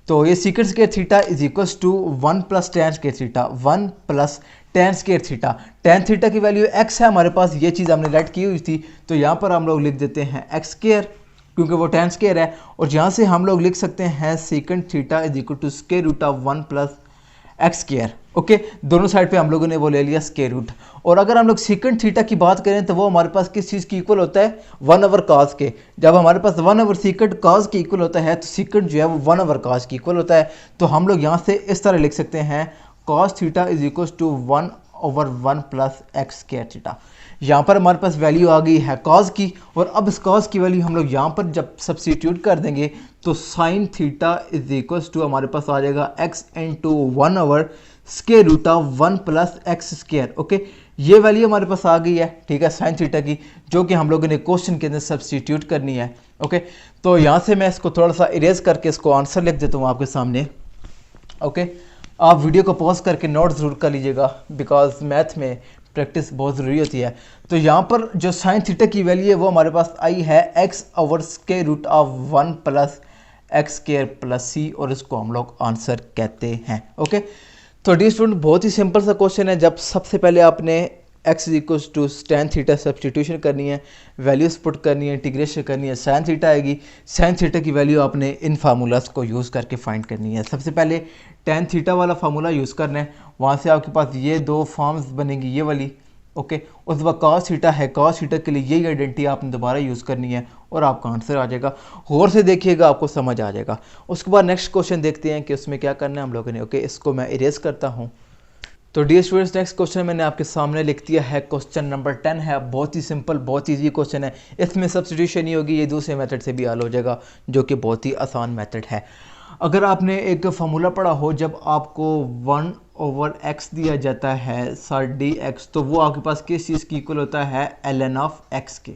तो ये secant square theta is equals to 1 plus tan square theta, 1 plus tan square theta. Tan theta की वैल्यू x है हमारे पास, ये चीज़ हमने लेट की हुई थी, तो यहाँ पर हम लोग लिख देते हैं एक्स स्क्वायर क्योंकि वो टेन स्क्वायर है, और यहाँ से हम लोग लिख सकते हैं secant theta is equal to square root of 1 plus x square. Okay, दोनों साइड पे हम लोगों ने वो ले लिया स्क्वायर रूट। और अगर हम लोग सीकेंट थीटा की बात करें तो वो हमारे पास किस चीज़ की इक्वल होता है, 1/cos के। जब हमारे पास 1/secant cos के इक्वल होता है तो सीकेंट जो है वो 1/cos की इक्वल होता है। तो हम लोग यहाँ से इस तरह लिख सकते हैं cos theta is equal to 1/1 plus x square theta. यहाँ पर हमारे पास वैल्यू आ गई है cos की, और अब इस cos की वैल्यू हम लोग यहाँ पर जब सब्स्टिट्यूट कर देंगे तो sin theta is equal to हमारे पास आ जाएगा x into 1/√1 plus x square. Okay, ये वैल्यू हमारे पास आ गई है, ठीक है, sin थीटा की, जो कि हम लोगों ने क्वेश्चन के अंदर सब्स्टिट्यूट करनी है। ओके, तो यहाँ से मैं इसको थोड़ा सा इरेज करके इसको आंसर लिख देता हूँ आपके सामने। ओके, आप वीडियो को पॉज करके नोट ज़रूर कर लीजिएगा, बिकॉज मैथ में प्रैक्टिस बहुत ज़रूरी होती है। तो यहाँ पर जो साइन थीटा की वैल्यू है वो हमारे पास आई है x/√1 plus x square plus C, और इसको हम लोग आंसर कहते हैं। ओके, तो डी स्टूडेंट बहुत ही सिंपल सा क्वेश्चन है। जब सबसे पहले आपने x equal to tan theta substitution करनी है, वैल्यूज पुट करनी है, इंटीग्रेशन करनी है, sin थीटा आएगी। sin थीटा की वैल्यू आपने इन फार्मूलाज को यूज़ करके फाइंड करनी है। सबसे पहले tan थीटा वाला फार्मूला यूज़ करना है, वहाँ से आपके पास ये दो फॉर्म्स बनेंगी, ये वाली। ओके, उस बाद cos थीटा है, cos थीटा के लिए यही आइडेंटिटी आपने दोबारा यूज़ करनी है और आपका आंसर आ जाएगा। गौर से देखिएगा, आपको समझ आ जाएगा। उसके बाद नेक्स्ट क्वेश्चन देखते हैं कि उसमें क्या करना है हम लोगों ने। ओके, इसको मैं इरेज करता हूँ। तो डियर स्टूडेंट्स, नेक्स्ट क्वेश्चन मैंने आपके सामने लिख दिया है, क्वेश्चन नंबर 10 है। बहुत ही सिंपल, बहुत ईजी क्वेश्चन है। इसमें सब्स्टिट्यूशन नहीं होगी, ये दूसरे मेथड से भी हल हो जाएगा, जो कि बहुत ही आसान मेथड है। अगर आपने एक फार्मूला पढ़ा हो, जब आपको 1/x दिया जाता है सर dx, तो वो आपके पास किस चीज़ की इक्वल होता है, ln ऑफ x के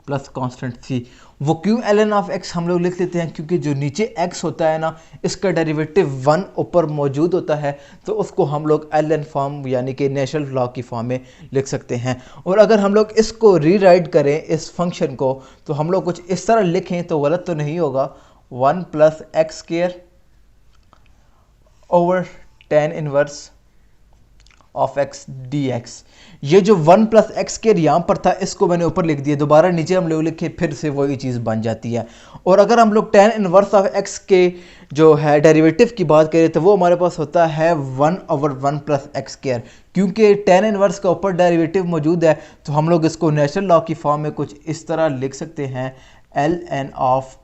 प्लस कांस्टेंट c। वो क्यों ln ऑफ x हम लोग लिख लेते हैं, क्योंकि जो नीचे x होता है ना, इसका डेरिवेटिव 1 ऊपर मौजूद होता है, तो उसको हम लोग ln फॉर्म यानी कि नेचुरल लॉ की फॉर्म में लिख सकते हैं। और अगर हम लोग इसको रीराइट करें इस फंक्शन को, तो हम लोग कुछ इस तरह लिखें तो गलत तो नहीं होगा, 1 plus x square over tan inverse of x dx। ये जो 1 प्लस एक्स स्क्वायर यहाँ पर था, इसको मैंने ऊपर लिख दिया, दोबारा नीचे हम लोग लिखे, फिर से वही चीज़ बन जाती है। और अगर हम लोग tan इनवर्स ऑफ x के जो है डेरिवेटिव की बात करें, तो वो हमारे पास होता है 1/1 प्लस एक्स स्क्वायर। क्योंकि tan इनवर्स का ऊपर डेरिवेटिव मौजूद है, तो हम लोग इसको नेचुरल लॉ की फॉर्म में कुछ इस तरह लिख सकते हैं, ln of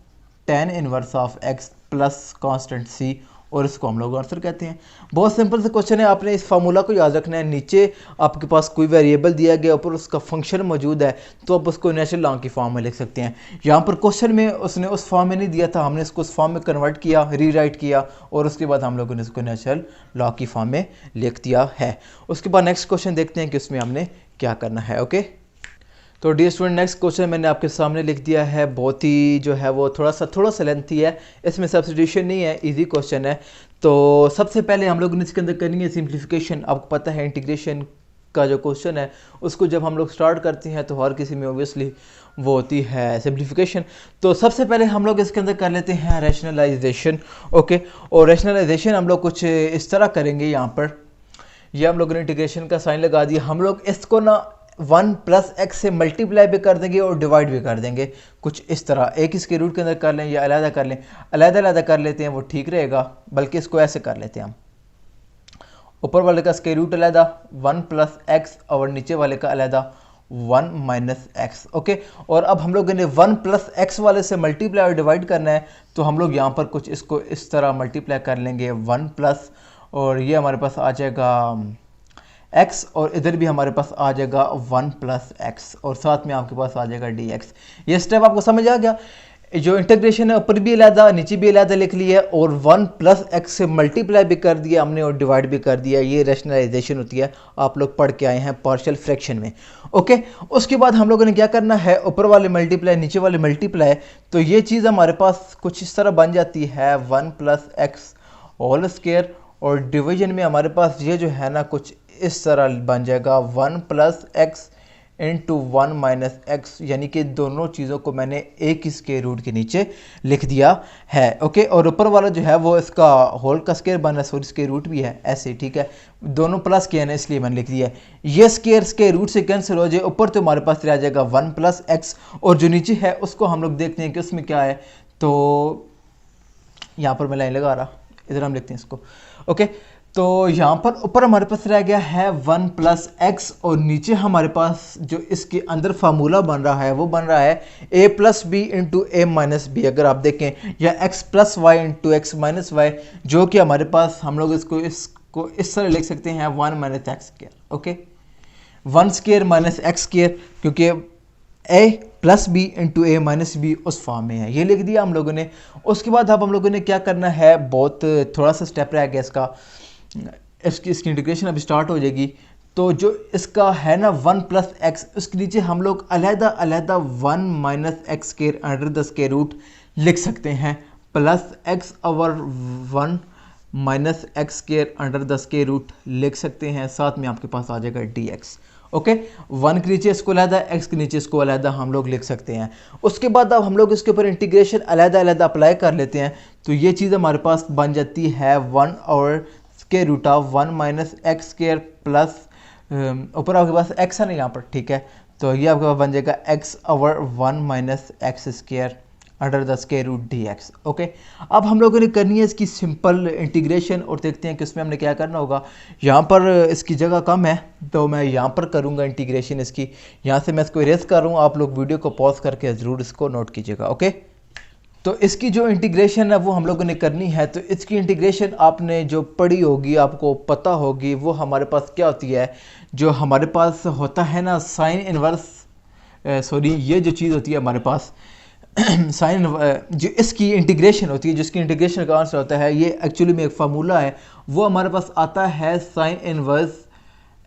tan inverse of x plus constant c, और इसको हम लोग आंसर कहते हैं। बहुत सिंपल सा क्वेश्चन है, आपने इस फार्मूला को याद रखना है। नीचे आपके पास कोई वेरिएबल दिया गया, ऊपर उसका फंक्शन मौजूद है, तो आप उसको नेचुरल लॉ की फॉर्म में लिख सकते हैं। यहाँ पर क्वेश्चन में उसने उस फॉर्म में नहीं दिया था, हमने इसको उस फॉर्म में कन्वर्ट किया, रीराइट किया, और उसके बाद हम लोगों ने इसको नेचुरल लॉ की फॉर्म में लिख दिया है। उसके बाद नेक्स्ट क्वेश्चन देखते हैं कि उसमें हमने क्या करना है। ओके, तो डियर स्टूडेंट, नेक्स्ट क्वेश्चन मैंने आपके सामने लिख दिया है। बहुत ही जो है वो थोड़ा सा लेंथी है, इसमें सब्स्टिट्यूशन नहीं है, इजी क्वेश्चन है। तो सबसे पहले हम लोग ने इसके अंदर करनी है सिंप्लीफिकेशन। आपको पता है इंटीग्रेशन का जो क्वेश्चन है, उसको जब हम लोग स्टार्ट करते हैं तो हर किसी में ओबियसली वो होती है सिंप्लीफिकेशन। तो सबसे पहले हम लोग इसके अंदर कर लेते हैं रैशनलाइजेशन। ओके, और रैशनलाइजेशन हम लोग कुछ इस तरह करेंगे। यहाँ पर ये हम लोगों ने इंटीग्रेशन का साइन लगा दिया, हम लोग इसको ना 1 प्लस एक्स से मल्टीप्लाई भी कर देंगे और डिवाइड भी कर देंगे, कुछ इस तरह। एक इसके रूट के अंदर कर लें या अलग कर लें, अलग कर लेते हैं, वो ठीक रहेगा। बल्कि इसको ऐसे कर लेते हैं हम, ऊपर वाले का स्क्वायर रूट अलग 1 प्लस एक्स, और नीचे वाले का अलग 1 माइनस एक्स। ओके, और अब हम लोगों ने 1 प्लस एक्स वाले से मल्टीप्लाई और डिवाइड करना है, तो हम लोग यहाँ पर कुछ इसको इस तरह मल्टीप्लाई कर लेंगे 1 प्लस, और ये हमारे पास आ जाएगा x, और इधर भी हमारे पास आ जाएगा 1 प्लस एक्स, और साथ में आपके पास आ जाएगा dx। ये स्टेप आपको समझ आ गया। जो इंटीग्रेशन है ऊपर भी अलहदा नीचे भी अलहदा लिख लिया है, और 1 प्लस एक्स से मल्टीप्लाई भी कर दिया हमने और डिवाइड भी कर दिया। ये रैशनलाइजेशन होती है, आप लोग पढ़ के आए हैं पार्शियल फ्रैक्शन में। ओके, उसके बाद हम लोगों ने क्या करना है, ऊपर वाले मल्टीप्लाई नीचे वाले मल्टीप्लाई, तो ये चीज़ हमारे पास कुछ इस तरह बन जाती है 1 प्लस एक्स होल स्क्वायर, और डिवीजन में हमारे पास ये जो है ना कुछ इस तरह बन जाएगा 1 plus x into 1 minus x, यानी कि दोनों चीज़ों को मैंने एक इसके रूट के नीचे लिख दिया है। ओके, और ऊपर वाला जो है वो इसका होल का स्क्वायर बना, सॉरी इसके रूट भी है ऐसे, ठीक है, दोनों प्लस के हैं ना, इसलिए मैंने लिख दिया है। ये स्क्वायर के रूट से कैंसिल हो जाए, ऊपर तो हमारे पास रह जाएगा 1 प्लस एक्स, और जो नीचे है उसको हम लोग देखते हैं कि उसमें क्या है। तो यहाँ पर मैं लाइन लगा रहा, इधर हम लिखते हैं इसको। ओके, तो यहाँ पर ऊपर हमारे पास रह गया है 1 प्लस एक्स और नीचे हमारे पास जो इसके अंदर फार्मूला बन रहा है वो बन रहा है a plus b into a minus b, अगर आप देखें, या x plus y into x minus y, जो कि हमारे पास हम लोग इसको इस तरह लिख सकते हैं 1 minus x square. Okay, 1 square minus x square, क्योंकि a plus b into a minus b उस फॉर्म में है, ये लिख दिया हम लोगों ने। उसके बाद अब हम लोगों ने क्या करना है, बहुत थोड़ा सा स्टेप रह गया इसका, इसकी इंटीग्रेशन अब स्टार्ट हो जाएगी। तो जो इसका है ना 1 प्लस एक्स, उसके नीचे हम लोग अलहदा अलहदा 1 minus x square under the square root लिख सकते हैं, plus x over 1 minus x square under the square root लिख सकते हैं। साथ में आपके पास आ जाएगा डी एक्स। ओके, 1 के नीचे इसको अलहदा, एक्स के नीचे इसको अलहदा हम लोग लिख सकते हैं। उसके बाद अब हम लोग इसके ऊपर इंटीग्रेशन अलहदा अलहदा अप्लाई कर लेते हैं, तो ये चीज़ हमारे पास बन जाती है 1 और square root of 1 minus x square plus, ऊपर आपके पास एक्स है ना यहाँ पर, ठीक है, तो ये आपके पास बन जाएगा x over 1 minus x square under the square root d x. Okay, अब हम लोगों ने करनी है इसकी सिंपल इंटीग्रेशन और देखते हैं कि उसमें हमने क्या करना होगा। यहाँ पर इसकी जगह कम है तो मैं यहाँ पर करूँगा इंटीग्रेशन इसकी, यहाँ से मैं इसको इरेज कर रहा हूँ, आप लोग वीडियो को पॉज करके ज़रूर इसको नोट कीजिएगा। ओके, तो इसकी जो इंटीग्रेशन है वो हम लोगों ने करनी है। तो इसकी इंटीग्रेशन आपने जो पढ़ी होगी, आपको पता होगी, वो हमारे पास क्या होती है, जो हमारे पास होता है ना साइन इनवर्स, सॉरी ये जो चीज़ होती है हमारे पास साइन, जो इसकी इंटीग्रेशन होती है, जिसकी इंटीग्रेशन का आंसर होता है, ये एक्चुअली में एक फार्मूला है, वो हमारे पास आता है sign inverse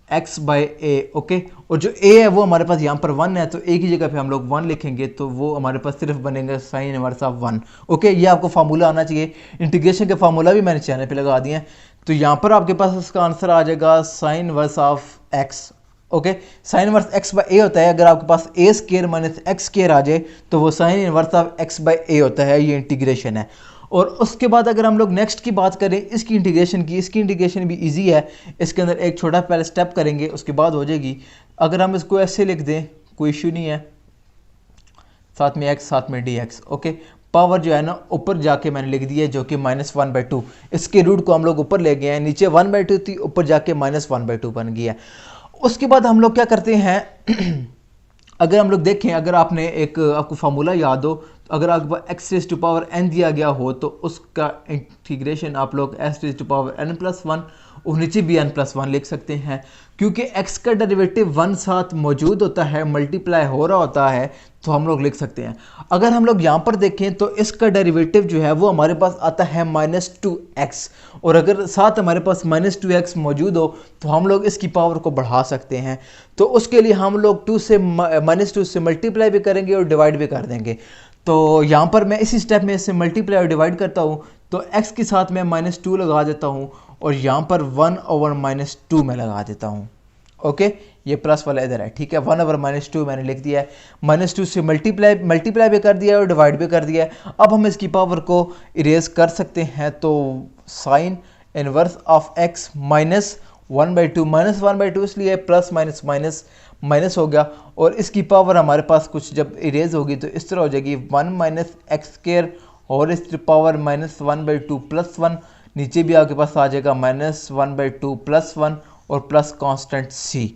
x by a. Okay, और जो a है वो हमारे पास यहाँ पर 1 है, तो a की जगह पे हम लोग 1 लिखेंगे, तो वो हमारे पास सिर्फ बनेगा साइन इनवर्स ऑफ 1। ओके, ये आपको फार्मूला आना चाहिए। इंटीग्रेशन के फार्मूला भी मैंने चैनल पे लगा दिए हैं, तो यहाँ पर आपके पास इसका आंसर आ जाएगा sine inverse of x। Okay, sine inverse x by A होता है, अगर आपके पास a square minus x square आ जाए तो वो sine inverse of x by A होता है, ये इंटीग्रेशन है। और उसके बाद अगर हम लोग नेक्स्ट की बात करें इसकी इंटीग्रेशन की, इसकी इंटीग्रेशन भी इजी है, इसके अंदर एक छोटा पहले स्टेप करेंगे, उसके बाद हो जाएगी। अगर हम इसको ऐसे लिख दें, कोई इशू नहीं है, साथ में x साथ में dx। ओके, पावर जो है ना ऊपर जाके मैंने लिख दी है, जो कि -1/2, इसके रूट को हम लोग ऊपर ले गए हैं, नीचे 1/2 थी, ऊपर जाके -1/2 बन गया है। उसके बाद हम लोग क्या करते हैं अगर हम लोग देखें, अगर आपने आपको फार्मूला याद हो, तो अगर आपके पास x raise to power n दिया गया हो तो उसका इंटीग्रेशन आप लोग s raise to power n+1 और नीचे भी n+1 लिख सकते हैं, क्योंकि x का डेरिवेटिव 1 साथ मौजूद होता है, मल्टीप्लाई हो रहा होता है, तो हम लोग लिख सकते हैं। अगर हम लोग यहाँ पर देखें तो इसका डेरिवेटिव जो है वो हमारे पास आता है -2x, और अगर साथ हमारे पास -2x मौजूद हो तो हम लोग इसकी पावर को बढ़ा सकते हैं। तो उसके लिए हम लोग -2 से मल्टीप्लाई भी करेंगे और डिवाइड भी कर देंगे। तो यहाँ पर मैं इसी स्टेप में इससे मल्टीप्लाई और डिवाइड करता हूँ, तो x के साथ मैं -2 लगा देता हूँ और यहाँ पर 1/-2 में लगा देता हूँ। ओके, ये प्लस वाला इधर है, ठीक है, 1/-2 मैंने लिख दिया है, -2 से मल्टीप्लाई भी कर दिया है और डिवाइड भी कर दिया है। अब हम इसकी पावर को इरेज कर सकते हैं, तो साइन इनवर्स ऑफ x -1/2, -1/2 इसलिए प्लस माइनस माइनस माइनस हो गया, और इसकी पावर हमारे पास कुछ जब इरेज होगी तो इस तरह हो जाएगी 1 माइनस एक्स स्क्वायर और इसकी पावर -1/2 प्लस 1, नीचे भी आपके पास आ जाएगा -1/2 प्लस 1 और प्लस कांस्टेंट c।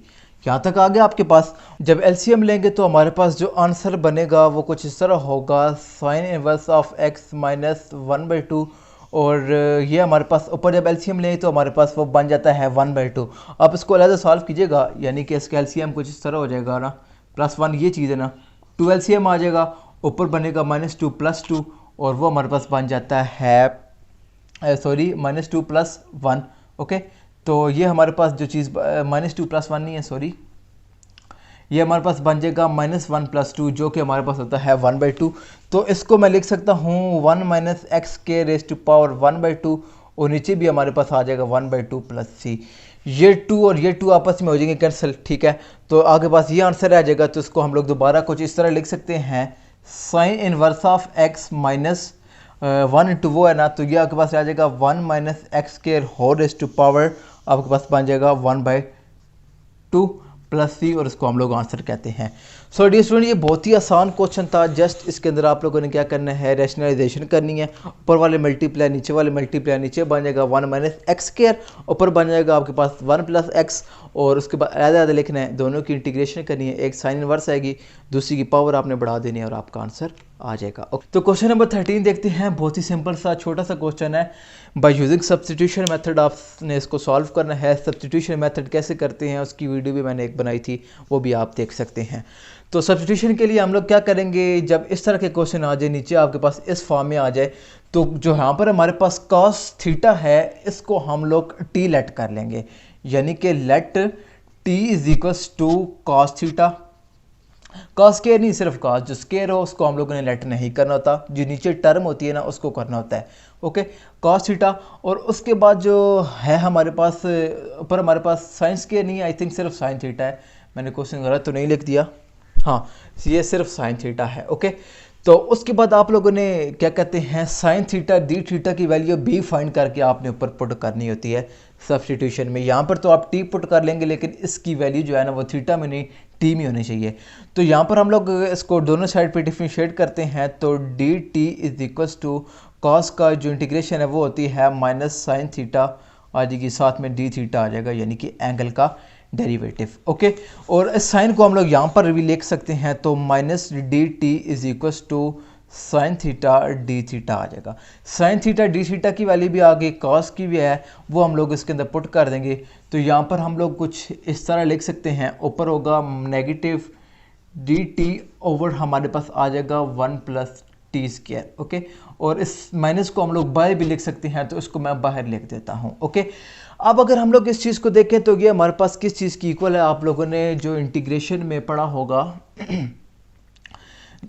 यहाँ तक आ गया आपके पास। जब एलसीएम लेंगे तो हमारे पास जो आंसर बनेगा वो कुछ इस तरह होगा, साइन इनवर्स ऑफ x -1/2, और ये हमारे पास ऊपर जब एलसीएम लें तो हमारे पास वो बन जाता है 1/2। आप इसको अलग सॉल्व कीजिएगा, यानी कि इसका एलसीएम कुछ इस तरह हो जाएगा ना, +1 ये चीज़ है ना, 2 एलसीएम आ जाएगा, ऊपर बनेगा -2 + 2, और वो हमारे पास बन जाता है सॉरी -2 + 1। ओके, तो ये हमारे पास जो चीज़ -2 + 1 नहीं है, सॉरी, ये हमारे पास बन जाएगा -1 + 2, जो कि हमारे पास होता है 1/2। तो इसको मैं लिख सकता हूँ 1 माइनस एक्स के रेज टू पावर 1/2, और नीचे भी हमारे पास आ जाएगा 1/2 + c। ये 2 और ये 2 आपस में हो जाएंगे कैंसिल, ठीक है, तो आगे पास ये आंसर आ जाएगा। तो इसको हम लोग दोबारा कुछ इस तरह लिख सकते हैं, sign inverse of x -1 into वो है ना, तो ये आपके पास आ जाएगा 1 माइनस एक्स के होल रेज टू पावर आपके पास बन जाएगा 1/2 + c, और इसको हम लोग आंसर कहते हैं। सो डियर स्टूडेंट, ये बहुत ही आसान क्वेश्चन था। जस्ट इसके अंदर आप लोगों ने क्या करना है, रैशनलाइजेशन करनी है। ऊपर वाले मल्टीप्लाई नीचे वाले मल्टीप्लाई, नीचे बन जाएगा 1 माइनस एक्स स्क्वायर, ऊपर बन जाएगा आपके पास 1 प्लस एक्स, और उसके बाद आधा आधा लिखना है, दोनों की इंटीग्रेशन करनी है। एक साइन इनवर्स आएगी, दूसरी की पावर आपने बढ़ा देनी है और आपका आंसर आ जाएगा। तो क्वेश्चन नंबर 13 देखते हैं। बहुत ही सिंपल सा छोटा सा क्वेश्चन है। बाय यूजिंग सब्स्टिट्यूशन मेथड आपने इसको सॉल्व करना है। सब्स्टिट्यूशन मेथड कैसे करते हैं उसकी वीडियो भी मैंने एक बनाई थी, वो भी आप देख सकते हैं। तो सब्स्टिट्यूशन के लिए हम लोग क्या करेंगे, जब इस तरह के क्वेश्चन आ जाए, नीचे आपके पास इस फॉर्म में आ जाए, तो जो यहाँ पर हमारे पास cos थीटा है, इसको हम लोग टी लेट कर लेंगे, यानी कि let t is equals to cos theta. cos square नहीं, सिर्फ cos, जो स्केयर हो उसको हम लोगों ने लेट नहीं करना होता, जो नीचे टर्म होती है ना उसको करना होता है। ओके, cos थीटा, और उसके बाद जो है हमारे पास ऊपर हमारे पास साइन स्केयर नहीं है, आई थिंक सिर्फ साइन थीटा है। मैंने क्वेश्चन गलत तो नहीं लिख दिया, हाँ ये सिर्फ साइन थीटा है। ओके, तो उसके बाद आप लोगों ने क्या कहते हैं, साइन थीटा डी थीटा की वैल्यू बी फाइंड करके आपने ऊपर पुट करनी होती है सब्स्टिट्यूशन में। यहाँ पर तो आप टी पुट कर लेंगे, लेकिन इसकी वैल्यू जो है ना वो थीटा में नहीं टी में होनी चाहिए। तो यहाँ पर हम लोग इसको दोनों साइड पे डिफरेंशिएट करते हैं, तो d T is equals to cos का जो इंटीग्रेशन है वो होती है माइनस साइन थीटा आ जाएगी, साथ में डी थीटा आ जाएगा, यानी कि एंगल का डेरिवेटिव। ओके, और इस साइन को हम लोग यहाँ पर भी लिख सकते हैं, तो minus D T is equals to sine theta D theta आ जाएगा। साइन थीटा डी थीटा की वैल्यू भी आ गई, कॉस की भी है, वो हम लोग इसके अंदर पुट कर देंगे। तो यहाँ पर हम लोग कुछ इस तरह लिख सकते हैं, ऊपर होगा नेगेटिव डी टी ओवर हमारे पास आ जाएगा 1 प्लस टी स्क्वायर। ओके, और इस माइनस को हम लोग बाहर भी लिख सकते हैं, तो इसको मैं बाहर लिख देता हूँ। ओके, अब अगर हम लोग इस चीज़ को देखें तो ये हमारे पास किस चीज़ की इक्वल है, आप लोगों ने जो इंटीग्रेशन में पढ़ा होगा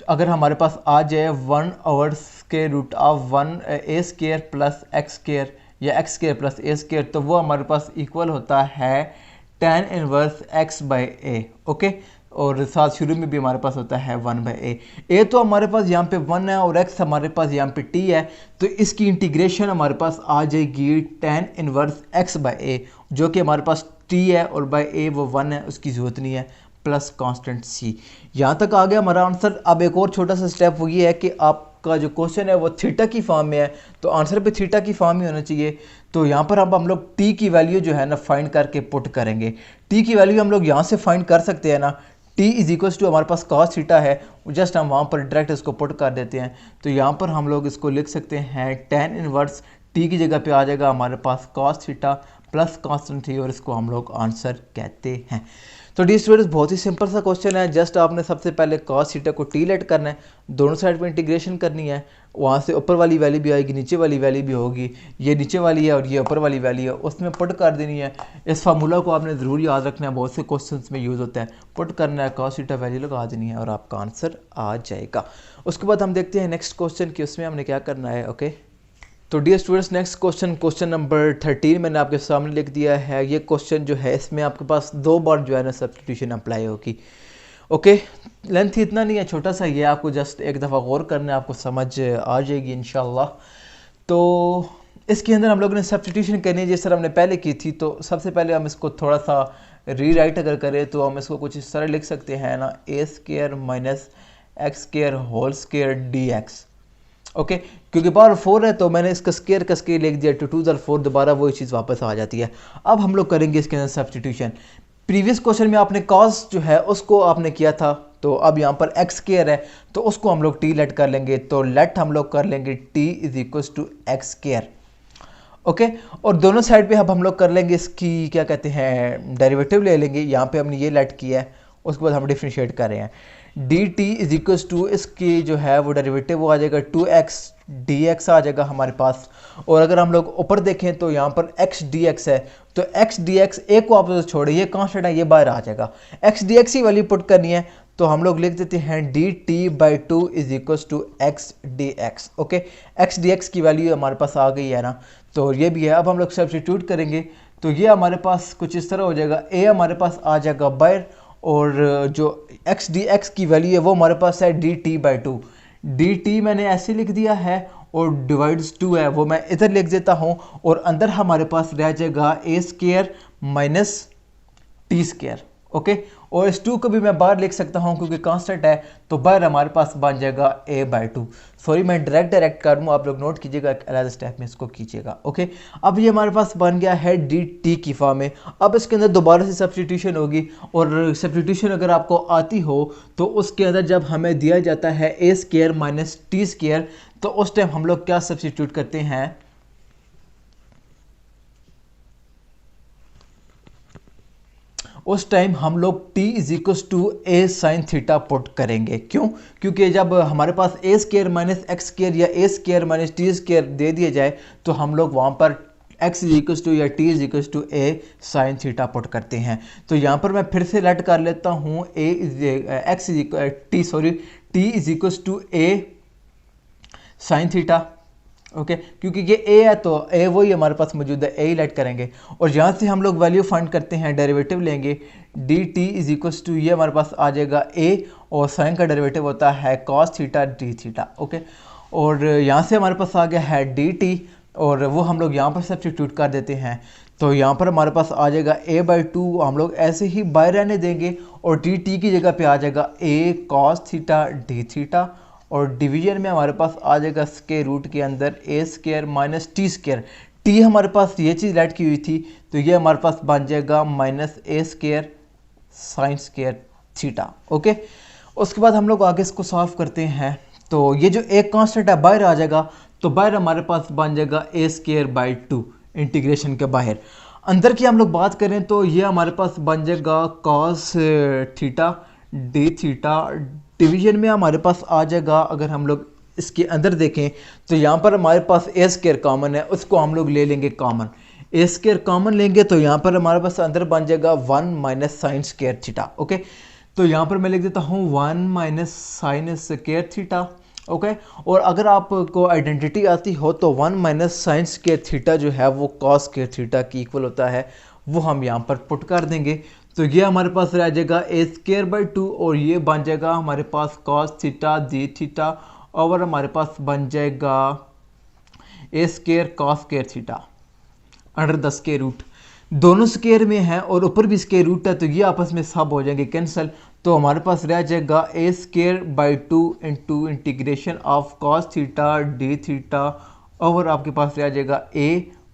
अगर हमारे पास आ जाए 1 ओवर के root of 1 a square plus x square या x square plus a square, तो वो हमारे पास इक्वल होता है tan inverse x by a. Okay, और साथ शुरू में भी हमारे पास होता है 1 बाई ए तो हमारे पास यहाँ पे 1 है और x हमारे पास यहाँ पे t है, तो इसकी इंटीग्रेशन हमारे पास आ जाएगी tan इनवर्स x बाई ए, जो कि हमारे पास t है और बाई ए वो 1 है, उसकी ज़रूरत नहीं है, प्लस कांस्टेंट c। यहाँ तक आ गया हमारा आंसर। अब एक और छोटा सा स्टेप वो ये है कि आपका जो क्वेश्चन है वो थीटा की फॉर्म में है, तो आंसर पे थीटा की फॉर्म ही होना चाहिए। तो यहाँ पर अब हम लोग t की वैल्यू जो है ना फाइंड करके पुट करेंगे। t की वैल्यू हम लोग यहाँ से फाइंड कर सकते हैं ना, t इज इक्वल्स टू हमारे पास cos थीटा है, जस्ट हम वहाँ पर डायरेक्ट इसको पुट कर देते हैं। तो यहाँ पर हम लोग इसको लिख सकते हैं tan इनवर्स t की जगह पे आ जाएगा हमारे पास cos थीटा प्लस कांस्टेंट थी, और इसको हम लोग आंसर कहते हैं। तो डी स्टूडेंट्स, बहुत ही सिंपल सा क्वेश्चन है। जस्ट आपने सबसे पहले cos थीटा को t लेट करना है, दोनों साइड पे इंटीग्रेशन करनी है, वहाँ से ऊपर वाली वैल्यू भी आएगी, नीचे वाली वैल्यू भी होगी, ये नीचे वाली है और ये ऊपर वाली वैल्यू है, उसमें पुट कर देनी है। इस फार्मूला को आपने ज़रूर याद रखना है, बहुत से क्वेश्चंस में यूज़ होता है। पुट करना है, cos थीटा वैल्यू लगा देनी है और आपका आंसर आ जाएगा। उसके बाद हम देखते हैं नेक्स्ट क्वेश्चन कि उसमें हमने क्या करना है। ओके, तो dear students, next question number 13 मैंने आपके सामने लिख दिया है। ये क्वेश्चन जो है इसमें आपके पास 2 बार जो है ना सब्स्टिट्यूशन अप्लाई होगी। ओके, लेंथ इतना नहीं है, छोटा सा ही है, आपको जस्ट एक दफ़ा गौर करना है, आपको समझ आ जाएगी इंशाल्लाह। तो इसके अंदर हम लोगों ने सब्स्टिट्यूशन करनी है जिस तरह हमने पहले की थी। तो सबसे पहले हम इसको थोड़ा सा रीराइट अगर करें तो हम इसको कुछ इस तरह लिख सकते हैं ना, A square minus x square whole square D x. Okay, क्योंकि पावर 4 है तो मैंने इसका स्केयर का स्केयर लिख दिया, 2 2 4, दोबारा वही चीज़ वापस आ जाती है। अब हम लोग करेंगे इसके अंदर सब्स्टिट्यूशन। प्रीवियस क्वेश्चन में आपने cos जो है उसको आपने किया था, तो अब यहाँ पर एक्स स्केयर है तो उसको हम लोग t लेट कर लेंगे, तो लेट हम लोग कर लेंगे t is equals to x square. Okay, और दोनों साइड पे अब हम लोग कर लेंगे इसकी क्या कहते हैं डेरिवेटिव ले लेंगे। यहाँ पे हमने ये लेट किया है, उसके बाद हम डिफ्रेंशिएट कर रहे हैं, d T is equals to इसकी जो है वो डेरिवेटिव वो आ जाएगा 2x dx आ जाएगा हमारे पास। और अगर हम लोग ऊपर देखें तो यहाँ पर x dx है, तो x dx एक को आप छोड़े, ये कांस्टेंट है, ये बाहर आ जाएगा। x dx की वैल्यू पुट करनी है, तो हम लोग लिख देते हैं d t by 2 is equals to x d x. Okay, x d x की वैल्यू हमारे पास आ गई है ना, तो ये भी है। अब हम लोग सब्स्टिट्यूट करेंगे, तो ये हमारे पास कुछ इस तरह हो जाएगा, a हमारे पास आ जाएगा बाहर, और जो एक्स डी एक्स की वैल्यू है वो हमारे पास है d t by 2। D T मैंने ऐसे लिख दिया है, और डिवाइड्स 2 है वो मैं इधर लिख देता हूँ, और अंदर हमारे पास रह जाएगा A square minus T square. Okay. और इस 2 को भी मैं बाहर लिख सकता हूँ क्योंकि कांस्टेंट है, तो बाहर हमारे पास बन जाएगा a/2। सॉरी मैं डायरेक्ट कर दूँ, आप लोग नोट कीजिएगा, अलग स्टेप में इसको कीजिएगा। ओके, अब ये हमारे पास बन गया है dt की फॉर्म में। अब इसके अंदर दोबारा से सब्स्टिट्यूशन होगी, और सब्स्टिट्यूशन अगर आपको आती हो तो उसके अंदर जब हमें दिया जाता है a² माइनस t², तो उस टाइम हम लोग क्या सब्स्टिट्यूट करते हैं, उस टाइम हम लोग t = a sin theta put करेंगे। क्यों? क्योंकि जब हमारे पास a² माइनस x² या a² माइनस t² दे दिया जाए तो हम लोग वहाँ पर x या t a sin theta put करते हैं। तो यहाँ पर मैं फिर से लेट कर लेता हूँ t a sin theta. Okay, क्योंकि ये a है तो a वही हमारे पास मौजूद है, a ही लेट करेंगे। और यहाँ से हम लोग वैल्यू फाइंड करते हैं, डेरिवेटिव लेंगे, dt ये हमारे पास आ जाएगा a, और साइन का डेरिवेटिव होता है cos theta d theta. Okay, और यहाँ से हमारे पास आ गया है dt, और वो हम लोग यहाँ पर सब्स्टिट्यूट कर देते हैं। तो यहाँ पर हमारे पास आ जाएगा a/2, हम लोग ऐसे ही बाहर रहने देंगे, और dt की जगह पे आ जाएगा a cos theta d theta, और डिवीजन में हमारे पास आ जाएगा स्क्वायर रूट के अंदर a² माइनस t²। t हमारे पास ये चीज़ लेट की हुई थी, तो ये हमारे पास बन जाएगा minus a² sin² theta. Okay, उसके बाद हम लोग आगे इसको सॉल्व करते हैं। तो ये जो एक कांस्टेंट है बाहर आ जाएगा, तो बाहर हमारे पास बन जाएगा a²/2 इंटीग्रेशन के बाहर। अंदर की हम लोग बात करें तो ये हमारे पास बन जाएगा cos theta d theta, division में हमारे पास आ जाएगा, अगर हम लोग इसके अंदर देखें तो यहाँ पर हमारे पास a² कॉमन है, उसको हम लोग ले लेंगे कॉमन, a² कॉमन लेंगे तो यहाँ पर हमारे पास अंदर बन जाएगा 1 माइनस sin² थीटा। ओके, तो यहाँ पर मैं लिख देता हूँ 1 माइनस sin² थीटा। ओके, और अगर आपको आइडेंटिटी आती हो तो 1 माइनस sin² थीटा जो है वो cos² थीटा की इक्वल होता है, वो हम यहाँ पर पुट कर देंगे। तो ये हमारे पास रह जाएगा a²/2, और ये बन जाएगा हमारे पास cos थीटा d थीटा, और हमारे पास बन जाएगा a² cos² theta under the square root. दोनों स्क्वायर में है और ऊपर भी स्क्वायर रूट है, तो ये आपस में सब हो जाएंगे कैंसिल। तो हमारे पास रह जाएगा a²/2 into integration of cos theta d theta, और आपके पास रह जाएगा a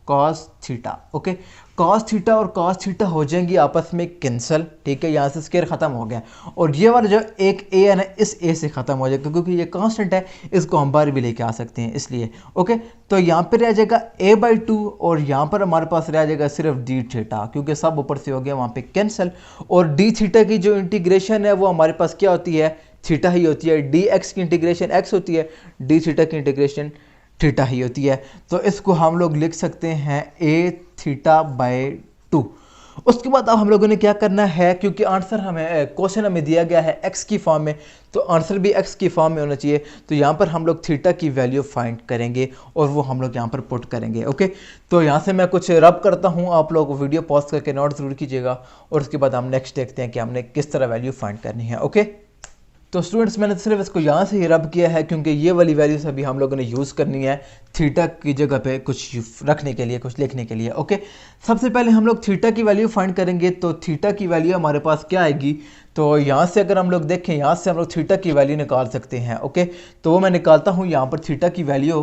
cos theta. Okay, cos theta और cos थीटा हो जाएंगी आपस में कैंसिल। ठीक है, यहाँ से स्क्वायर खत्म हो गया, और ये वाला जो एक a है ना, इस a से खत्म हो जाएगा क्योंकि ये कांस्टेंट है, इसको हम बाहर भी लेके आ सकते हैं इसलिए। ओके, तो यहाँ पर रह जाएगा a/2, और यहाँ पर हमारे पास रह जाएगा सिर्फ d थीटा, क्योंकि सब ऊपर से हो गया वहाँ पे कैंसिल। और d थीटा की जो इंटीग्रेशन है वो हमारे पास क्या होती है, थीटा ही होती है। dx की इंटीग्रेशन x होती है, d थीटा की इंटीग्रेशन थीटा ही होती है। तो इसको हम लोग लिख सकते हैं a θ/2। उसके बाद अब हम लोगों ने क्या करना है, क्योंकि आंसर हमें क्वेश्चन हमें दिया गया है x की फॉर्म में, तो आंसर भी x की फॉर्म में होना चाहिए। तो यहाँ पर हम लोग थीटा की वैल्यू फाइंड करेंगे और वो हम लोग यहाँ पर पुट करेंगे। ओके, तो यहाँ से मैं कुछ रब करता हूँ, आप लोग वीडियो पॉज करके नोट ज़रूर कीजिएगा, और उसके बाद हम नेक्स्ट देखते हैं कि हमने किस तरह वैल्यू फाइंड करनी है। ओके, तो स्टूडेंट्स मैंने सिर्फ इसको यहाँ से ही रब किया है क्योंकि ये वाली वैल्यूज अभी हम लोगों ने यूज़ करनी है थीटा की जगह पे कुछ रखने के लिए, कुछ लिखने के लिए। ओके, सबसे पहले हम लोग थीटा की वैल्यू फाइंड करेंगे। तो थीटा की वैल्यू हमारे पास क्या आएगी, तो यहाँ से अगर हम लोग देखें, यहाँ से हम लोग थीटा की वैल्यू निकाल सकते हैं। ओके, तो वो मैं निकालता हूँ यहाँ पर थीटा की वैल्यू।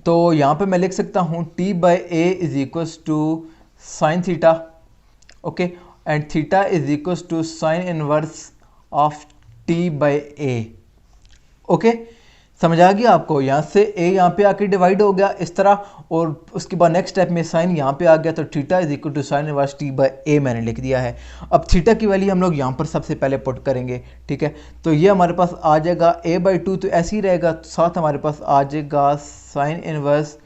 तो यहाँ पर मैं लिख सकता हूँ t/a = sin theta. Okay, and theta = sin inverse of t/a। Okay, समझ आ गया आपको। यहाँ से a यहाँ पे आके डिवाइड हो गया इस तरह, और उसके बाद नेक्स्ट स्टेप में साइन यहाँ पे आ गया, तो थीटा = sin इनवर्स t/a मैंने लिख दिया है। अब थीटा की वैल्यू हम लोग यहाँ पर सबसे पहले पुट करेंगे। ठीक है, तो ये हमारे पास आ जाएगा a/2, तो ऐसे ही रहेगा, साथ हमारे पास आ जाएगा sin inverse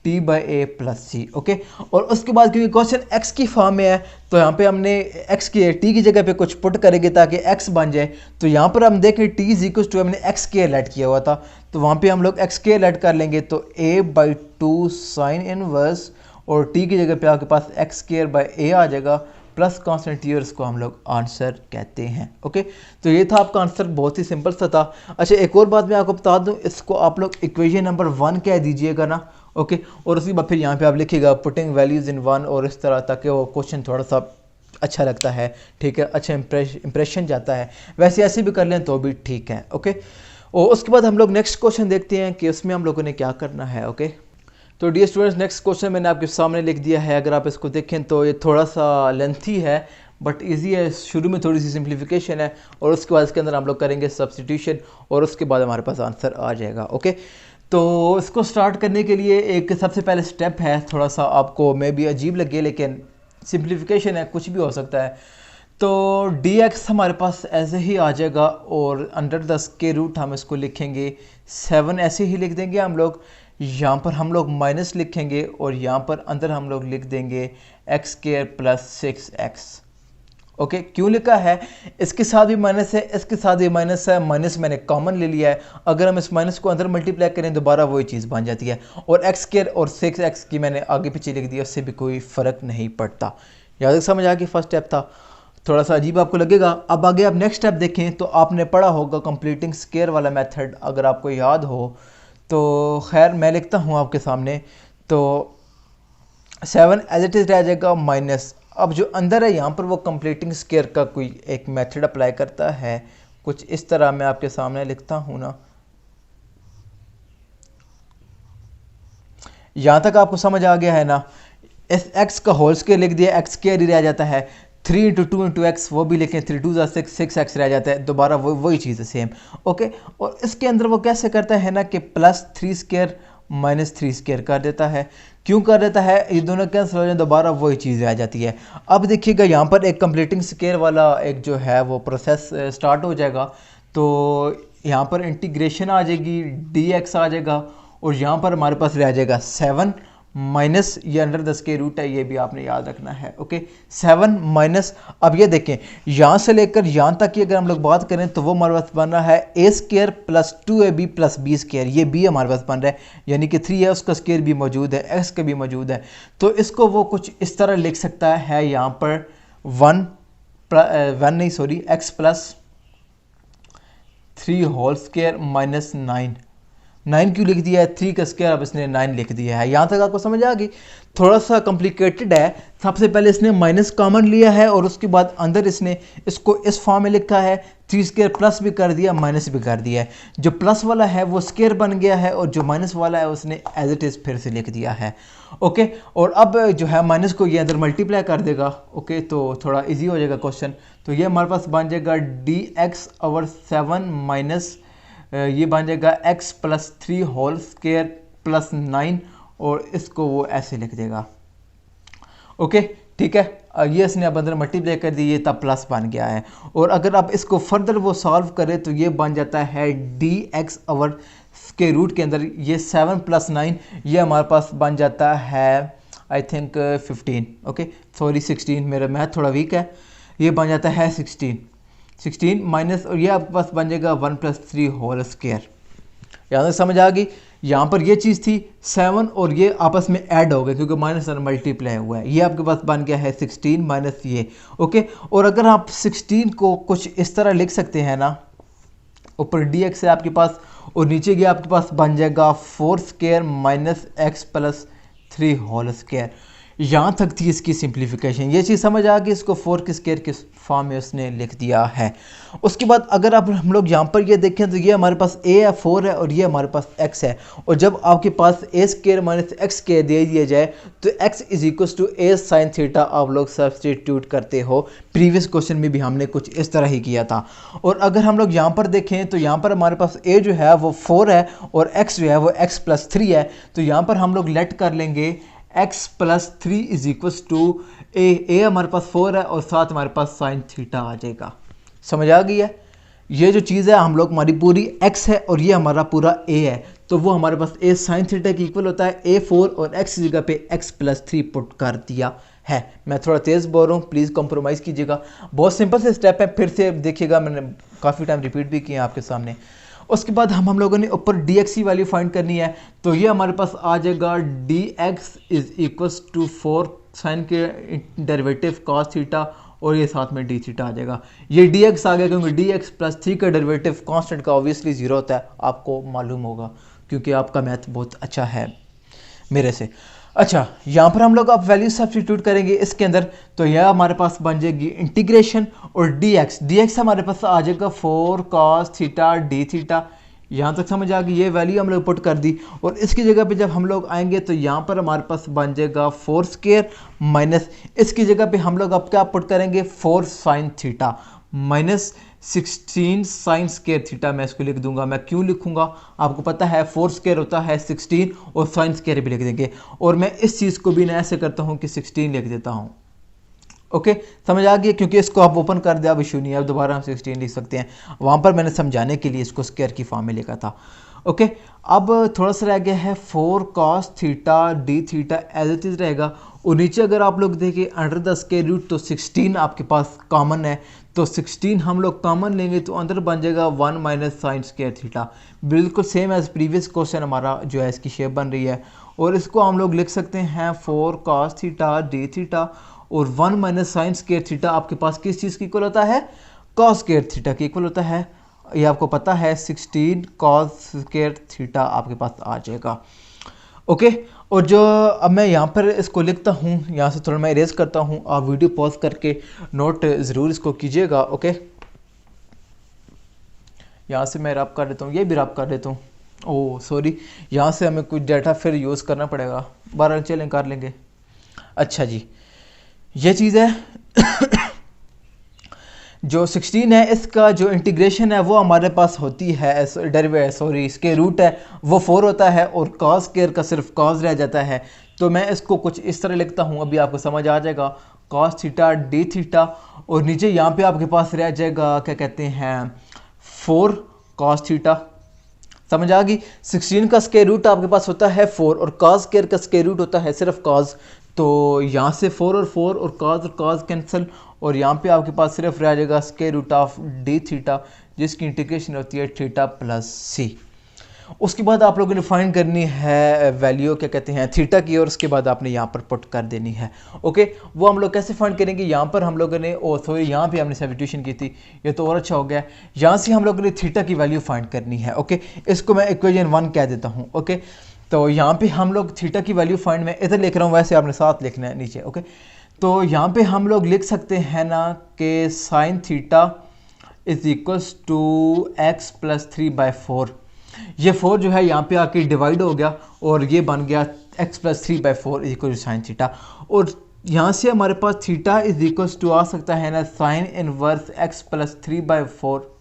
t/a + c। Okay, और उसके बाद क्योंकि क्वेश्चन x की फॉर्म में है, तो यहाँ पे हमने x की t की जगह पे कुछ पुट करेंगे ताकि x बन जाए। तो यहाँ पर हम देखें t = हमने x² ऐड किया हुआ था, तो वहाँ पे हम लोग x² ऐड कर लेंगे, तो a/2 sin इनवर्स, और t की जगह पे आपके पास x²/a आ जाएगा, प्लस कॉन्स्टेंट ईयर्स को हम लोग आंसर कहते हैं। ओके, तो ये था आपका आंसर, बहुत ही सिंपल सा था। अच्छा, एक और बात मैं आपको बता दूं, इसको आप लोग इक्वेशन नंबर 1 कह दीजिएगा ना। ओके, और उसके बाद फिर यहाँ पे आप लिखिएगा पुटिंग वैल्यूज़ इन 1, और इस तरह, ताकि वो क्वेश्चन थोड़ा सा अच्छा लगता है, ठीक है, अच्छा इंप्रेशन जाता है। वैसे ऐसे भी कर लें तो भी ठीक है, ओके। और उसके बाद हम लोग नेक्स्ट क्वेश्चन देखते हैं कि उसमें हम लोगों ने क्या करना है, ओके। तो डियर स्टूडेंट्स, नेक्स्ट क्वेश्चन मैंने आपके सामने लिख दिया है। अगर आप इसको देखें तो ये थोड़ा सा लेंथी है बट इजी है। शुरू में थोड़ी सी सिंप्लीफिकेशन है और उसके बाद इसके अंदर हम लोग करेंगे सब्स्टिट्यूशन और उसके बाद हमारे पास आंसर आ जाएगा, ओके। तो इसको स्टार्ट करने के लिए एक सबसे पहले स्टेप है, थोड़ा सा आपको मे भी अजीब लगे लेकिन सिंप्लीफिकेशन है, कुछ भी हो सकता है। तो dx हमारे पास ऐसे ही आ जाएगा और अंडर द स्क्वायर रूट हम इसको लिखेंगे 7, ऐसे ही लिख देंगे हम लोग। यहाँ पर हम लोग माइनस लिखेंगे और यहाँ पर अंदर हम लोग लिख देंगे x square plus 6x, okay. क्यों लिखा है, इसके साथ भी माइनस है, इसके साथ भी माइनस है, माइनस मैंने कॉमन ले लिया है। अगर हम इस माइनस को अंदर मल्टीप्लाई करें दोबारा वही चीज़ बन जाती है। और एक्स स्क्वायर और 6x की मैंने आगे पीछे लिख दिया, उससे भी कोई फ़र्क नहीं पड़ता। याद समझ आ गई, फर्स्ट स्टेप था, थोड़ा सा अजीब आपको लगेगा। अब आगे आप नेक्स्ट स्टेप देखें तो आपने पढ़ा होगा कंप्लीटिंग स्क्वायर वाला मेथड, अगर आपको याद हो तो। खैर मैं लिखता हूँ आपके सामने। तो 7 एज इट इज़ रह जाएगा माइनस। अब जो अंदर है यहाँ पर वो कंप्लीटिंग स्क्वायर का कोई एक मेथड अप्लाई करता है, कुछ इस तरह मैं आपके सामने लिखता हूँ ना। यहाँ तक आपको समझ आ गया है ना। इस x का होल स्क्वायर लिख दिया, एक्स स्क्वायर ही रह जाता है। 3 इंटू 2 इंटू एक्स वो भी लिखें, 3 2 6, 6x रह जाता है, दोबारा वही चीज़ है सेम, ओके। और इसके अंदर वो कैसे करता है ना कि प्लस 3 स्क्वायर माइनस 3 स्क्वायर कर देता है। क्यों कर देता है, ये दोनों कैंसिल हो जाए, दोबारा वही चीज़ रह जाती है। अब देखिएगा यहाँ पर एक कंप्लीटिंग स्क्वायर वाला एक जो है वो प्रोसेस स्टार्ट हो जाएगा। तो यहाँ पर इंटीग्रेशन आ जाएगी, dx आ जाएगा और यहाँ पर हमारे पास रह जाएगा 7 माइनस ये अंडर द स्क्वायर रूट है, ये भी आपने याद रखना है, ओके। 7 माइनस, अब ये देखें यहाँ से लेकर यहाँ तक की अगर हम लोग बात करें तो वो हमारे पास बन रहा है a square plus 2ab plus b square, ये b हमारे पास बन रहा है, यानी कि 3 है उसका स्क्वायर भी मौजूद है, x का भी मौजूद है। तो इसको वो कुछ इस तरह लिख सकता है यहाँ पर 1 नहीं sorry x plus 3 whole square minus 9 क्यों लिख दिया है, 3 का स्क्वायर, अब इसने 9 लिख दिया है। यहाँ तक आपको समझ आ गई। थोड़ा सा कॉम्प्लिकेटेड है। सबसे पहले इसने माइनस कॉमन लिया है और उसके बाद अंदर इसने इसको इस फॉर्म में लिखा है, 3 स्क्वायर प्लस भी कर दिया माइनस भी कर दिया है। जो प्लस वाला है वो स्क्वायर बन गया है और जो माइनस वाला है उसने एज इट इज़ फिर से लिख दिया है, ओके। और अब जो है माइनस को ये अंदर मल्टीप्लाई कर देगा, ओके, तो थोड़ा ईजी हो जाएगा क्वेश्चन। तो ये हमारे पास बन जाएगा dx ओवर 7 माइनस ये बन जाएगा x plus 3 whole square plus 9 और इसको वो ऐसे लिख देगा, ओके, ठीक है। ये इसने अब अंदर मल्टीप्लाई कर दी, ये तब प्लस बन गया है। और अगर आप इसको फर्दर वो सॉल्व करें तो ये बन जाता है dx ओवर स्क्वायर रूट के अंदर ये 7 प्लस 9 ये हमारे पास बन जाता है आई थिंक 15, ओके सॉरी 16, मेरा मैथ थोड़ा वीक है। ये बन जाता है 16 माइनस और ये आपके पास बन जाएगा 1 प्लस 3 होल स्क्वायर। यहाँ तक समझ आ गई। यहाँ पर ये चीज़ थी 7 और ये आपस में ऐड हो गए क्योंकि माइनस और मल्टीप्लाई हुआ है। ये आपके पास बन गया है 16 माइनस ये, ओके। और अगर आप 16 को कुछ इस तरह लिख सकते हैं ना, ऊपर dx है आपके पास और नीचे गया आपके पास बन जाएगा 4 square minus x plus 3 whole square. यहाँ तक थी इसकी सिंप्लीफिकेशन। ये चीज़ समझ आ गई, इसको 4 के स्क्वायर के फॉर्म में उसने लिख दिया है। उसके बाद अगर आप हम लोग यहाँ पर ये देखें तो ये हमारे पास a है 4 है और ये हमारे पास x है। और जब आपके पास a square minus x square दे दिया जाए तो x is equal to a sine theta आप लोग सब्सटीट्यूट करते हो। प्रीवियस क्वेश्चन में भी हमने कुछ इस तरह ही किया था। और अगर हम लोग यहाँ पर देखें तो यहाँ पर हमारे पास a जो है वो 4 है और x जो है वो x प्लस 3 है। तो यहाँ पर हम लोग लेट कर लेंगे x plus 3 is equal to a हमारे पास 4 है और साथ हमारे पास साइन थीटा आ जाएगा। समझ आ गई है। ये जो चीज़ है हम लोग हमारी पूरी x है और ये हमारा पूरा a है, तो वो हमारे पास a साइन थीटा के इक्वल होता है। a4 और x की जगह पे x प्लस 3 पुट कर दिया है। मैं थोड़ा तेज़ बोल रहा हूँ, प्लीज़ कॉम्प्रोमाइज़ कीजिएगा। बहुत सिंपल से स्टेप है, फिर से देखिएगा, मैंने काफ़ी टाइम रिपीट भी किया आपके सामने। उसके बाद हम लोगों ने ऊपर dx की वैल्यू फाइंड करनी है। तो ये हमारे पास आ जाएगा dx is equals to 4 sine के डेरिवेटिव cos थीटा और ये साथ में डी थीटा आ जाएगा। ये dx आ गया क्योंकि dx प्लस 3 का डेरिवेटिव कांस्टेंट का ऑब्वियसली 0 होता है, आपको मालूम होगा क्योंकि आपका मैथ बहुत अच्छा है मेरे से। अच्छा, यहाँ पर हम लोग अब वैल्यू सब्स्टिट्यूट करेंगे इसके अंदर, तो यह हमारे पास बन जाएगी इंटीग्रेशन और dx हमारे पास आ जाएगा 4 cos थीटा डी थीटा। यहाँ तक समझ आ गई, ये वैल्यू हम लोग पुट कर दी और इसकी जगह पे जब हम लोग आएंगे तो यहाँ पर हमारे पास बन जाएगा 4 स्क्वायर माइनस इसकी जगह पे हम लोग अब क्या पुट करेंगे 4 sine theta minus 16 sine square theta. मैं इसको लिख दूंगा, मैं क्यों लिखूंगा आपको पता है, 4 स्क्वायर होता है 16 और साइन स्क्वायर भी लिख देंगे, और मैं इस चीज़ को भी मैं ऐसे करता हूँ कि 16 लिख देता हूँ। ओके, समझ आ गया, क्योंकि इसको आप ओपन कर दिया अब इशू नहीं है, अब दोबारा हम 16 लिख सकते हैं, वहाँ पर मैंने समझाने के लिए इसको स्क्वायर की फॉर्म में लिखा था। ओके, अब थोड़ा सा रह गया है 4 cos theta D theta as it is रहेगा, और नीचे अगर आप लोग देखें अंडर द स्क्वायर रूट तो 16 आपके पास कॉमन है, तो 16 हम लोग कॉमन लेंगे तो अंदर बन जाएगा 1 माइनस साइन स्क्वायर थीटा, बिल्कुल सेम एज प्रीवियस क्वेश्चन हमारा जो है इसकी शेप बन रही है। और इसको हम लोग लिख सकते हैं 4 cos थीटा डी थीटा और 1 माइनस साइन स्क्वायर थीटा आपके पास किस चीज़ की इक्वल होता है, cos स्क्वायर थीटा की इक्वल होता है, ये आपको पता है 16 cos स्क्वायर थीटा आपके पास आ जाएगा। ओके, और जो अब मैं यहाँ पर इसको लिखता हूँ, यहाँ से थोड़ा मैं इरेज करता हूँ, आप वीडियो पॉज करके नोट ज़रूर इसको कीजिएगा। ओके, यहाँ से मैं रब कर देता हूँ, ये भी रब कर देता हूँ, ओह सॉरी, यहाँ से हमें कुछ डाटा फिर यूज़ करना पड़ेगा, 12 चलें कर लेंगे। अच्छा जी, ये चीज़ है जो 16 है इसका जो इंटीग्रेशन है वो हमारे पास होती है सॉरी इसके रूट है वो 4 होता है और cos स्क्वायर का सिर्फ cos रह जाता है, तो मैं इसको कुछ इस तरह लिखता हूँ, अभी आपको समझ आ जाएगा, cos थीटा डी थीटा और नीचे यहाँ पे आपके पास रह जाएगा क्या कहते हैं 4 cos थीटा। समझ आ गई, 16 का स्क्वायर रूट आपके पास होता है 4 और cos स्क्वायर का स्क्वायर रूट होता है सिर्फ cos, तो यहाँ से 4 और cos और cos कैंसिल और यहाँ पे आपके पास सिर्फ रह जाएगा square root of d theta जिसकी इंटीग्रेशन होती है थीटा प्लस सी। उसके बाद आप लोगों ने फाइंड करनी है वैल्यू क्या कहते हैं थीटा की और उसके बाद आपने यहाँ पर पुट कर देनी है। ओके, वो हम लोग कैसे फाइंड करेंगे, यहाँ पर हम लोगों ने सॉरी यहाँ पे हमने सब्स्टिट्यूशन की थी, ये तो और अच्छा हो गया, यहाँ से हम लोगों ने थीटा की वैल्यू फाइंड करनी है। ओके, इसको मैं इक्वेशन 1 कह देता हूँ। ओके, तो यहाँ पे हम लोग थीटा की वैल्यू फाइंड, मैं इधर लिख रहा हूँ वैसे आपने साथ लिखना है नीचे। ओके, तो यहाँ पे हम लोग लिख सकते हैं ना कि sine theta is equals to x plus 3/4, ये 4 जो है यहाँ पे आके डिवाइड हो गया और ये बन गया x plus 3/4 is equal to sine theta, और यहाँ से हमारे पास थीटा इज इक्वल्स टू आ सकता है ना sine inverse x plus 3/4।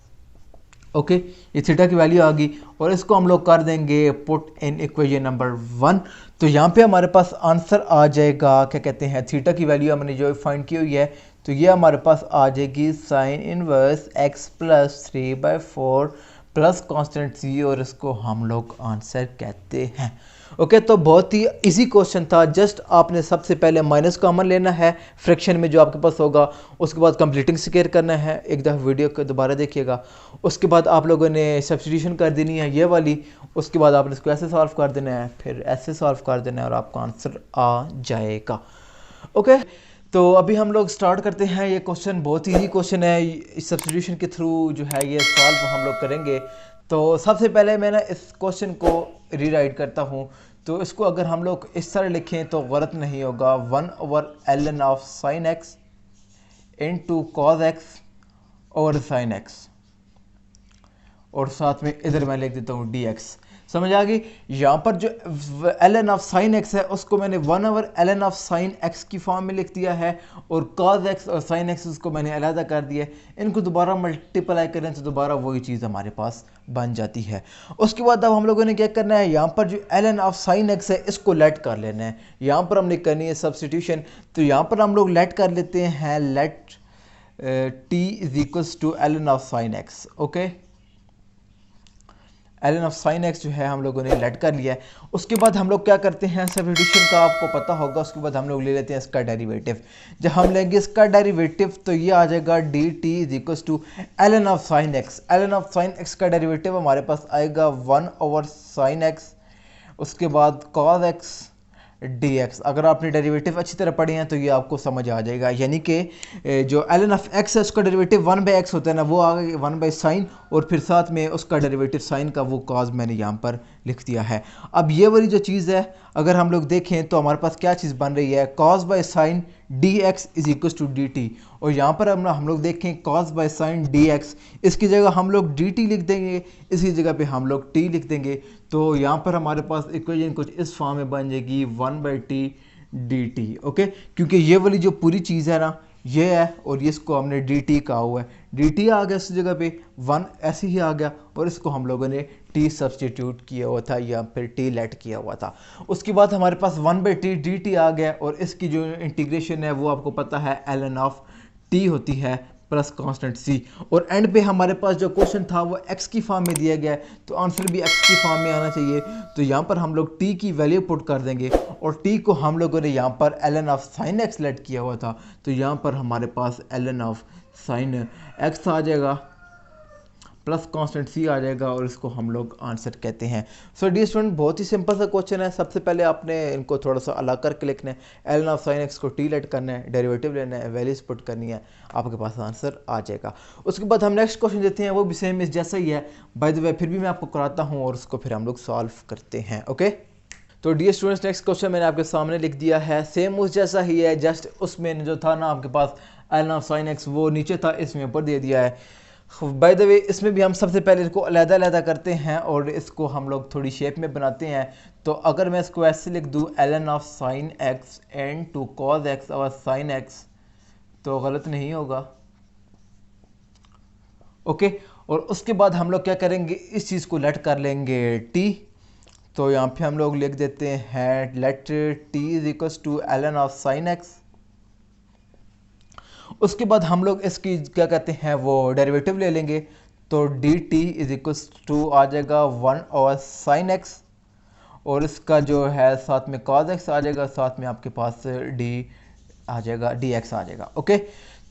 Okay, ये थीटा की वैल्यू आ गई और इसको हम लोग कर देंगे पुट इन इक्वेशन नंबर 1, तो यहाँ पे हमारे पास आंसर आ जाएगा क्या कहते हैं थीटा की वैल्यू हमने जो फाइंड की हुई है, तो ये हमारे पास आ जाएगी sign inverse x plus 3/4 plus constant c और इसको हम लोग आंसर कहते हैं। ओके, तो बहुत ही इजी क्वेश्चन था, जस्ट आपने सबसे पहले माइनस कॉमन लेना है फ्रैक्शन में जो आपके पास होगा, उसके बाद कंप्लीटिंग स्क्वायर करना है, एक दफ़ा वीडियो को दोबारा देखिएगा, उसके बाद आप लोगों ने सब्स्टिट्यूशन कर देनी है ये वाली, उसके बाद आपने इसको ऐसे सॉल्व कर देना है, फिर ऐसे सॉल्व कर देना है और आपका आंसर आ जाएगा। ओके, तो अभी हम लोग स्टार्ट करते हैं, ये क्वेश्चन बहुत ईजी क्वेश्चन है, इस सब्स्टिट्यूशन के थ्रू जो है ये सॉल्व हम लोग करेंगे। तो सबसे पहले मैं ना इस क्वेश्चन को रीराइट करता हूँ, तो इसको अगर हम लोग इस तरह लिखें तो गलत नहीं होगा, 1/ln of sine x into cos x और साइन एक्स, और साथ में इधर मैं लिख देता हूँ dx। समझ आ गई, यहाँ पर जो ln ऑफ साइन x है उसको मैंने 1/ln ऑफ साइन x की फॉर्म में लिख दिया है और cos x और sin x उसको मैंने अलहदा कर दिया है, इनको दोबारा मल्टीप्लाई करें तो दोबारा वही चीज़ हमारे पास बन जाती है। उसके बाद अब हम लोगों ने क्या करना है, यहाँ पर जो ln ऑफ साइन x है इसको लेट कर लेना है, यहाँ पर हमने करनी है सब्स्टिट्यूशन, तो यहाँ पर हम लोग लेट कर लेते हैं let t is equals to ln of sine x। Okay, ln of sine x जो है हम लोगों ने लेट कर लिया है। उसके बाद हम लोग क्या करते हैं, सब्स्टिट्यूशन का आपको पता होगा, उसके बाद हम लोग ले लेते हैं इसका डेरिवेटिव। जब हम लेंगे इसका डेरिवेटिव तो ये आ जाएगा d T is equal to ln of sine x. ln of sine x का डेरिवेटिव हमारे पास आएगा 1/sin x, उसके बाद cos x dx। अगर आपने डेरिवेटिव अच्छी तरह पढ़े हैं तो ये आपको समझ आ जाएगा, यानी कि जो ln ऑफ x है उसका डेरिवेटिव 1/x होता है ना, वो आ गया 1/sin और फिर साथ में उसका डेरिवेटिव साइन का वो cos मैंने यहाँ पर लिख दिया है। अब ये वाली जो चीज़ है अगर हम लोग देखें तो हमारे पास क्या चीज़ बन रही है, cos by sine d x is equal to d t. और यहाँ पर हम लोग देखें cos by sine d x, इसकी जगह हम लोग डी टी लिख देंगे, इसकी जगह पे हम लोग टी लिख देंगे। तो यहाँ पर हमारे पास इक्वेशन कुछ इस फॉर्म में बन जाएगी 1/t dt। ओके, क्योंकि ये वाली जो पूरी चीज़ है ना ये है और ये इसको हमने dt कहा हुआ है, dt आ गया इस जगह पे 1 ऐसे ही आ गया और इसको हम लोगों ने t सब्सटीट्यूट किया हुआ था या फिर t लेट किया हुआ था। उसके बाद हमारे पास 1/t dt आ गया और इसकी जो इंटीग्रेशन है वो आपको पता है ln ऑफ t होती है प्लस कांस्टेंट c। और एंड पे हमारे पास जो क्वेश्चन था वो x की फॉर्म में दिया गया है तो आंसर भी x की फॉर्म में आना चाहिए। तो यहाँ पर हम लोग t की वैल्यू पुट कर देंगे और t को हम लोगों ने यहाँ पर ln of sine x let किया हुआ था तो यहाँ पर हमारे पास ln ऑफ साइन x आ जाएगा प्लस कांस्टेंट c आ जाएगा और इसको हम लोग आंसर कहते हैं। सो डी स्टूडेंट बहुत ही सिंपल सा क्वेश्चन है। सबसे पहले आपने इनको थोड़ा सा अलग करके लिखना है, ln ऑफ साइन x को t लेट करना है, डेरिवेटिव लेना है, वैल्यूज पुट करनी है, आपके पास आंसर आ जाएगा। उसके बाद हम नेक्स्ट क्वेश्चन देते हैं, वो भी सेम इस जैसा ही है बाय द वे, फिर भी मैं आपको कराता हूँ और उसको फिर हम लोग सॉल्व करते हैं। ओके, तो डियर स्टूडेंट्स नेक्स्ट क्वेश्चन मैंने आपके सामने लिख दिया है, सेम उस जैसा ही है, जस्ट उसमें जो था ना आपके पास ln ऑफ साइन x वो नीचे था, इसमें ऊपर दे दिया है। बाय द वे इसमें भी हम सबसे पहले इसको अलग-अलग करते हैं और इसको हम लोग थोड़ी शेप में बनाते हैं। तो अगर मैं इसको ऐसे लिख दूँ ln of sine x and two cos x और साइन x तो गलत नहीं होगा। ओके, और उसके बाद हम लोग क्या करेंगे, इस चीज़ को लेट कर लेंगे t। तो यहाँ पे हम लोग लिख देते हैं let t is equal to ln of sine x। उसके बाद हम लोग इसकी क्या कहते हैं वो डेरिवेटिव ले लेंगे तो dt इज इक्वल टू आ जाएगा 1 और साइन x और इसका जो है साथ में cos x आ जाएगा, साथ में आपके पास d आ जाएगा, dx आ जाएगा। ओके,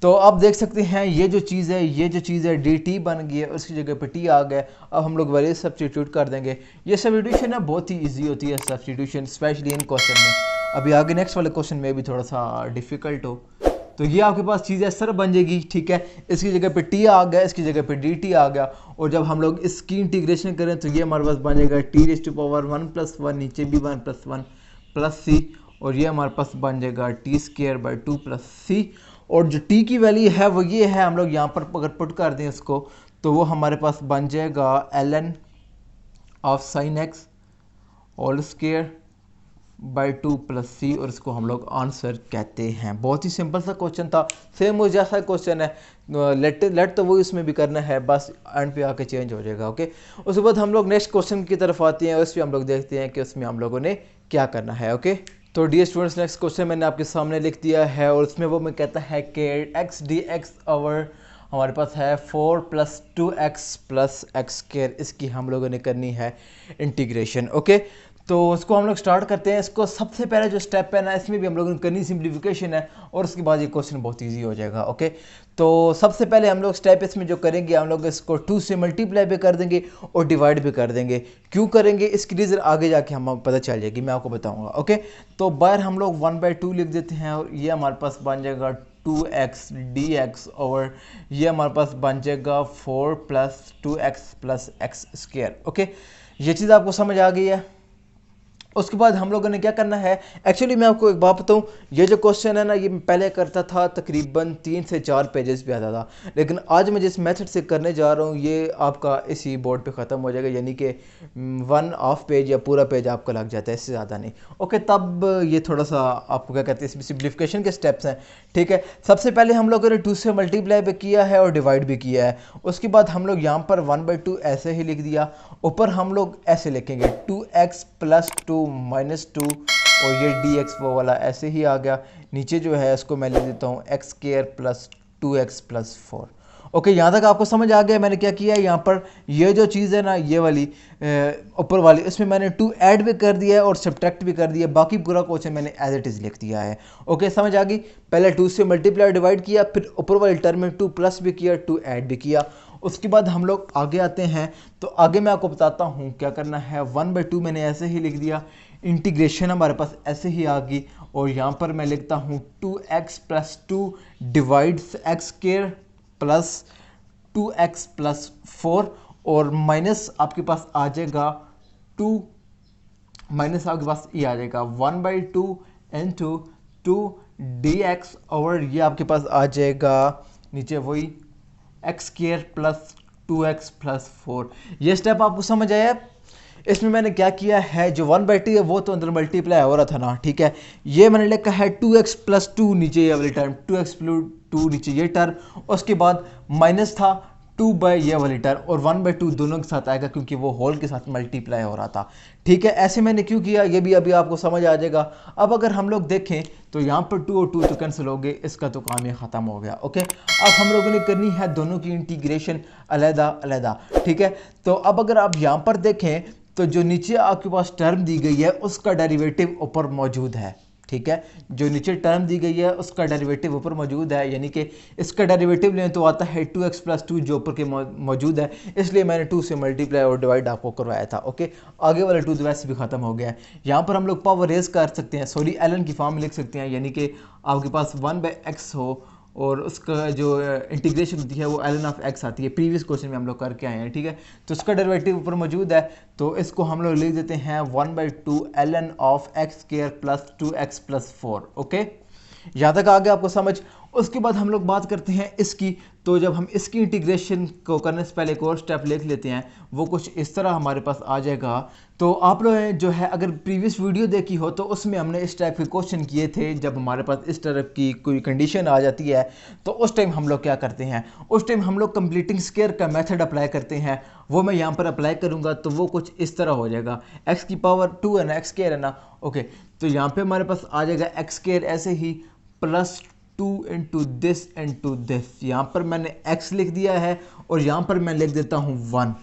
तो आप देख सकते हैं ये जो चीज़ है dt बन गई है और उसकी जगह पे t आ गया। अब हम लोग वैल्यू सब्स्टिट्यूट कर देंगे। ये सब्स्टिट्यूशन है बहुत ही इजी होती है सब्स्टिट्यूशन, स्पेशली इन क्वेश्चन में। अभी आगे नेक्स्ट वाले क्वेश्चन में भी थोड़ा सा डिफिकल्ट हो तो ये आपके पास चीज़ इस तरह बन जाएगी। ठीक है, इसकी जगह पे t आ गया, इसकी जगह पे dt आ गया और जब हम लोग इसकी इंटीग्रेशन करें तो ये हमारे पास बन जाएगा t रेज़ टू पावर 1 + 1, नीचे भी 1 + 1 प्लस c और ये हमारे पास बन जाएगा t² / 2 + c। और जो t की वैल्यू है वो ये है, हम लोग यहाँ पर अगर पुट कर दें इसको तो वो हमारे पास बन जाएगा ln of sine x whole square by 2 + c और इसको हम लोग आंसर कहते हैं। बहुत ही सिंपल सा क्वेश्चन था, सेम वो जैसा क्वेश्चन है, लेट तो वो इसमें भी करना है, बस एंड पे आके चेंज हो जाएगा। ओके, उसके बाद हम लोग नेक्स्ट क्वेश्चन की तरफ आते हैं और इस पर हम लोग देखते हैं कि उसमें हम लोगों ने क्या करना है। ओके, तो डियर स्टूडेंट्स नेक्स्ट क्वेश्चन मैंने आपके सामने लिख दिया है और उसमें वो मैं कहता है कि x dx ओवर हमारे पास है 4 + 2x + x², इसकी हम लोगों ने करनी है इंटीग्रेशन। ओके, तो उसको हम लोग स्टार्ट करते हैं। इसको सबसे पहले जो स्टेप है ना इसमें भी हम लोगों ने करनी सिंप्लीफिकेशन है और उसके बाद ये क्वेश्चन बहुत इजी हो जाएगा। ओके, तो सबसे पहले हम लोग स्टेप इसमें जो करेंगे, हम लोग इसको 2 से मल्टीप्लाई भी कर देंगे और डिवाइड भी कर देंगे। क्यों करेंगे इसकी रीज़न आगे जाके हम पता चल जाएगी, मैं आपको बताऊँगा। ओके, तो बाहर हम लोग 1/2 लिख देते हैं और ये हमारे पास बन जाएगा 2x dx ओवर ये हमारे पास बन जाएगा 4 + 2x + x²। ओके, ये चीज़ आपको समझ आ गई है। उसके बाद हम लोगों ने क्या करना है, एक्चुअली मैं आपको एक बात बताऊं, ये जो क्वेश्चन है ना ये मैं पहले करता था तकरीबन 3 से 4 पेजेस पे आता था, लेकिन आज मैं जिस मेथड से करने जा रहा हूँ ये आपका इसी बोर्ड पे ख़त्म हो जाएगा, यानी कि 1/2 पेज या पूरा पेज आपका लग जाता है, इससे ज़्यादा नहीं। ओके, तब ये थोड़ा सा आपको क्या कहते हैं इसमें सिम्प्लीफिकेशन के स्टेप्स हैं। ठीक है, सबसे पहले हम लोगों ने 2 से मल्टीप्लाई भी किया है और डिवाइड भी किया है। उसके बाद हम लोग यहाँ पर 1/2 ऐसे ही लिख दिया, ऊपर हम लोग ऐसे लिखेंगे 2x + 2 - 2 और ये dx वो वाला ऐसे ही आ गया। नीचे जो है इसको मैं लिख देता हूँ x² + 2x + 4। ओके, यहाँ तक आपको समझ आ गया मैंने क्या किया है। यहाँ पर ये जो चीज़ है ना ये वाली ऊपर वाली, इसमें मैंने 2 ऐड भी कर दिया है और सब्ट्रैक्ट भी कर दिया, बाकी पूरा क्वेश्चन मैंने एज इट इज़ लिख दिया है। ओके, समझ आ गई। पहले 2 से मल्टीप्लाई डिवाइड किया, फिर ऊपर वाली टर्म में 2 प्लस भी किया, 2 ऐड भी किया। उसके बाद हम लोग आगे आते हैं, तो आगे मैं आपको बताता हूँ क्या करना है। 1/2 मैंने ऐसे ही लिख दिया, इंटीग्रेशन हमारे पास ऐसे ही आ गई और यहाँ पर मैं लिखता हूँ 2x + 2 डिवाइड्स x² + 2x + 4 और माइनस आपके पास आ जाएगा टू माइनस आपके पास ये आ जाएगा 1/2 इंटू 2 dx और ये आपके पास आ जाएगा नीचे वही x square plus 2x plus 4। ये स्टेप आपको समझ आया? इसमें मैंने क्या किया है, जो 1/2 है वो तो अंदर मल्टीप्लाई हो रहा था ना, ठीक है। ये मैंने लिखा है 2x प्लस 2 नीचे ये वाली टर्म, 2x प्लस 2 नीचे ये टर्म, उसके बाद माइनस था 2 बाई ये वाली टर्म और 1/2 दोनों के साथ आएगा क्योंकि वो होल के साथ मल्टीप्लाई हो रहा था, ठीक है। ऐसे मैंने क्यों किया ये भी अभी आपको समझ आ जाएगा। अब अगर हम लोग देखें तो यहाँ पर 2 और 2 तो कैंसिल हो गए, इसका तो काम ये ख़त्म हो गया, ओके। अब हम लोगों ने करनी है दोनों की इंटीग्रेशन अलहदा अलहदा, ठीक है। तो अब अगर आप यहाँ पर देखें तो जो नीचे आपके पास टर्म दी गई है उसका डेरिवेटिव ऊपर मौजूद है, ठीक है। जो नीचे टर्म दी गई है उसका डेरिवेटिव ऊपर मौजूद है, यानी कि इसका डेरिवेटिव लें तो आता है 2x प्लस 2 जो ऊपर के मौजूद है, इसलिए मैंने 2 से मल्टीप्लाई और डिवाइड आपको करवाया था, ओके। आगे वाला 2 तो वैसे भी खत्म हो गया है। यहाँ पर हम लोग पावर रेज कर सकते हैं, सॉरी एलन की फॉर्म में लिख सकते हैं, यानी कि आपके पास 1/x हो और उसका जो इंटीग्रेशन होती है वो ln ऑफ x आती है, प्रीवियस क्वेश्चन में हम लोग करके आए हैं, ठीक है। तो उसका डेरिवेटिव ऊपर मौजूद है, तो इसको हम लोग लिख देते हैं 1/2 ln of x square plus 2x plus 4, okay. यहाँ तक आगे आपको समझ। उसके बाद हम लोग बात करते हैं इसकी, तो जब हम इसकी इंटीग्रेशन को करने से पहले एक और स्टेप लिख लेते हैं, वो कुछ इस तरह हमारे पास आ जाएगा। तो आप लोग जो है अगर प्रीवियस वीडियो देखी हो तो उसमें हमने इस टाइप के क्वेश्चन किए थे, जब हमारे पास इस तरह की कोई कंडीशन आ जाती है तो उस टाइम हम लोग क्या करते हैं, उस टाइम हम लोग कंप्लीटिंग स्क्वायर का मेथड अप्लाई करते हैं। वो मैं यहाँ पर अप्लाई करूँगा तो वो कुछ इस तरह हो जाएगा, x की पावर 2 है ना, x स्क्वायर है ना, ओके। तो यहाँ पे हमारे पास आ जाएगा x स्क्वायर ऐसे ही प्लस 2 इंटू दिस, यहाँ पर मैंने x लिख दिया है और यहाँ पर मैं लिख देता हूँ 1।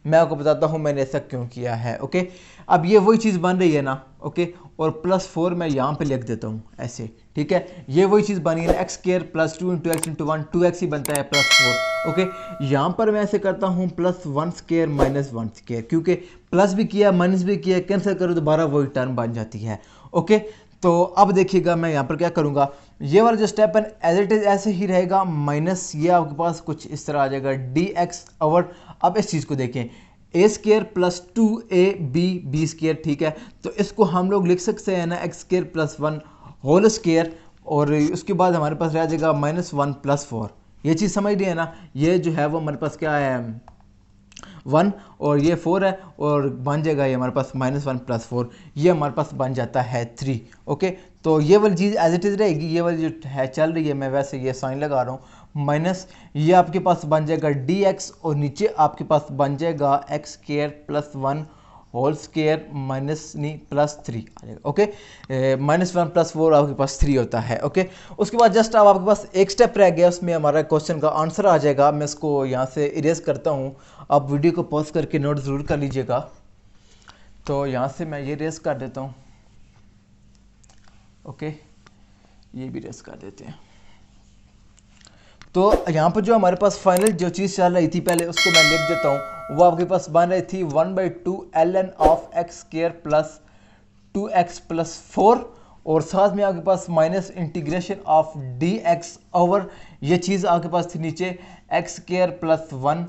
मैं आपको बताता हूँ मैंने ऐसा क्यों किया है, ओके। अब ये वही चीज़ बन रही है ना, ओके, और प्लस 4 मैं यहाँ पे लिख देता हूँ ऐसे, ठीक है। ये वही चीज़ बनी है ना, x square plus 2 into x into 1, 2x ही बनता है प्लस 4, ओके। यहाँ पर मैं ऐसे करता हूँ प्लस 1 स्क्वायर माइनस 1 स्क्वायर, क्योंकि प्लस भी किया माइनस भी किया, कैंसिल करो दोबारा वही टर्म बन जाती है, ओके। तो अब देखिएगा मैं यहाँ पर क्या करूँगा, ये वाला जो स्टेप है एज इट इज़ ऐसे ही रहेगा, माइनस ये आपके पास कुछ इस तरह आ जाएगा dx। और अब इस चीज़ को देखें, ए स्क्र प्लस 2ab स्क्र, ठीक है। तो इसको हम लोग लिख सकते हैं ना x square plus 1 whole square, और उसके बाद हमारे पास रह जाएगा -1 प्लस 4। ये चीज़ समझ रही है ना, ये जो है वो हमारे पास क्या है 1 और ये 4 है, और बन जाएगा ये हमारे पास -1 प्लस 4, ये हमारे पास बन जाता है 3, ओके। तो ये वाली चीज़ एज इट इज़ रहेगी, ये वाली जो है चल रही है, मैं वैसे ये साइन लगा रहा हूँ माइनस, ये आपके पास बन जाएगा dx और नीचे आपके पास बन जाएगा x square plus 1 whole square minus नहीं प्लस 3 आ जाएगा, ओके। -1 प्लस 4 आपके पास 3 होता है, ओके। उसके बाद जस्ट अब आपके पास एक स्टेप रह गया, उसमें हमारा क्वेश्चन का आंसर आ जाएगा। मैं इसको यहाँ से इरेज करता हूँ, आप वीडियो को पॉज करके नोट ज़रूर कर लीजिएगा। तो यहाँ से मैं ये रेस कर देता हूँ, ओके, ये भी रेस कर देते हैं। तो यहाँ पर जो हमारे पास फाइनल जो चीज़ चल रही थी पहले उसको मैं लिख देता हूँ, वो आपके पास बन रही थी 1/2 ln of x square plus 2x plus 4, और साथ में आपके पास minus integration of dx over ये चीज़ आपके पास थी नीचे x square plus 1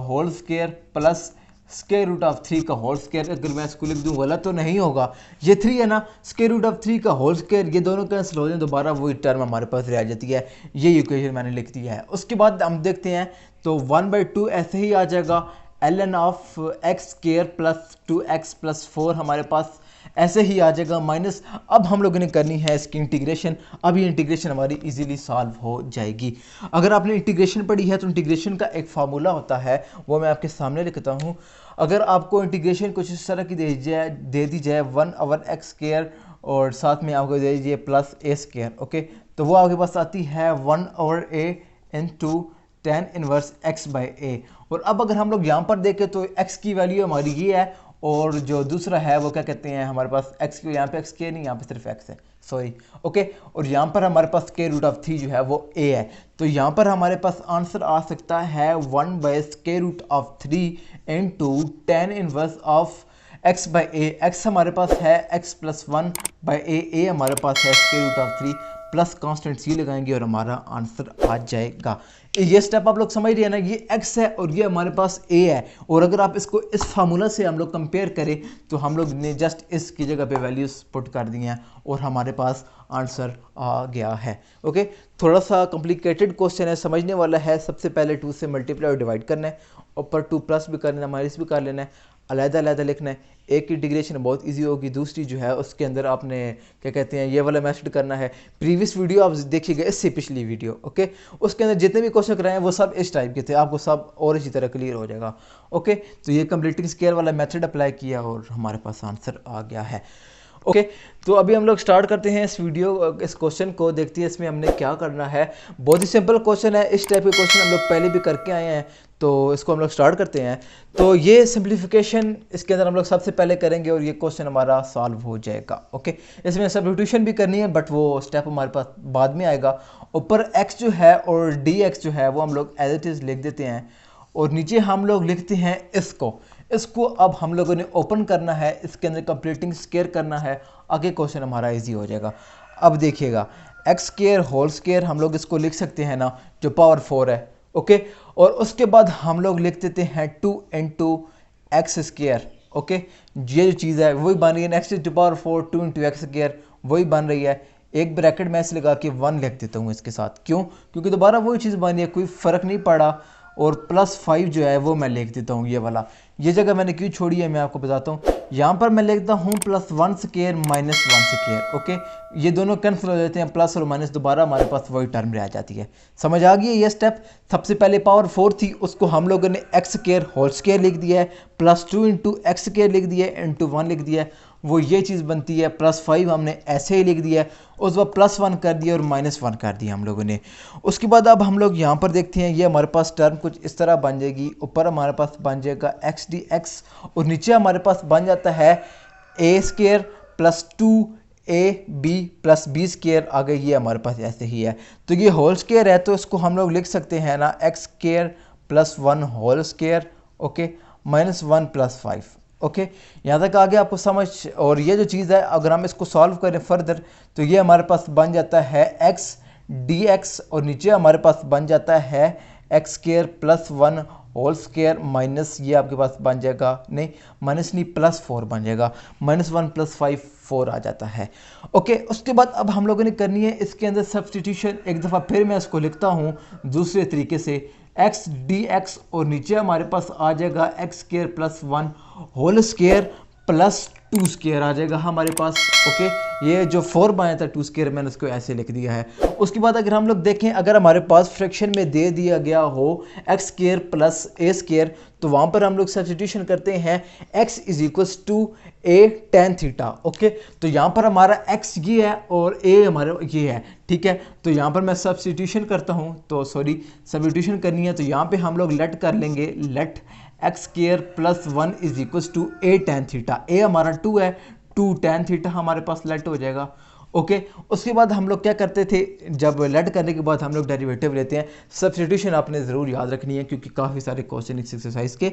whole square plus square root of 3 का होल स्क्वायर। अगर मैं इसको लिख दूँ गलत तो नहीं होगा, ये 3 है ना, स्क्वायर रूट ऑफ 3 का होल स्क्वायर, ये दोनों कैंसिल हो जाए, दोबारा वही टर्म हमारे पास रह जाती है। ये इक्वेशन मैंने लिख दिया है। उसके बाद हम देखते हैं तो 1/2 ऐसे ही आ जाएगा ln of x square plus 2x plus 4 हमारे पास ऐसे ही आ जाएगा माइनस। अब हम लोगों ने करनी है इसकी इंटीग्रेशन। अब ये इंटीग्रेशन हमारी इजीली सॉल्व हो जाएगी। अगर आपने इंटीग्रेशन पढ़ी है तो इंटीग्रेशन का एक फार्मूला होता है, वो मैं आपके सामने लिखता हूँ। अगर आपको इंटीग्रेशन कुछ इस तरह की दे दी जाए 1/x स्क्वायर और साथ में आपको दे दीजिए प्लस a स्क्वायर, ओके, तो वो आपके पास आती है 1/a into tan inverse x/a। और अब अगर हम लोग यहाँ पर देखें तो x की वैल्यू हमारी ये है, और जो दूसरा है वो क्या कहते हैं हमारे पास x की, यहाँ पे x के नहीं, यहाँ पे सिर्फ x है, सॉरी, ओके। और यहाँ पर हमारे पास स्क्वायर रूट ऑफ 3 जो है वो a है, तो यहाँ पर हमारे पास आंसर आ सकता है 1/स्क्वायर root of 3 into tan inverse of x/a। x हमारे पास है x प्लस 1/a, a हमारे पास है square root of 3 plus constant C लगाएंगे और हमारा आंसर आ जाएगा। ये स्टेप आप लोग समझ रहे हैं ना, ये x है और ये हमारे पास a है, और अगर आप इसको इस फार्मूला से हम लोग कंपेयर करें तो हम लोग ने जस्ट इसकी जगह पे वैल्यूज पुट कर दी हैं और हमारे पास आंसर आ गया है। ओके, थोड़ा सा कॉम्प्लिकेटेड क्वेश्चन है, समझने वाला है। सबसे पहले 2 से मल्टीप्लाई और डिवाइड करना है, ऊपर 2 प्लस भी कर लेना, माइनस भी कर लेना है, अलग-अलग लिखना है। एक की इंटीग्रेशन बहुत इजी होगी, दूसरी जो है उसके अंदर आपने क्या कहते हैं ये वाला मेथड करना है। प्रीवियस वीडियो आप देखिएगा, इससे पिछली वीडियो, ओके, उसके अंदर जितने भी क्वेश्चन कराए हैं वो सब इस टाइप के थे, आपको सब और इसी तरह क्लियर हो जाएगा। ओके, तो ये कंप्लीटिंग स्केयर वाला मेथड अप्लाई किया और हमारे पास आंसर आ गया है। ओके, तो अभी हम लोग स्टार्ट करते हैं इस वीडियो, इस क्वेश्चन को देखते हैं इसमें हमने क्या करना है। बहुत ही सिंपल क्वेश्चन है, इस टाइप के क्वेश्चन हम लोग पहले भी करके आए हैं, तो इसको हम लोग स्टार्ट करते हैं। तो ये सिंप्लीफिकेशन इसके अंदर हम लोग सबसे पहले करेंगे और ये क्वेश्चन हमारा सॉल्व हो जाएगा। ओके, इसमें सब्स्टिट्यूशन भी करनी है बट वो स्टेप हमारे पास बाद में आएगा। ऊपर x जो है और dx जो है वो हम लोग एज इट इज़ लिख देते हैं और नीचे हम लोग लिखते हैं इसको अब हम लोगों ने ओपन करना है, इसके अंदर कंप्लीटिंग स्केयर करना है, आगे क्वेश्चन हमारा इजी हो जाएगा। अब देखिएगा, एक्स स्केयर होल स्केयर हम लोग इसको लिख सकते हैं ना, जो पावर 4 है। ओके, और उसके बाद हम लोग लिख देते हैं 2 इंटू एक्स स्केयर। ओके, ये जो चीज़ है वही बन रही है, next to power 4 2 into x square वही बन रही है। एक ब्रैकेट में ऐसे लगा के 1 लिख देता हूँ इसके साथ, क्यों? क्योंकि दोबारा वही चीज़ बनी है, कोई फ़र्क नहीं पड़ा। और +5 जो है वो मैं लिख देता हूँ, ये वाला, ये जगह मैंने क्यों छोड़ी है मैं आपको बताता हूँ। यहाँ पर मैं लिखता हूँ +1 स्केयर -1 स्केयर। ओके, ये दोनों कैंसिल हो जाते हैं, प्लस और माइनस दोबारा हमारे पास वही टर्म रह जाती है। समझ आ गई है ये स्टेप? सबसे पहले पावर 4 थी, उसको हम लोगों ने एक्स स्केयर होल स्केयर लिख दिया है, +2 इंटू एक्स स्केयर लिख दिया है, इंटू 1 लिख दिया है, वो ये चीज़ बनती है। +5 हमने ऐसे ही लिख दिया है, उस बाद +1 कर दिया और -1 कर दिया हम लोगों ने। उसके बाद अब हम लोग यहाँ पर देखते हैं, ये हमारे पास टर्म कुछ इस तरह बन जाएगी। ऊपर हमारे पास बन जाएगा एक्स डी एक्स और नीचे हमारे पास बन जाता है ए स्केयर +2ab + b स्केयर। आगे ये हमारे पास ऐसे ही है, तो ये होल स्केयर है तो इसको हम लोग लिख सकते हैं ना, x square +1 whole square, okay, -1 + 5। Okay, यहाँ तक आगे आपको समझ। और ये जो चीज़ है अगर हम इसको सॉल्व करें फर्दर तो ये हमारे पास बन जाता है एक्स डी एक्स और नीचे हमारे पास बन जाता है x square +1 whole square minus, ये आपके पास बन जाएगा, नहीं माइनस नहीं, +4 बन जाएगा, -1 + 5 4 आ जाता है। ओके, उसके बाद अब हम लोगों ने करनी है इसके अंदर सब्सटीट्यूशन। एक दफ़ा फिर मैं इसको लिखता हूँ दूसरे तरीके से, एक्स डी एक्स और नीचे हमारे पास आ जाएगा x square +1 whole square +2 square आ जाएगा हमारे पास। ओके, ये जो 4 बनाया था 2 स्केयर मैंने उसको ऐसे लिख दिया है। उसके बाद अगर हम लोग देखें, अगर हमारे पास फ्रैक्शन में दे दिया गया हो एक्स स्केयर +a स्केयर, तो वहाँ पर हम लोग सब्स्टिट्यूशन करते हैं x = a tan theta. Okay, तो यहाँ पर हमारा x ये है और a हमारा ये है, ठीक है। तो यहाँ पर मैं सब्स्टिट्यूशन करता हूँ, तो सॉरी सब्स्टिट्यूशन करनी है तो यहाँ पे हम लोग लेट कर लेंगे, let x square +1 = a tan theta. a हमारा 2 है, 2 tan थीटा हमारे पास लेट हो जाएगा। ओके, उसके बाद हम लोग क्या करते थे, जब लेट करने के बाद हम लोग डेरिवेटिव लेते हैं। सब्स्टिट्यूशन आपने ज़रूर याद रखनी है क्योंकि काफ़ी सारे क्वेश्चन इस एक्सरसाइज के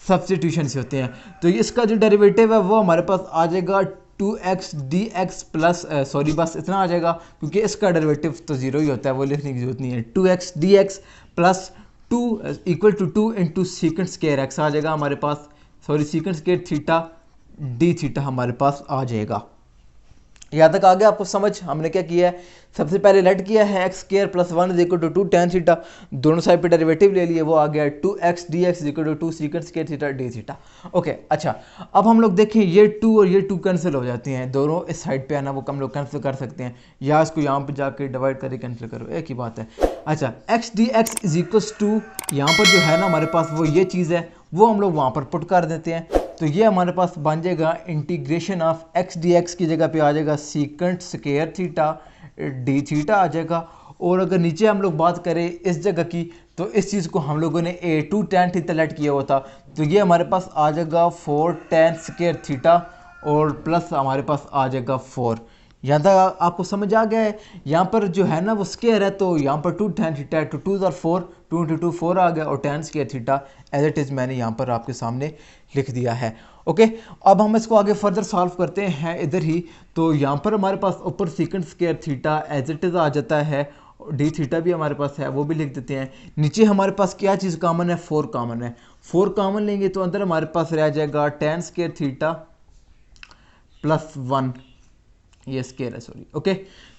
सब्स्टिट्यूशन से होते हैं। तो इसका जो डेरिवेटिव है वो हमारे पास आ जाएगा 2x dx प्लस बस इतना आ जाएगा क्योंकि इसका डेरिवेटिव तो 0 ही होता है, वो लिखने की जरूरत नहीं है। 2x dx + 2 = 2 into second square x आ जाएगा हमारे पास, second square theta D theta हमारे पास आ जाएगा। यहाँ तक आगे आपको समझ? हमने क्या किया है, सबसे पहले लेट किया है एक्स स्केयर +1 = 2 tan थीटा, दोनों साइड पे डेरिवेटिव ले लिए, वो आ गया 2x dx = 2 second square theta D theta. Okay, अच्छा, अब हम लोग देखें ये 2 और ये 2 कैंसिल हो जाते हैं, दोनों इस साइड पे है ना, वो हम लोग कैंसिल कर सकते हैं, या इसको यहाँ पे जाके डिवाइड करके कैंसिल करो, एक ही बात है। अच्छा, x dx = यहाँ पर जो है ना हमारे पास वो ये चीज़ है, वो हम लोग वहाँ पर पुट कर देते हैं। तो ये हमारे पास बन जाएगा इंटीग्रेशन ऑफ x dx की जगह पे आ जाएगा second square theta D theta आ जाएगा। और अगर नीचे हम लोग बात करें इस जगह की, तो इस चीज़ को हम लोगों ने 2 tan थीटा लेट किया हुआ था, तो ये हमारे पास आ जाएगा 4 tan स्केयर थीटा और प्लस हमारे पास आ जाएगा 4। यहाँ तक आपको समझ आ गया है। यहाँ पर जो है ना वो स्केयर है, तो यहाँ पर 2 tan थीटा है, 2 2 आर 4, 2 into 2 4 आ गया, और tan स्केयर थीटा एज इट इज़ मैंने यहाँ पर आपके सामने लिख दिया है। ओके, अब हम इसको आगे फर्दर सॉल्व करते हैं इधर ही। तो यहाँ पर हमारे पास ऊपर second square theta as it is आ जाता है, डी थीटा भी हमारे पास है, वो भी लिख देते हैं। नीचे हमारे पास क्या चीज़ कॉमन है, 4 कॉमन है। 4 कॉमन लेंगे तो अंदर हमारे पास रह जाएगा tan स्केयर थीटा प्लस 1, ये स्केयर है सॉरी। ओके,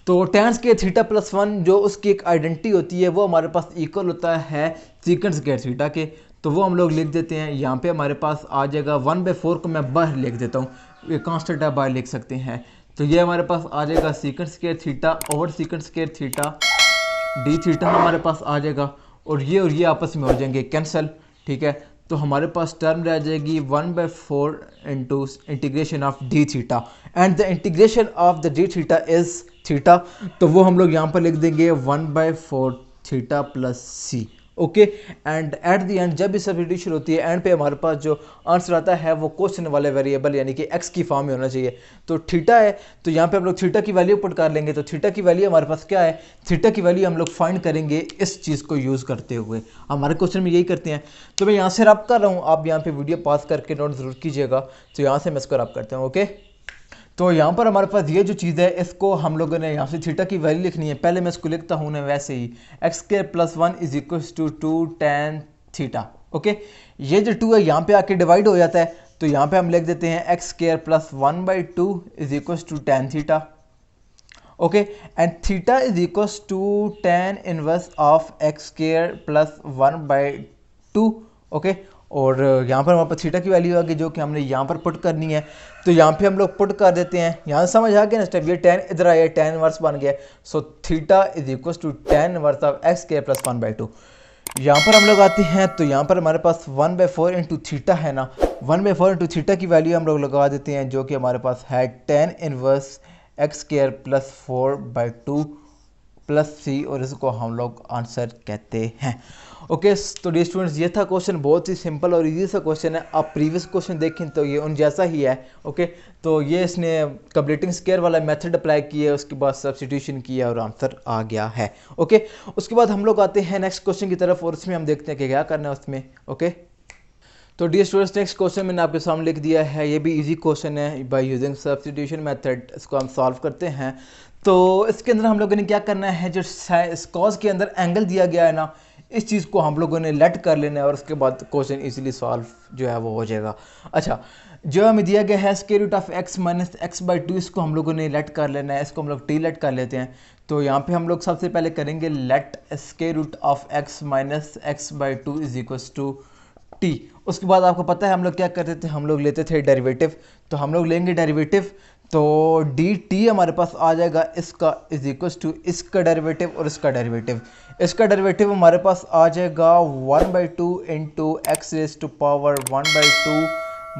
तो tan स्केयर थीटा प्लस 1 जो उसकी एक आइडेंटिटी होती है वो हमारे पास इक्वल होता है सेकंड स्केयर थीटा के, तो वो हम लोग लिख देते हैं। यहाँ पे हमारे पास आ जाएगा 1/4 को मैं बाहर लिख देता हूँ, ये कांस्टेंट है बाहर लिख सकते हैं। तो ये हमारे पास आ जाएगा second square theta over second square theta, D theta हमारे पास आ जाएगा, और ये आपस में हो जाएंगे कैंसिल। ठीक है, तो हमारे पास टर्म रह जाएगी 1/4 into integration of d theta, and the integration of the d theta is theta, तो वो हम लोग यहाँ पर लिख देंगे 1/4 theta plus C. Okay, and at the end जब भी सब्स्टिट्यूशन होती है एंड पे हमारे पास जो आंसर आता है वो क्वेश्चन वाले वेरिएबल यानी कि एक्स की फॉर्म में होना चाहिए। तो थीटा है, तो यहाँ पे हम लोग थीटा की वैल्यू पुट कर लेंगे। तो थीटा की वैल्यू हमारे पास क्या है, थीटा की वैल्यू हम लोग फाइंड करेंगे इस चीज़ को यूज़ करते हुए, हमारे क्वेश्चन में यही करते हैं। तो मैं यहाँ से रब कर रहा हूँ, आप यहाँ पे वीडियो पॉज करके नोट ज़रूर कीजिएगा। तो यहाँ से मैं इसको रब करता हूँ। ओके, तो यहाँ पर हमारे पास ये जो चीज़ है इसको हम लोगों ने यहाँ से थीटा की वैल्यू लिखनी है। पहले मैं इसको लिखता हूँ ना वैसे ही, x square plus 1 is equal to 2 tan theta. Okay, ये जो 2 है यहाँ पे आके डिवाइड हो जाता है, तो यहाँ पे हम लिख देते हैं x square plus 1/2 is equal to tan theta. Okay, and theta is equal to tan inverse of x square plus 1/2। ओके, और यहाँ पर हमारे पास थीटा की वैल्यू आ गई जो कि हमने यहाँ पर पुट करनी है। तो यहाँ पे हम लोग पुट कर देते हैं, यहाँ समझ आ गया ना स्टेप, ये tan इधर आया, tan इनवर्स बन गया। So theta is equal to tan inverse of x square plus 1/2। यहाँ पर हम लोग आते हैं, तो यहाँ पर हमारे पास 1/4 इंटू थीटा है ना, 1/4 इंटू थीटा की वैल्यू हम लोग लगा देते हैं जो कि हमारे पास है tan inverse x square plus 4/2 plus C, और इसको हम लोग आंसर कहते हैं। ओके, तो डी स्टूडेंट्स ये था क्वेश्चन, बहुत ही सिंपल और इजी सा क्वेश्चन है। आप प्रीवियस क्वेश्चन देखें तो ये उन जैसा ही है। ओके, तो ये इसने कंप्लीटिंग स्क्वायर वाला मेथड अप्लाई किया, उसके बाद सब्स्टिट्यूशन किया और आंसर आ गया है। ओके, उसके बाद हम लोग आते हैं नेक्स्ट क्वेश्चन की तरफ, और उसमें हम देखते हैं कि क्या करना है उसमें। ओके, तो डी स्टूडेंट्स नेक्स्ट क्वेश्चन मैंने आपके सामने लिख दिया है, ये भी इजी क्वेश्चन है। बाय यूजिंग सब्स्टिट्यूशन मेथड इसको हम सॉल्व करते हैं। तो इसके अंदर हम लोगों ने क्या करना है, जो कॉज के अंदर एंगल दिया गया है ना, इस चीज़ को हम लोगों ने लेट कर लेना है, और उसके बाद क्वेश्चन इजीली सॉल्व जो है वो हो जाएगा। अच्छा, जो हमें दिया गया है square root of x minus x/2, इसको हम लोगों ने लेट कर लेना है, इसको हम लोग टी लेट कर लेते हैं। तो यहाँ पे हम लोग सबसे पहले करेंगे let square root of x minus x/2 is equal to t. उसके बाद आपको पता है हम लोग क्या करते थे, हम लोग लेते थे डेरिवेटिव, तो हम लोग लेंगे डेरिवेटिव, तो डी टी हमारे पास आ जाएगा इसका इज इक्वल टू इसका डेरिवेटिव और इसका डेरिवेटिव। इसका डेरिवेटिव हमारे पास आ जाएगा 1/2 into x raise to power 1/2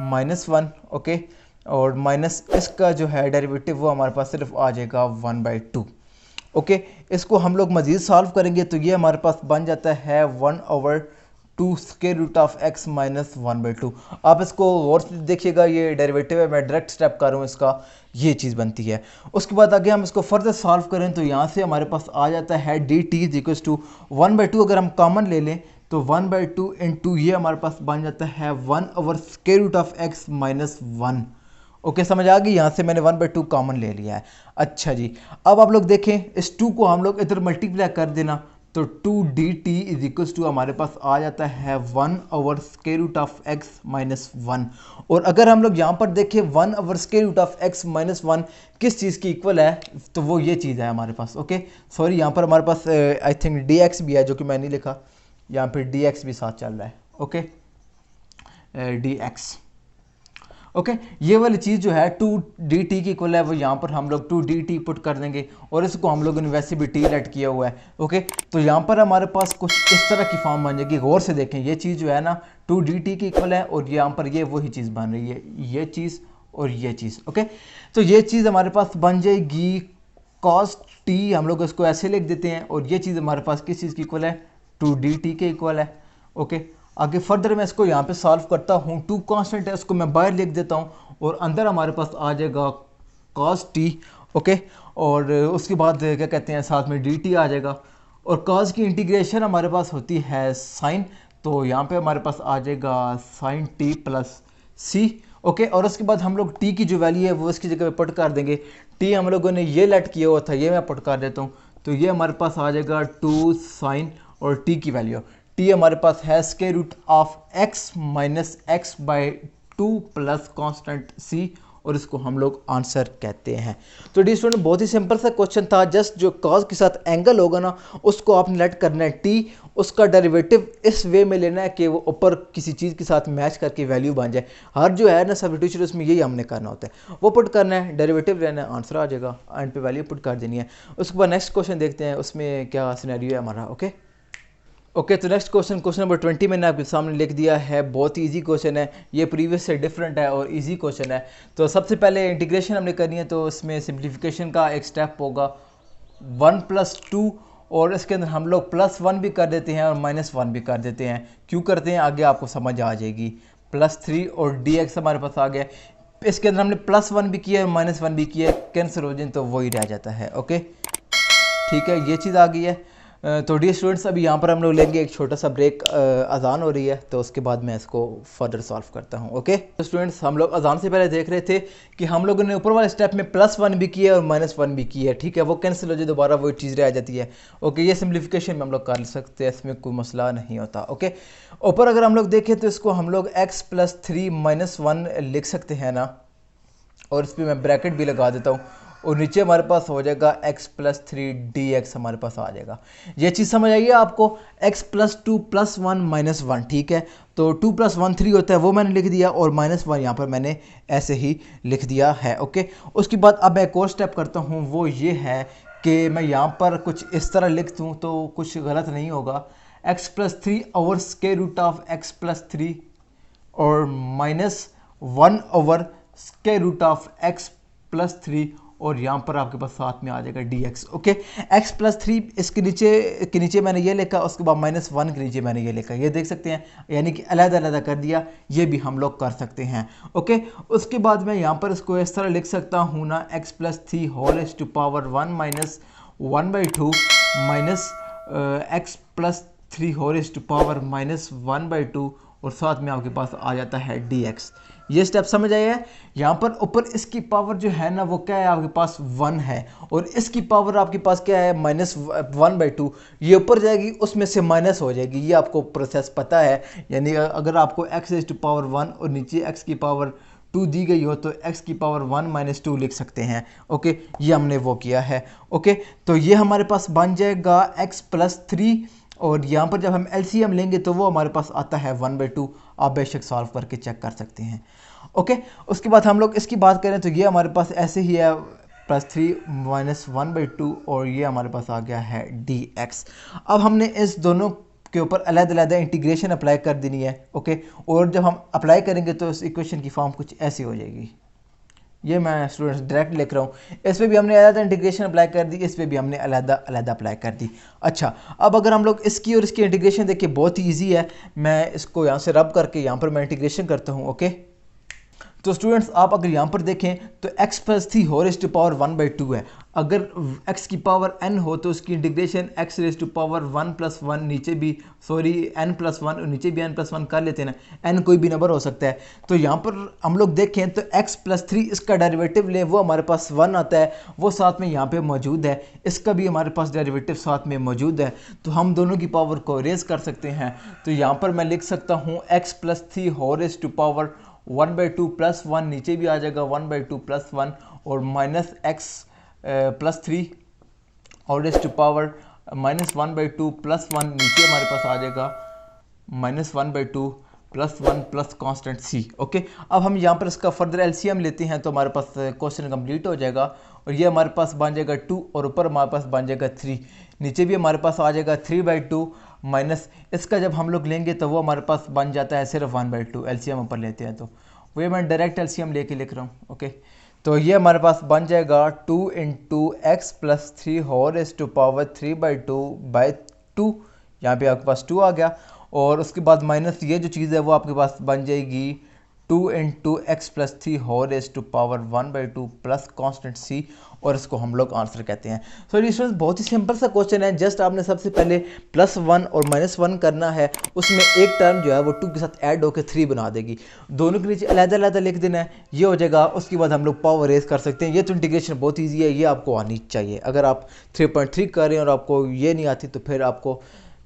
minus 1। Okay, और माइनस इसका जो है डेरिवेटिव वो हमारे पास सिर्फ आ जाएगा 1/2। ओके, इसको हम लोग मज़ीद सॉल्व करेंगे तो ये हमारे पास बन जाता है 1/2 square root of x minus 1/2। आप इसको गौर से देखिएगा, ये डेरिवेटिव है, मैं डायरेक्ट स्टेप कर रहा हूँ इसका, ये चीज़ बनती है। उसके बाद आगे हम इसको फर्दर सॉल्व करें तो यहाँ से हमारे पास आ जाता है d T is equal to 1/2। अगर हम कॉमन ले लें तो 1/2 इंटू ये हमारे पास बन जाता है 1 square root of x minus 1। Okay, समझ आ गई, यहाँ से मैंने 1/2 कॉमन ले लिया है। अच्छा जी, अब आप लोग देखें, इस 2 को हम लोग इधर मल्टीप्लाई कर देना, तो 2dt इज इक्वल टू हमारे पास आ जाता है 1 square root of x minus 1। और अगर हम लोग यहाँ पर देखें 1 square root of x minus 1 किस चीज़ की इक्वल है, तो वो ये चीज़ है हमारे पास। ओके, सॉरी, यहाँ पर हमारे पास आई थिंक dx भी है जो कि मैंने नहीं लिखा, यहाँ पर dx भी साथ चल रहा है। Okay, dx। ओके, ये वाली चीज़ जो है 2dt की इक्वल है, वो यहाँ पर हम लोग 2dt पुट कर देंगे, और इसको हम लोगों ने वैसे भी टी लेट किया हुआ है। ओके, तो यहाँ पर हमारे पास कुछ इस तरह की फॉर्म बन जाएगी। गौर से देखें, ये चीज़ जो है ना 2dt की इक्वल है, और यहाँ पर ये वही चीज़ बन रही है, ये चीज़ और ये चीज़। ओके, तो ये चीज़ हमारे पास बन जाएगी cos t, हम लोग इसको ऐसे लिख देते हैं, और ये चीज़ हमारे पास किस चीज़ की इक्वल है, 2dt के इक्वल है। ओके, आगे फर्दर मैं इसको यहाँ पे सॉल्व करता हूँ, 2 कांस्टेंट है, उसको मैं बाहर लिख देता हूँ, और अंदर हमारे पास आ जाएगा cos t, ओके। और उसके बाद क्या कहते हैं साथ में डी टी आ जाएगा। और कॉज की इंटीग्रेशन हमारे पास होती है साइन, तो यहाँ पे हमारे पास आ जाएगा साइन टी प्लस सी। ओके। और उसके बाद हम लोग टी की जो वैल्यू है वो इसकी जगह पे पुट कर देंगे। टी हम लोगों ने ये लेट किया हुआ था, ये मैं पुट कर देता हूँ। तो ये हमारे पास आ जाएगा 2 साइन और टी की वैल्यू, टी हमारे पास है square root of x minus x by 2 plus constant सी, और इसको हम लोग आंसर कहते हैं। तो डी स्टूडेंट बहुत ही सिंपल सा क्वेश्चन था, जस्ट जो कॉज के साथ एंगल होगा ना उसको आपने लेट करना है टी, उसका डेरिवेटिव इस वे में लेना है कि वो ऊपर किसी चीज़ के साथ मैच करके वैल्यू बन जाए। हर जो है ना सब्स्टिट्यूशन उसमें यही हमने करना होता है, वो पुट करना है, डेरिवेटिव लेना है, आंसर आ जाएगा, एंड पे वैल्यू पुट कर देनी है। उसके बाद नेक्स्ट क्वेश्चन देखते हैं उसमें क्या सिनेरियो है हमारा। ओके, तो नेक्स्ट क्वेश्चन नंबर 20 मैंने आपके सामने लिख दिया है। बहुत ही इजी क्वेश्चन है, ये प्रीवियस से डिफरेंट है और इजी क्वेश्चन है। तो सबसे पहले इंटीग्रेशन हमने करनी है, तो इसमें सिंप्लीफिकेशन का एक स्टेप होगा 1 + 2, और इसके अंदर हम लोग +1 भी कर देते हैं और -1 भी कर देते हैं। क्यों करते हैं आगे आपको समझ आ जाएगी। +3 और dx हमारे पास आ गया, इसके अंदर हमने +1 भी किया है -1 भी किया है, कैंसिल हो जाए तो वही रह जाता है। ओके ठीक है, ये चीज़ आ गई है। तो डियर स्टूडेंट्स अभी यहाँ पर हम लोग लेंगे एक छोटा सा ब्रेक, अजान हो रही है, तो उसके बाद मैं इसको फर्दर सॉल्व करता हूँ। ओके तो स्टूडेंट्स हम लोग अजान से पहले देख रहे थे कि हम लोगों ने ऊपर वाले स्टेप में +1 भी किया है और -1 भी किया है। ठीक है, वो कैंसिल हो जाए दोबारा वही चीज़ रह जाती है। ओके, ये सिम्प्लीफिकेशन में हम लोग कर सकते हैं, इसमें कोई मसला नहीं होता। ओके, ऊपर अगर हम लोग देखें तो इसको हम लोग x + 3 - 1 लिख सकते हैं ना, और इस पर मैं ब्रैकेट भी लगा देता हूँ, और नीचे हमारे पास हो जाएगा x + 3 dx हमारे पास आ जाएगा। ये चीज़ समझ आइए आपको, x + 2 + 1 - 1। ठीक है, तो 2 + 1 3 होता है, वो मैंने लिख दिया, और -1 यहाँ पर मैंने ऐसे ही लिख दिया है। ओके, उसके बाद अब मैं एक और स्टेप करता हूँ, वो ये है कि मैं यहाँ पर कुछ इस तरह लिख दूँ तो कुछ गलत नहीं होगा। x + 3 over square root of x + 3 और -1 over square root of x + 3, और यहाँ पर आपके पास साथ में आ जाएगा dx। ओके, x + 3 इसके नीचे मैंने ये लिखा, उसके बाद -1 के नीचे मैंने ये लिखा, ये देख सकते हैं, यानी कि अलग-अलग कर दिया, ये भी हम लोग कर सकते हैं। ओके, उसके बाद मैं यहाँ पर इसको इस तरह लिख सकता हूँ ना, x + 3 whole to power 1 - 1/2 minus x + 3 whole to power -1/2, और साथ में आपके पास आ जाता है dx। ये स्टेप समझ आया है। यहाँ पर ऊपर इसकी पावर जो है ना वो क्या है, आपके पास 1 है, और इसकी पावर आपके पास क्या है -1/2, ये ऊपर जाएगी उसमें से माइनस हो जाएगी, ये आपको प्रोसेस पता है। यानी अगर आपको x टू पावर 1 और नीचे x की पावर 2 दी गई हो तो x की पावर 1 - 2 लिख सकते हैं। ओके, ये हमने वो किया है। ओके, तो ये हमारे पास बन जाएगा x + 3, और यहाँ पर जब हम LCM लेंगे तो वो हमारे पास आता है 1/2। आप बेशक सॉल्व करके चेक कर सकते हैं। ओके, उसके बाद हम लोग इसकी बात करें तो ये हमारे पास ऐसे ही है +3 - 1/2, और ये हमारे पास आ गया है dx। अब हमने इस दोनों के ऊपर अलग-अलग इंटीग्रेशन अप्लाई कर देनी है। ओके, और जब हम अप्लाई करेंगे तो इस इक्वेशन की फॉर्म कुछ ऐसी हो जाएगी। ये मैं स्टूडेंट्स डायरेक्ट लिख रहा हूँ, इस पर भी हमने अलग इंटीग्रेशन अप्लाई कर दी, इस पर भी हमने अलग अप्लाई कर दी। अच्छा, अब अगर हम लोग इसकी और इसकी इंटीग्रेशन देखिए, बहुत ही ईजी है। मैं इसको यहाँ से रब करके यहाँ पर मैं इंटीग्रेशन करता हूँ। ओके, तो स्टूडेंट्स आप अगर यहाँ पर देखें तो x + 3 होल टू पावर 1/2 है। अगर x की पावर n हो तो उसकी इंटीग्रेशन x टू पावर 1 + 1, नीचे भी n + 1 और नीचे भी n + 1 कर लेते हैं ना, n कोई भी नंबर हो सकता है। तो यहाँ पर हम लोग देखें तो x + 3 इसका डेरिवेटिव ले, वो हमारे पास 1 आता है, वो साथ में यहाँ पे मौजूद है, इसका भी हमारे पास डेरिवेटिव साथ में मौजूद है, तो हम दोनों की पावर को रेज कर सकते हैं। तो यहाँ पर मैं लिख सकता हूँ x + 3 होल टू पावर 1/2 + 1, नीचे भी आ जाएगा 1/2 + 1, और -x + 3 और टू पावर -1/2 + 1, नीचे हमारे पास आ जाएगा -1/2 + 1 प्लस कांस्टेंट c। ओके, अब हम यहाँ पर इसका फर्दर एलसीएम लेते हैं तो हमारे पास क्वेश्चन कंप्लीट हो जाएगा, और ये हमारे पास बन जाएगा 2, और ऊपर हमारे पास बन जाएगा 3, नीचे भी हमारे पास आ जाएगा 3/2 माइनस इसका जब हम लोग लेंगे तो वो हमारे पास बन जाता है सिर्फ 1/2। एलसीएम ऊपर लेते हैं तो वही मैं डायरेक्ट एलसीएम लेके लिख रहा हूँ। ओके, तो ये हमारे पास बन जाएगा 2 × x + 3 होल टू पावर 3/2/2, यहाँ पे आपके पास 2 आ गया, और उसके बाद माइनस ये जो चीज़ है वो आपके पास बन जाएगी 2 into x plus 3 whole raise to power 1/2 plus constant सी, और इसको हम लोग आंसर कहते हैं। सो स्टूडेंट्स बहुत ही सिंपल सा क्वेश्चन है, जस्ट आपने सबसे पहले +1 और -1 करना है, उसमें एक टर्म जो है वो 2 के साथ ऐड होकर 3 बना देगी, दोनों के नीचे अलग-अलग लिख देना है, ये हो जाएगा। उसके बाद हम लोग पावर रेज कर सकते हैं। ये तो इंटीग्रेशन बहुत ईजी है, ये आपको आनी चाहिए। अगर आप 3.3 कर रहे हैं और आपको ये नहीं आती तो फिर आपको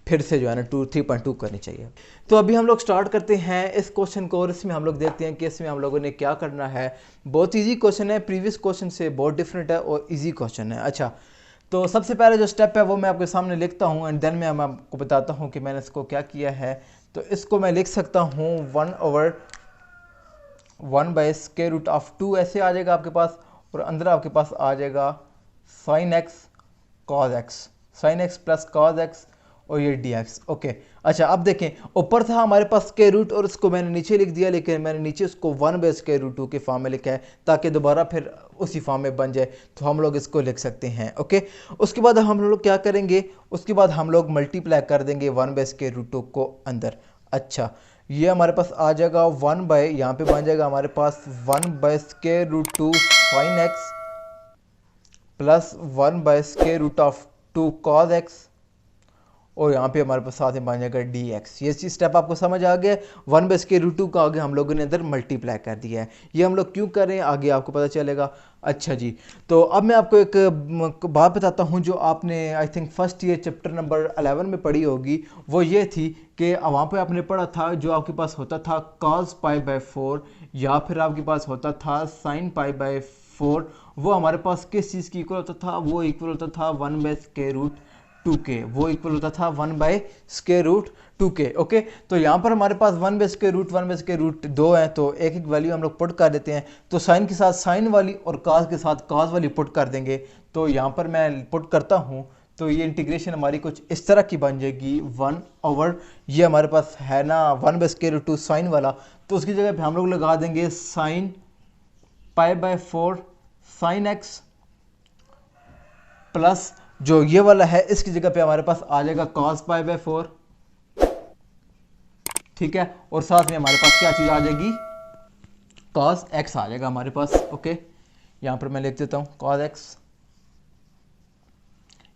फिर से जो है ना 3.2 करनी चाहिए। तो अभी हम लोग स्टार्ट करते हैं इस क्वेश्चन को, और इसमें हम लोग देखते हैं कि इसमें हम लोगों ने क्या करना है। बहुत इजी क्वेश्चन है, प्रीवियस क्वेश्चन से बहुत डिफरेंट है और इजी क्वेश्चन है। अच्छा, तो सबसे पहले जो स्टेप है वो मैं आपके सामने लिखता हूँ एंड देन मैं आपको बताता हूँ कि मैंने इसको क्या किया है। तो इसको मैं लिख सकता हूँ 1/1/2 ऐसे आ जाएगा आपके पास, और अंदर आपके पास आ जाएगा sin x cos x, sin x plus cos x और ये dx। ओके, अच्छा अब देखें, ऊपर था हमारे पास स्क्वायर रूट और उसको मैंने नीचे लिख दिया, लेकिन मैंने नीचे उसको 1/√2 के फॉर्म में लिखा है ताकि दोबारा फिर उसी फॉर्म में बन जाए, तो हम लोग इसको लिख सकते हैं। ओके, उसके बाद हम लोग क्या करेंगे, उसके बाद हम लोग मल्टीप्लाई कर देंगे 1/√2 को अंदर। अच्छा, ये हमारे पास आ जाएगा 1 यहाँ पे बन जाएगा हमारे पास 1/√2 sin x plus 1/√2 cos x, और यहाँ पे हमारे पास साथ में बन जाएगा dx। ये चीज़ स्टेप आपको समझ आ गया। 1/√2 का आगे हम लोगों ने इधर मल्टीप्लाई कर दिया है। ये हम लोग क्यों कर रहे हैं आगे आपको पता चलेगा। अच्छा जी, तो अब मैं आपको एक बात बताता हूँ जो आपने I think first year chapter number 11 में पढ़ी होगी। वो ये थी कि वहाँ पे आपने पढ़ा था जो आपके पास होता था cos π/4 या फिर आपके पास होता था sin π/4, वो हमारे पास किस चीज़ की इक्वल होता था, वो इक्वल होता था 1/√2 वो इक्वल होता था 1/√2 ओके, तो यहाँ पर हमारे पास 1/√2 है, तो एक एक वैल्यू हम लोग पुट कर देते हैं। तो साइन के साथ साइन वाली और काज के साथ काज वाली पुट कर देंगे। तो यहाँ पर मैं पुट करता हूँ, तो ये इंटीग्रेशन हमारी कुछ इस तरह की बन जाएगी 1/, ये हमारे पास है ना 1/√2 साइन वाला, तो उसकी जगह पे हम लोग लगा देंगे sin π/4 sin x प्लस जो ये वाला है इसकी जगह पे हमारे पास आ जाएगा cos π/4, ठीक है, और साथ में हमारे पास क्या चीज़ आ जाएगी, cos x आ जाएगा हमारे पास। ओके, यहाँ पर मैं लिख देता हूँ cos x,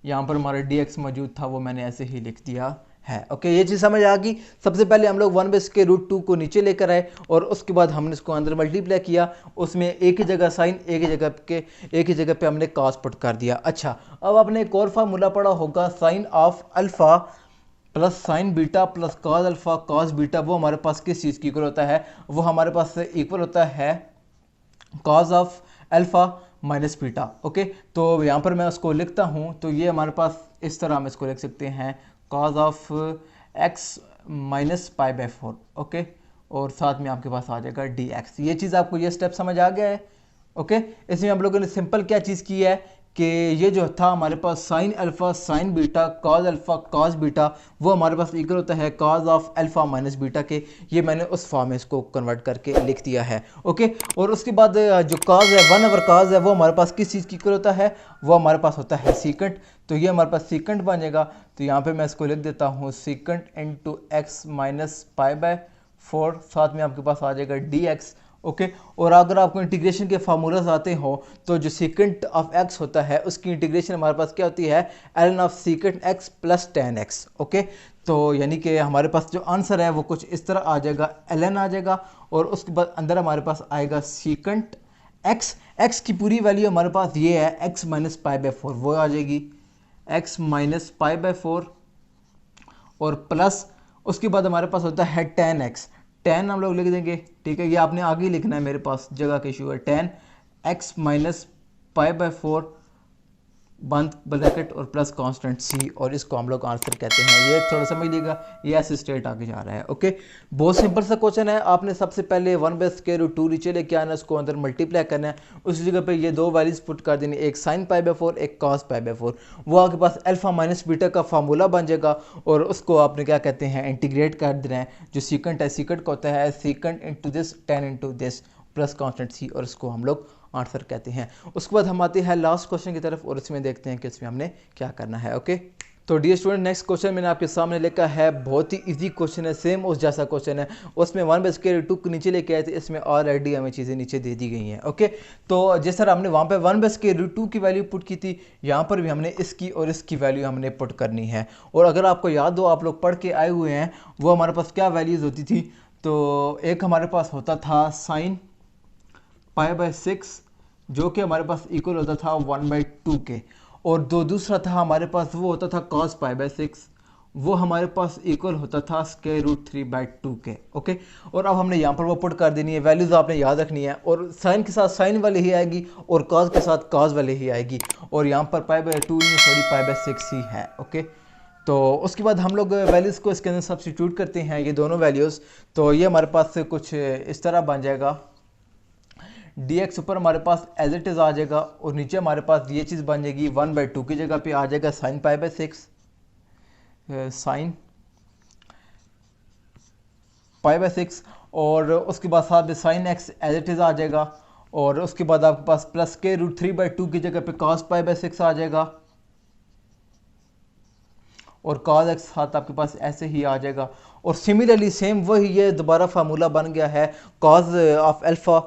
यहाँ पर हमारा dx मौजूद था वो मैंने ऐसे ही लिख दिया है। ओके, ये चीज़ समझ आ गई। सबसे पहले हम लोग 1/√2 को नीचे लेकर आए और उसके बाद हमने इसको अंदर मल्टीप्लाई किया, उसमें एक ही जगह साइन एक ही जगह पे हमने cos पुट कर दिया। अच्छा, अब आपने एक और फार्मूला पढ़ा होगा sin of alpha plus sign beta plus cos alpha cos beta, वो हमारे पास किस चीज़ की इक्वल होता है, वो हमारे पास इक्वल होता है cos of alpha minus beta. Okay, तो यहाँ पर मैं उसको लिखता हूँ, तो ये हमारे पास इस तरह हम इसको लिख सकते हैं cos of x minus π/4। Okay, और साथ में आपके पास आ जाएगा dx। ये चीज़ आपको ये स्टेप समझ आ गया है। ओके, इसमें हम लोगों ने सिंपल क्या चीज़ की है कि ये जो था हमारे पास sine alpha sine beta cos alpha cos beta, वो हमारे पास इक्वल होता है cos of alpha minus beta के। ये मैंने उस फॉर्म में इसको कन्वर्ट करके लिख दिया है। ओके, और उसके बाद जो cos है 1/cos है, वो हमारे पास किस चीज़ की इक्वल होता है, वो हमारे पास होता है सीकेंट। तो ये हमारे पास सीकेंट बन जाएगा। तो यहाँ पे मैं इसको लिख देता हूँ सीकेंट इंटू एक्स माइनस π/4, साथ में आपके पास आ जाएगा dx। ओके, और अगर आपको इंटीग्रेशन के फार्मूलाज आते हो तो जो सीकेंट ऑफ x होता है उसकी इंटीग्रेशन हमारे पास क्या होती है, ln of secant x plus tan x। Okay, तो यानी कि हमारे पास जो आंसर है वो कुछ इस तरह आ जाएगा, ln आ जाएगा, और उसके बाद अंदर हमारे पास आएगा सीकेंट x की पूरी वैल्यू हमारे पास ये है x माइनस π/4, वो आ जाएगी x माइनस π/4, और प्लस उसके बाद हमारे पास होता है tan x, tan हम लोग लिख देंगे, ठीक है, ये आपने आगे ही लिखना है, मेरे पास जगह का इशू है। tan x माइनस π/4 बंद ब्रैकेट और प्लस कांस्टेंट c, और इसको हम लोग आंसर कहते हैं। ये थोड़ा समझ लीजिएगा, ये ऐसे स्ट्रेट आगे जा रहा है। ओके, बहुत सिंपल सा क्वेश्चन है। आपने सबसे पहले 1/√2 नीचे लेके आना, उसको अंदर मल्टीप्लाई करना है, उस जगह पे ये दो वैल्यूज पुट कर देनी, एक sin π/4 एक cos π/4, वो आपके पास अल्फा माइनस बीटा का फार्मूला बन जाएगा, और उसको आपने क्या कहते हैं इंटीग्रेट कर देना है। जो सीकेंट है, सीकेंट का होता है secant into this tan into this plus constant c, और इसको हम लोग आंसर कहते हैं। उसके बाद हम आते हैं लास्ट क्वेश्चन की तरफ, और इसमें देखते हैं कि इसमें हमने क्या करना है। ओके, तो डियर स्टूडेंट नेक्स्ट क्वेश्चन मैंने आपके सामने लिखा है, बहुत ही इजी क्वेश्चन है, सेम उस जैसा क्वेश्चन है। उसमें 1/2 को नीचे लेके आए थे, इसमें ऑलरेडी हमें चीज़ें नीचे दे दी गई हैं। ओके, तो जिस तरह हमने वहाँ पे 1/2 की वैल्यू पुट की थी, यहाँ पर भी हमने इसकी और इसकी वैल्यू हमने पुट करनी है। और अगर आपको याद हो, आप लोग पढ़ के आए हुए हैं, वो हमारे पास क्या वैल्यूज़ होती थी। तो एक हमारे पास होता था sin π/6 जो कि हमारे पास इक्वल होता था 1/2 के, और दूसरा था हमारे पास वो होता था cos π/6, वो हमारे पास इक्वल होता था √3/2 के। ओके, और अब हमने यहाँ पर वो पुट कर देनी है, वैल्यूज़ आपने याद रखनी है, और साइन के साथ साइन वाली ही आएगी और cos के साथ cos वाली ही आएगी, और यहाँ पर π/2 नहीं सॉरी π/6 ही है। ओके, तो उसके बाद हम लोग वैल्यूज़ को इसके अंदर सब्स्टिट्यूट करते हैं, ये दोनों वैल्यूज़। तो ये हमारे पास कुछ इस तरह बन जाएगा, dx ऊपर हमारे पास एज इट इज़ आ जाएगा, और नीचे हमारे पास ये चीज़ बन जाएगी 1/2 की जगह पे आ जाएगा sin π/6, sin π/6, और उसके बाद साथ में sin x as it is आ जाएगा, और उसके बाद आपके पास प्लस के √3/2 की जगह पे cos π/6 आ जाएगा, और cos x साथ आपके पास ऐसे ही आ जाएगा। और सिमिलरली सेम वही ये दोबारा फार्मूला बन गया है, cos of alpha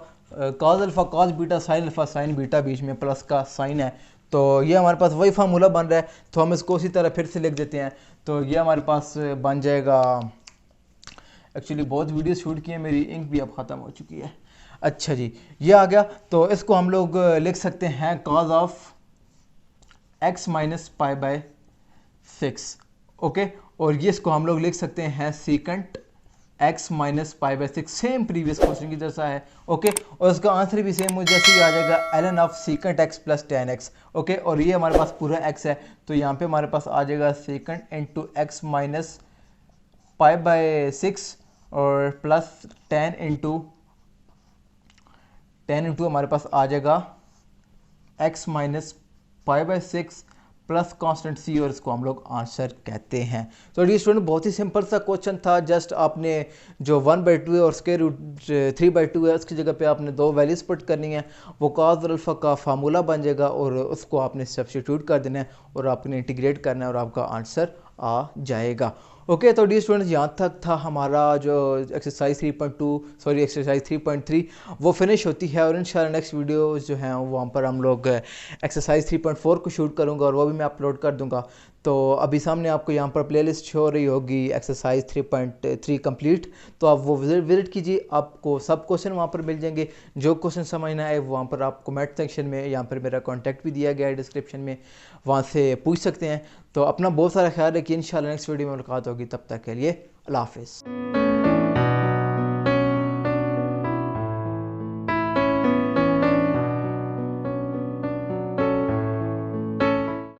cos beta sin beta, बीच में प्लस का साइन है, तो ये हमारे पास वही फार्मूला बन रहा है। तो हम इसको उसी तरह फिर से लिख देते हैं, तो ये हमारे पास बन जाएगा। एक्चुअली बहुत वीडियो शूट की है, मेरी इंक भी अब ख़त्म हो चुकी है। अच्छा जी, ये आ गया, तो इसको हम लोग लिख सकते हैं cos ऑफ x - π/6। ओके, और ये इसको हम लोग लिख सकते हैं second x - π/6, same previous question की जैसा है। ओके, और उसका आंसर भी सेम जैसे ही आ जाएगा, ln of second x + tan x। Okay, और ये हमारे पास पूरा x है, तो यहाँ पे हमारे पास आ जाएगा सेकंड इंटू x - π/6 और प्लस tan इंटू हमारे पास आ जाएगा x - π/6 प्लस कांस्टेंट c, और इसको हम लोग आंसर कहते हैं। तो ये स्टूडेंट बहुत ही सिंपल सा क्वेश्चन था, जस्ट आपने जो 1/2 है और √3/2 है, उसकी जगह पे आपने दो वैल्यूज पुट करनी है, वो cos और अल्फ़ा का फार्मूला बन जाएगा, और उसको आपने सब्स्टिट्यूट कर देना है, और आपने इंटीग्रेट करना है, और आपका आंसर आ जाएगा। ओके, तो डी स्टूडेंट्स यहाँ तक था हमारा जो एक्सरसाइज 3.3 वो फिनिश होती है, और इंशाल्लाह नेक्स्ट वीडियो जो हैं वहाँ पर हम लोग एक्सरसाइज 3.4 को शूट करूँगा, और वो भी मैं अपलोड कर दूँगा। तो अभी सामने आपको यहाँ पर प्लेलिस्ट शो हो रही होगी एक्सरसाइज 3.3 कंप्लीट, तो आप वो विजिट कीजिए, आपको सब क्वेश्चन वहाँ पर मिल जाएंगे। जो क्वेश्चन समझ ना आए वहाँ पर आप कमेंट सेक्शन में, यहाँ पर मेरा कॉन्टैक्ट भी दिया गया है डिस्क्रिप्शन में, वहाँ से पूछ सकते हैं। तो अपना बहुत सारा ख्याल रखिए, इंशाल्लाह नेक्स्ट वीडियो में मुलाकात होगी, तब तक के लिए अल्लाह हाफ़िज़।